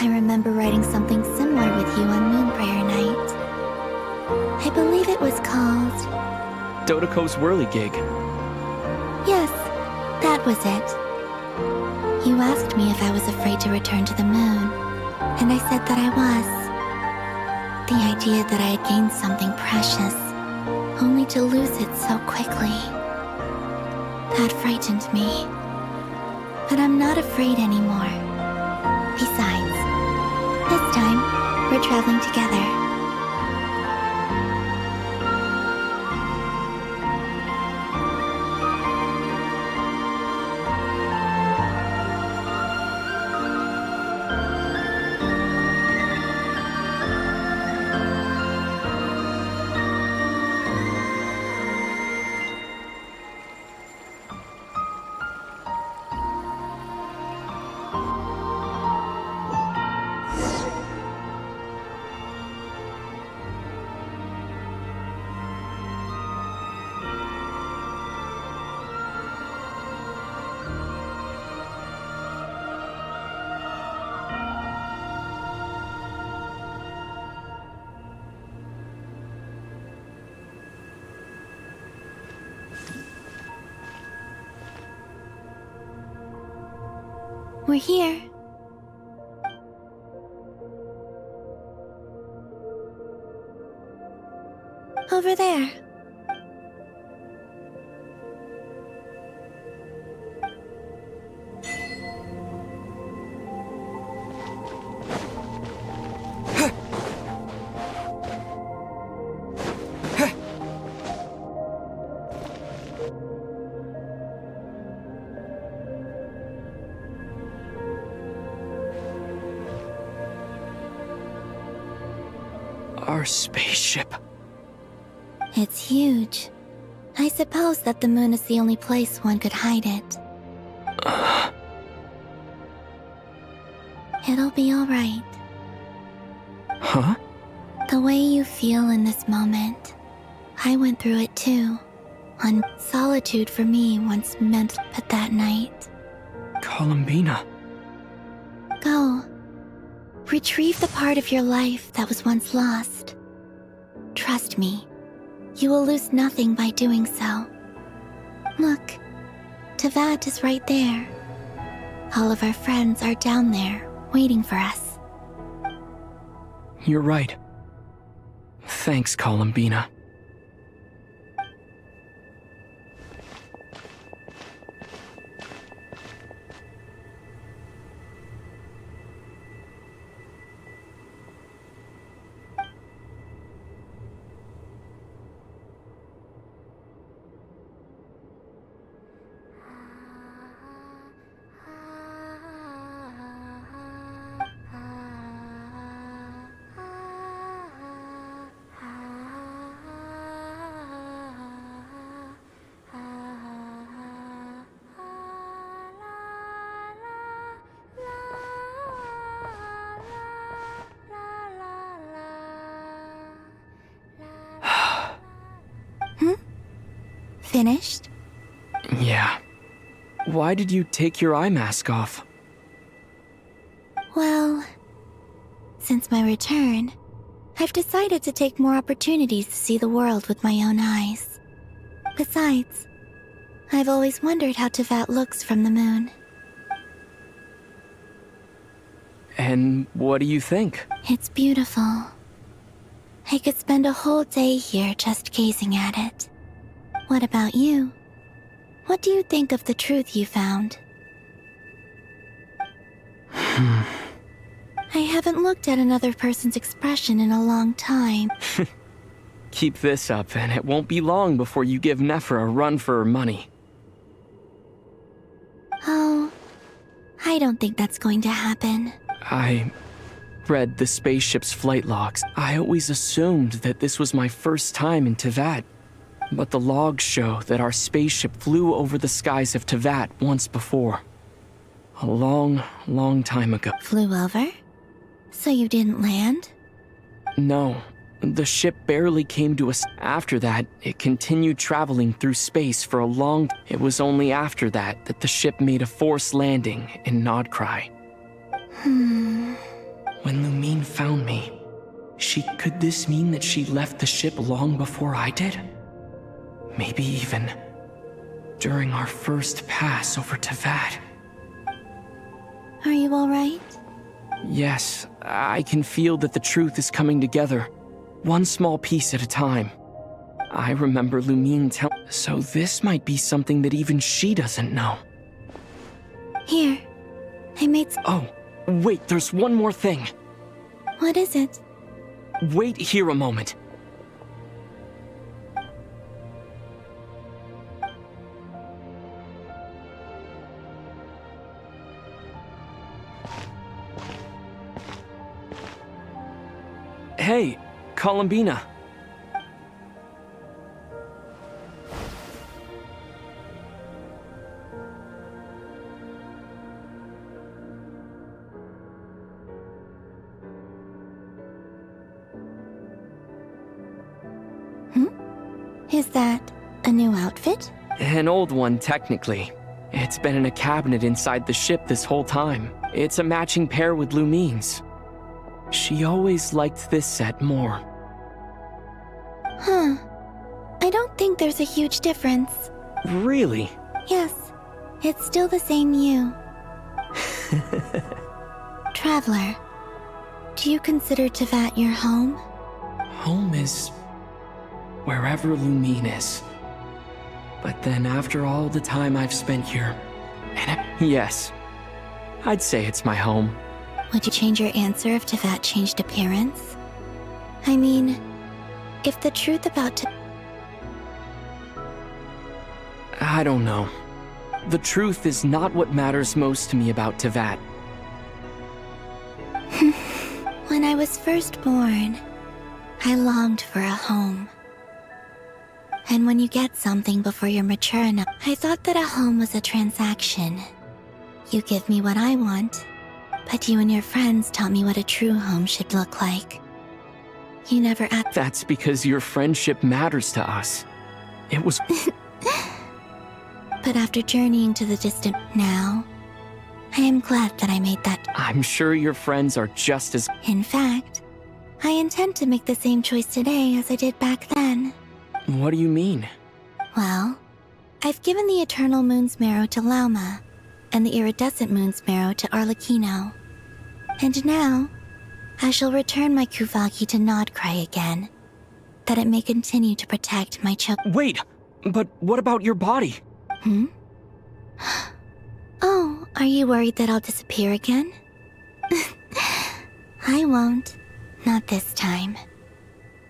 I remember writing something similar with you on Moon Prayer Night. I believe it was called... Dodoko's Whirligig. Yes, that was it. You asked me if I was afraid to return to the moon, and I said that I was. The idea that I had gained something precious, only to lose it so quickly. That frightened me. But I'm not afraid anymore. Besides, this time, we're traveling together. We're here. Over there. Our spaceship. It's huge. I suppose that the moon is the only place one could hide it. It'll be alright. Huh? The way you feel in this moment, I went through it too. When solitude for me once meant but that night. Columbina. Go. Retrieve the part of your life that was once lost. Trust me, you will lose nothing by doing so. Look, Teyvat is right there. All of our friends are down there, waiting for us. You're right. Thanks, Columbina. Finished? Yeah. Why did you take your eye mask off? Well, since my return, I've decided to take more opportunities to see the world with my own eyes. Besides, I've always wondered how Teyvat looks from the moon. And what do you think? It's beautiful. I could spend a whole day here just gazing at it. What about you? What do you think of the truth you found? I haven't looked at another person's expression in a long time. Keep this up, and it won't be long before you give Nephra a run for her money. Oh, I don't think that's going to happen. I read the spaceship's flight logs. I always assumed that this was my first time in Tevat. But the logs show that our spaceship flew over the skies of Tevat once before. A long, long time ago. Flew over? So you didn't land? No, the ship barely came to us. After that, it continued traveling through space for a long... It was only after that that the ship made a forced landing in Nodcry. When Lumine found me, could this mean that she left the ship long before I did? Maybe even during our first pass over Tevat. Are you alright? Yes, I can feel that the truth is coming together, one small piece at a time. I remember Lumine so this might be something that even she doesn't know. Here, I made Oh, wait, there's one more thing. What is it? Wait here a moment. Hey, Columbina. Is that a new outfit? An old one, technically. It's been in a cabinet inside the ship this whole time. It's a matching pair with Lumine's. She always liked this set more. Huh. I don't think there's a huge difference. Really? Yes, it's still the same you. Traveler, do you consider Tevat your home? Home is wherever Lumine is. But then after all the time I've spent here, yes, I'd say it's my home. Would you change your answer if Tevat changed appearance? I mean, if the truth about I don't know. The truth is not what matters most to me about Tevat. When I was first born, I longed for a home. And when you get something before you're mature enough, I thought that a home was a transaction. You give me what I want, but you and your friends taught me what a true home should look like. You never asked. That's because your friendship matters to us. It was... But after journeying to the distant now, I am glad that I made that. I'm sure your friends are just as... In fact, I intend to make the same choice today as I did back then. What do you mean? Well, I've given the Eternal Moon's Marrow to Lauma, and the Iridescent Moon's Marrow to Arlecchino. And now, I shall return my Kuvagi to Nodcry again, that it may continue to protect my Wait! But what about your body? Oh, are you worried that I'll disappear again? I won't. Not this time.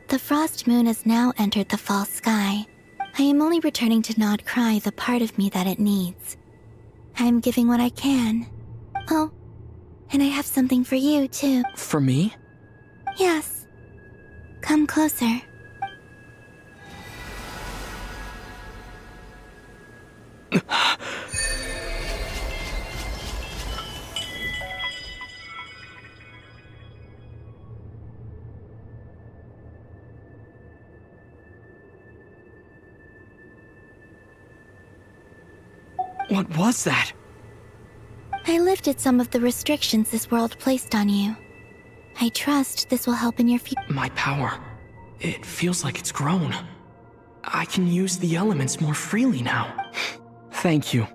The Frost Moon has now entered the fall sky. I am only returning to Nodcry the part of me that it needs. I am giving what I can. Oh, and I have something for you, too. For me? Yes. Come closer. What was that? I lifted some of the restrictions this world placed on you. I trust this will help in your future. My power. It feels like it's grown. I can use the elements more freely now. Thank you.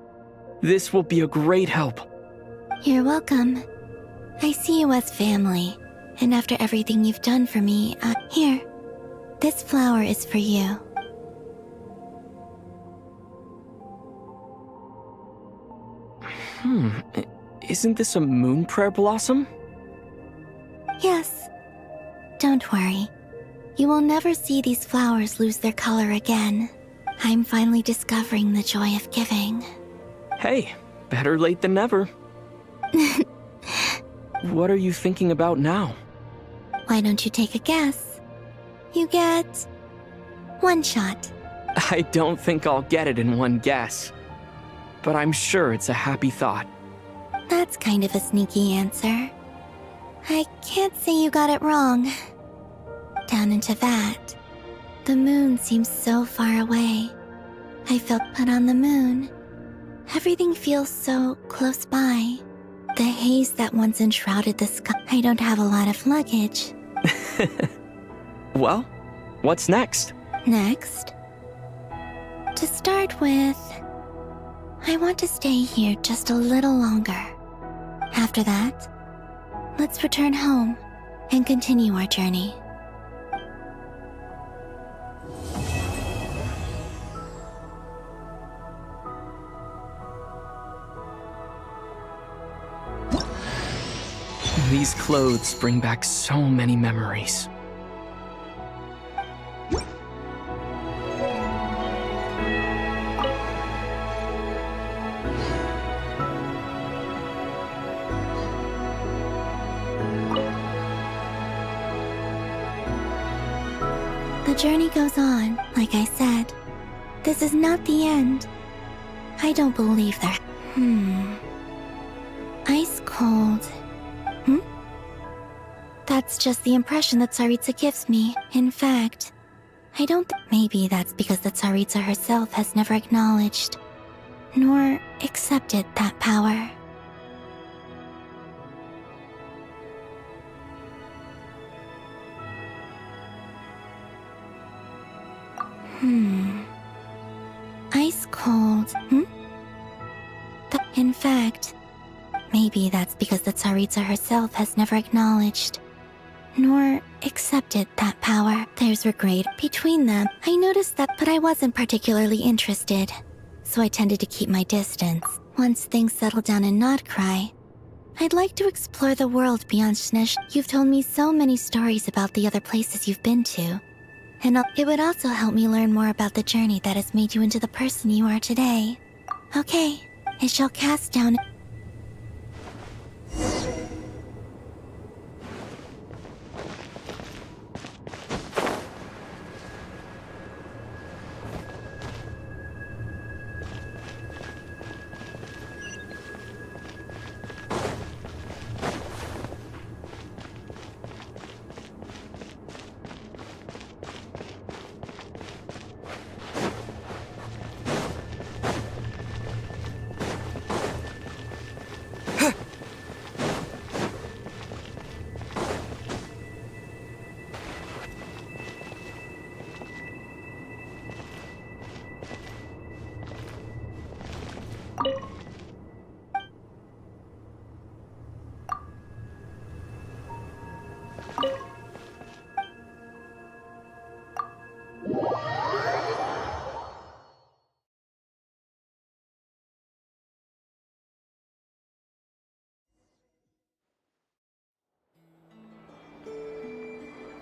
This will be a great help. You're welcome. I see you as family, and after everything you've done for me, here. This flower is for you. Isn't this a moon prayer blossom? Don't worry. You will never see these flowers lose their color again. I'm finally discovering the joy of giving. Hey, better late than never. What are you thinking about now? Why don't you take a guess? You get 1 shot. I don't think I'll get it in one guess. But I'm sure it's a happy thought. That's kind of a sneaky answer. I can't say you got it wrong. Down into that, the moon seems so far away. I felt put on the moon. Everything feels so close by. The haze that once enshrouded the sky. I don't have a lot of luggage. Well, what's next? Next? To start with, I want to stay here just a little longer. After that, let's return home and continue our journey. These clothes bring back so many memories. The journey goes on, like I said. This is not the end. I don't believe there. Ice cold. That's just the impression that Tsaritsa gives me. In fact, I don't maybe that's because the Tsaritsa herself has never acknowledged nor accepted that power. Ice cold. In fact, maybe that's because the Tsaritsa herself has never acknowledged nor accepted that power. There's regret between them. I noticed that, but I wasn't particularly interested, so I tended to keep my distance. Once things settle down in Notcry, I'd like to explore the world beyond Shnesh. You've told me so many stories about the other places you've been to, and it would also help me learn more about the journey that has made you into the person you are today. Okay, I shall cast down.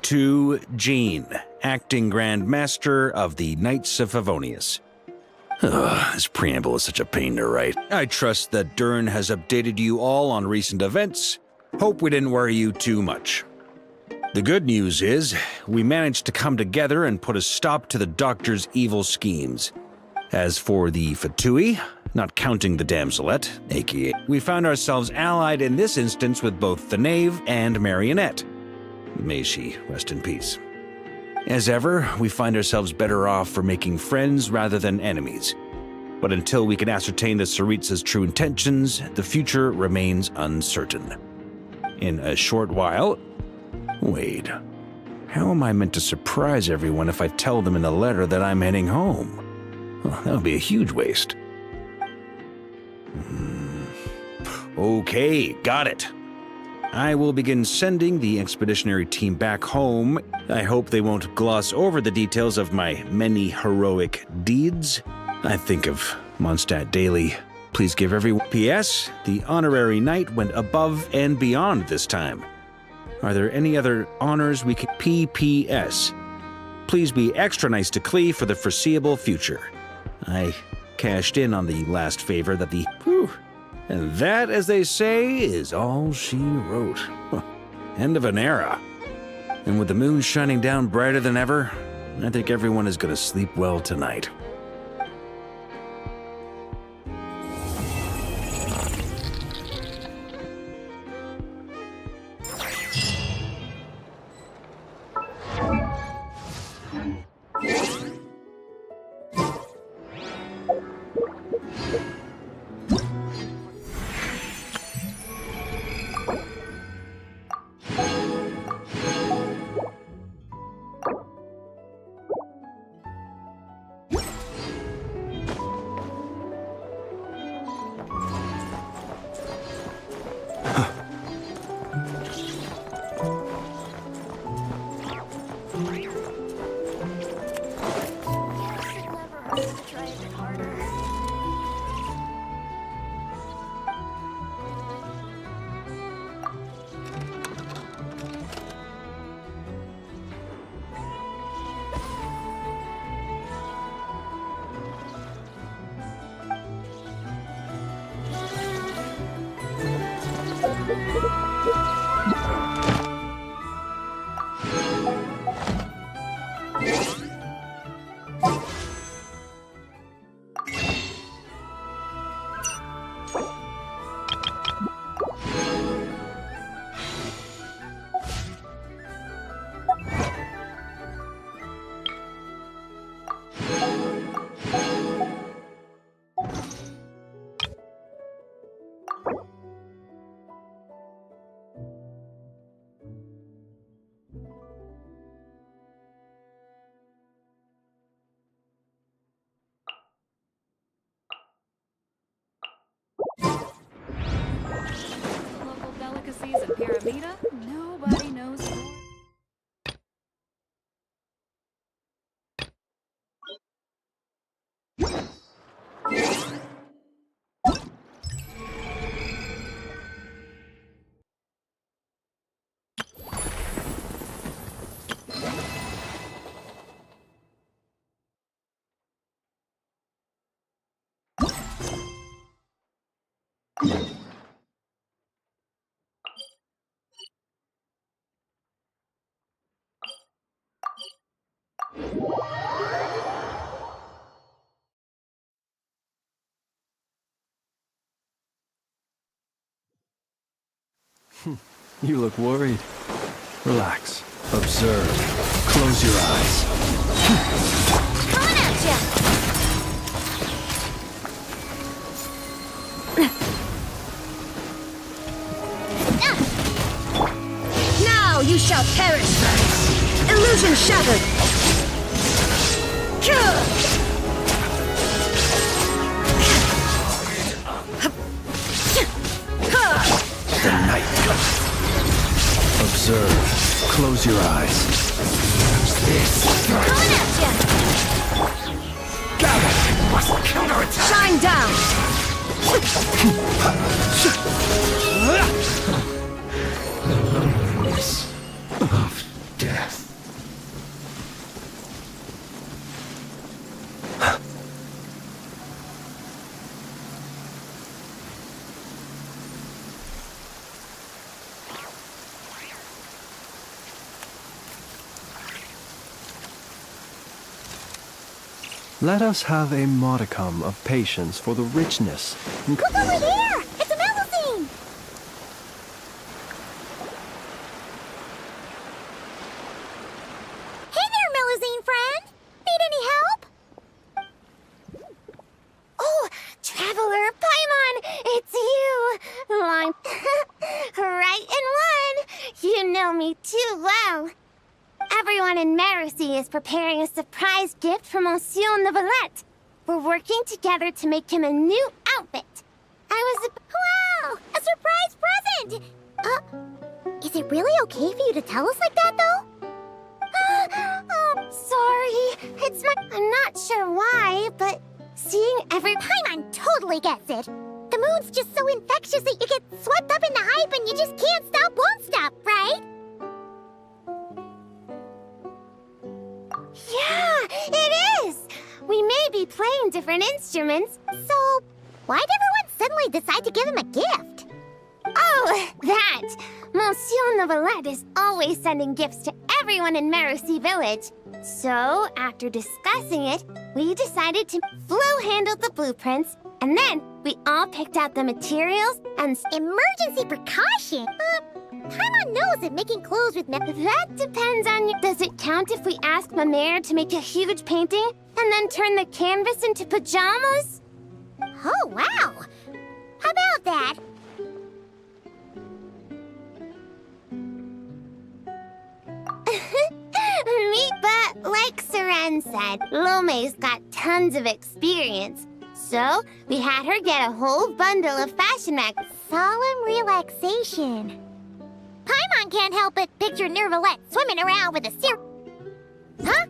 To Jean, Acting Grand Master of the Knights of Favonius. This preamble is such a pain to write. I trust that Dern has updated you all on recent events. Hope we didn't worry you too much. The good news is, we managed to come together and put a stop to the Doctor's evil schemes. As for the Fatui, not counting the Damselette, aka, we found ourselves allied in this instance with both the Knave and Marionette. May she rest in peace. As ever, we find ourselves better off for making friends rather than enemies. But until we can ascertain the Tsaritsa's true intentions, the future remains uncertain. In a short while... Wait. How am I meant to surprise everyone if I tell them in the letter that I'm heading home? Well, that would be a huge waste. Okay, got it. I will begin sending the expeditionary team back home. I hope they won't gloss over the details of my many heroic deeds. I think of Mondstadt daily. Please give everyone... P.S. The honorary knight went above and beyond this time. Are there any other honors we could... PPS. Please be extra nice to Klee for the foreseeable future. I cashed in on the last favor that the... Whew. And that, as they say, is all she wrote. End of an era. And with the moon shining down brighter than ever, I think everyone is going to sleep well tonight. Local delicacies in Pyramida? Nobody knows more. You look worried. Relax. Observe. Close your eyes. Coming at ya! Now you shall perish! Illusion shattered! The night. Observe. Close your eyes. Coming at ya! Gather! Must counterattack! Shine down! Of death. Let us have a modicum of patience for the richness. Look over here! It's a Melusine! Hey there, Melusine friend! Need any help? Oh, Traveler Paimon! It's you! I'm right in one! You know me too well. Everyone in Marusy is preparing a surprise gift for Monsieur Neuvillette. We're working together to make him a new outfit. Wow! A surprise present! Is it really okay for you to tell us like that, though? Oh, sorry. I'm not sure why, but seeing every... Paimon totally gets it. The mood's just so infectious that you get swept up in the hype and you just can't stop, won't stop, right? We may be playing different instruments, so why'd everyone suddenly decide to give him a gift? Oh, that! Monsieur Novelette is always sending gifts to everyone in Merusi Village. So, after discussing it, we decided to handle the blueprints, and then we all picked out the materials and emergency precaution? Paimon knows that making clothes with That depends on you. Does it count if we ask Mamere to make a huge painting and then turn the canvas into pajamas? Oh, wow! How about that? But like Seren said, Lome's got tons of experience. So, we had her get a whole bundle of fashion magazines. Solemn relaxation. Paimon can't help but picture Nervalette swimming around with a Huh?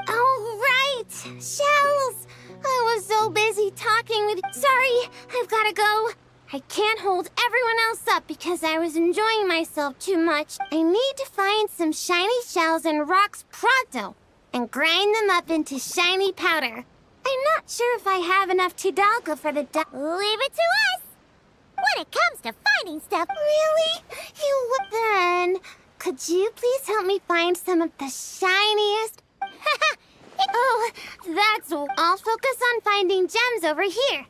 Oh, right! Shells! I was so busy talking with... Sorry, I've gotta go. I can't hold everyone else up because I was enjoying myself too much. I need to find some shiny shells and rocks pronto and grind them up into shiny powder. I'm not sure if I have enough Tidalgo for the Leave it to us! When it comes to finding stuff... Really? You would then... Could you please help me find some of the shiniest... Oh, that's all. I'll focus on finding gems over here.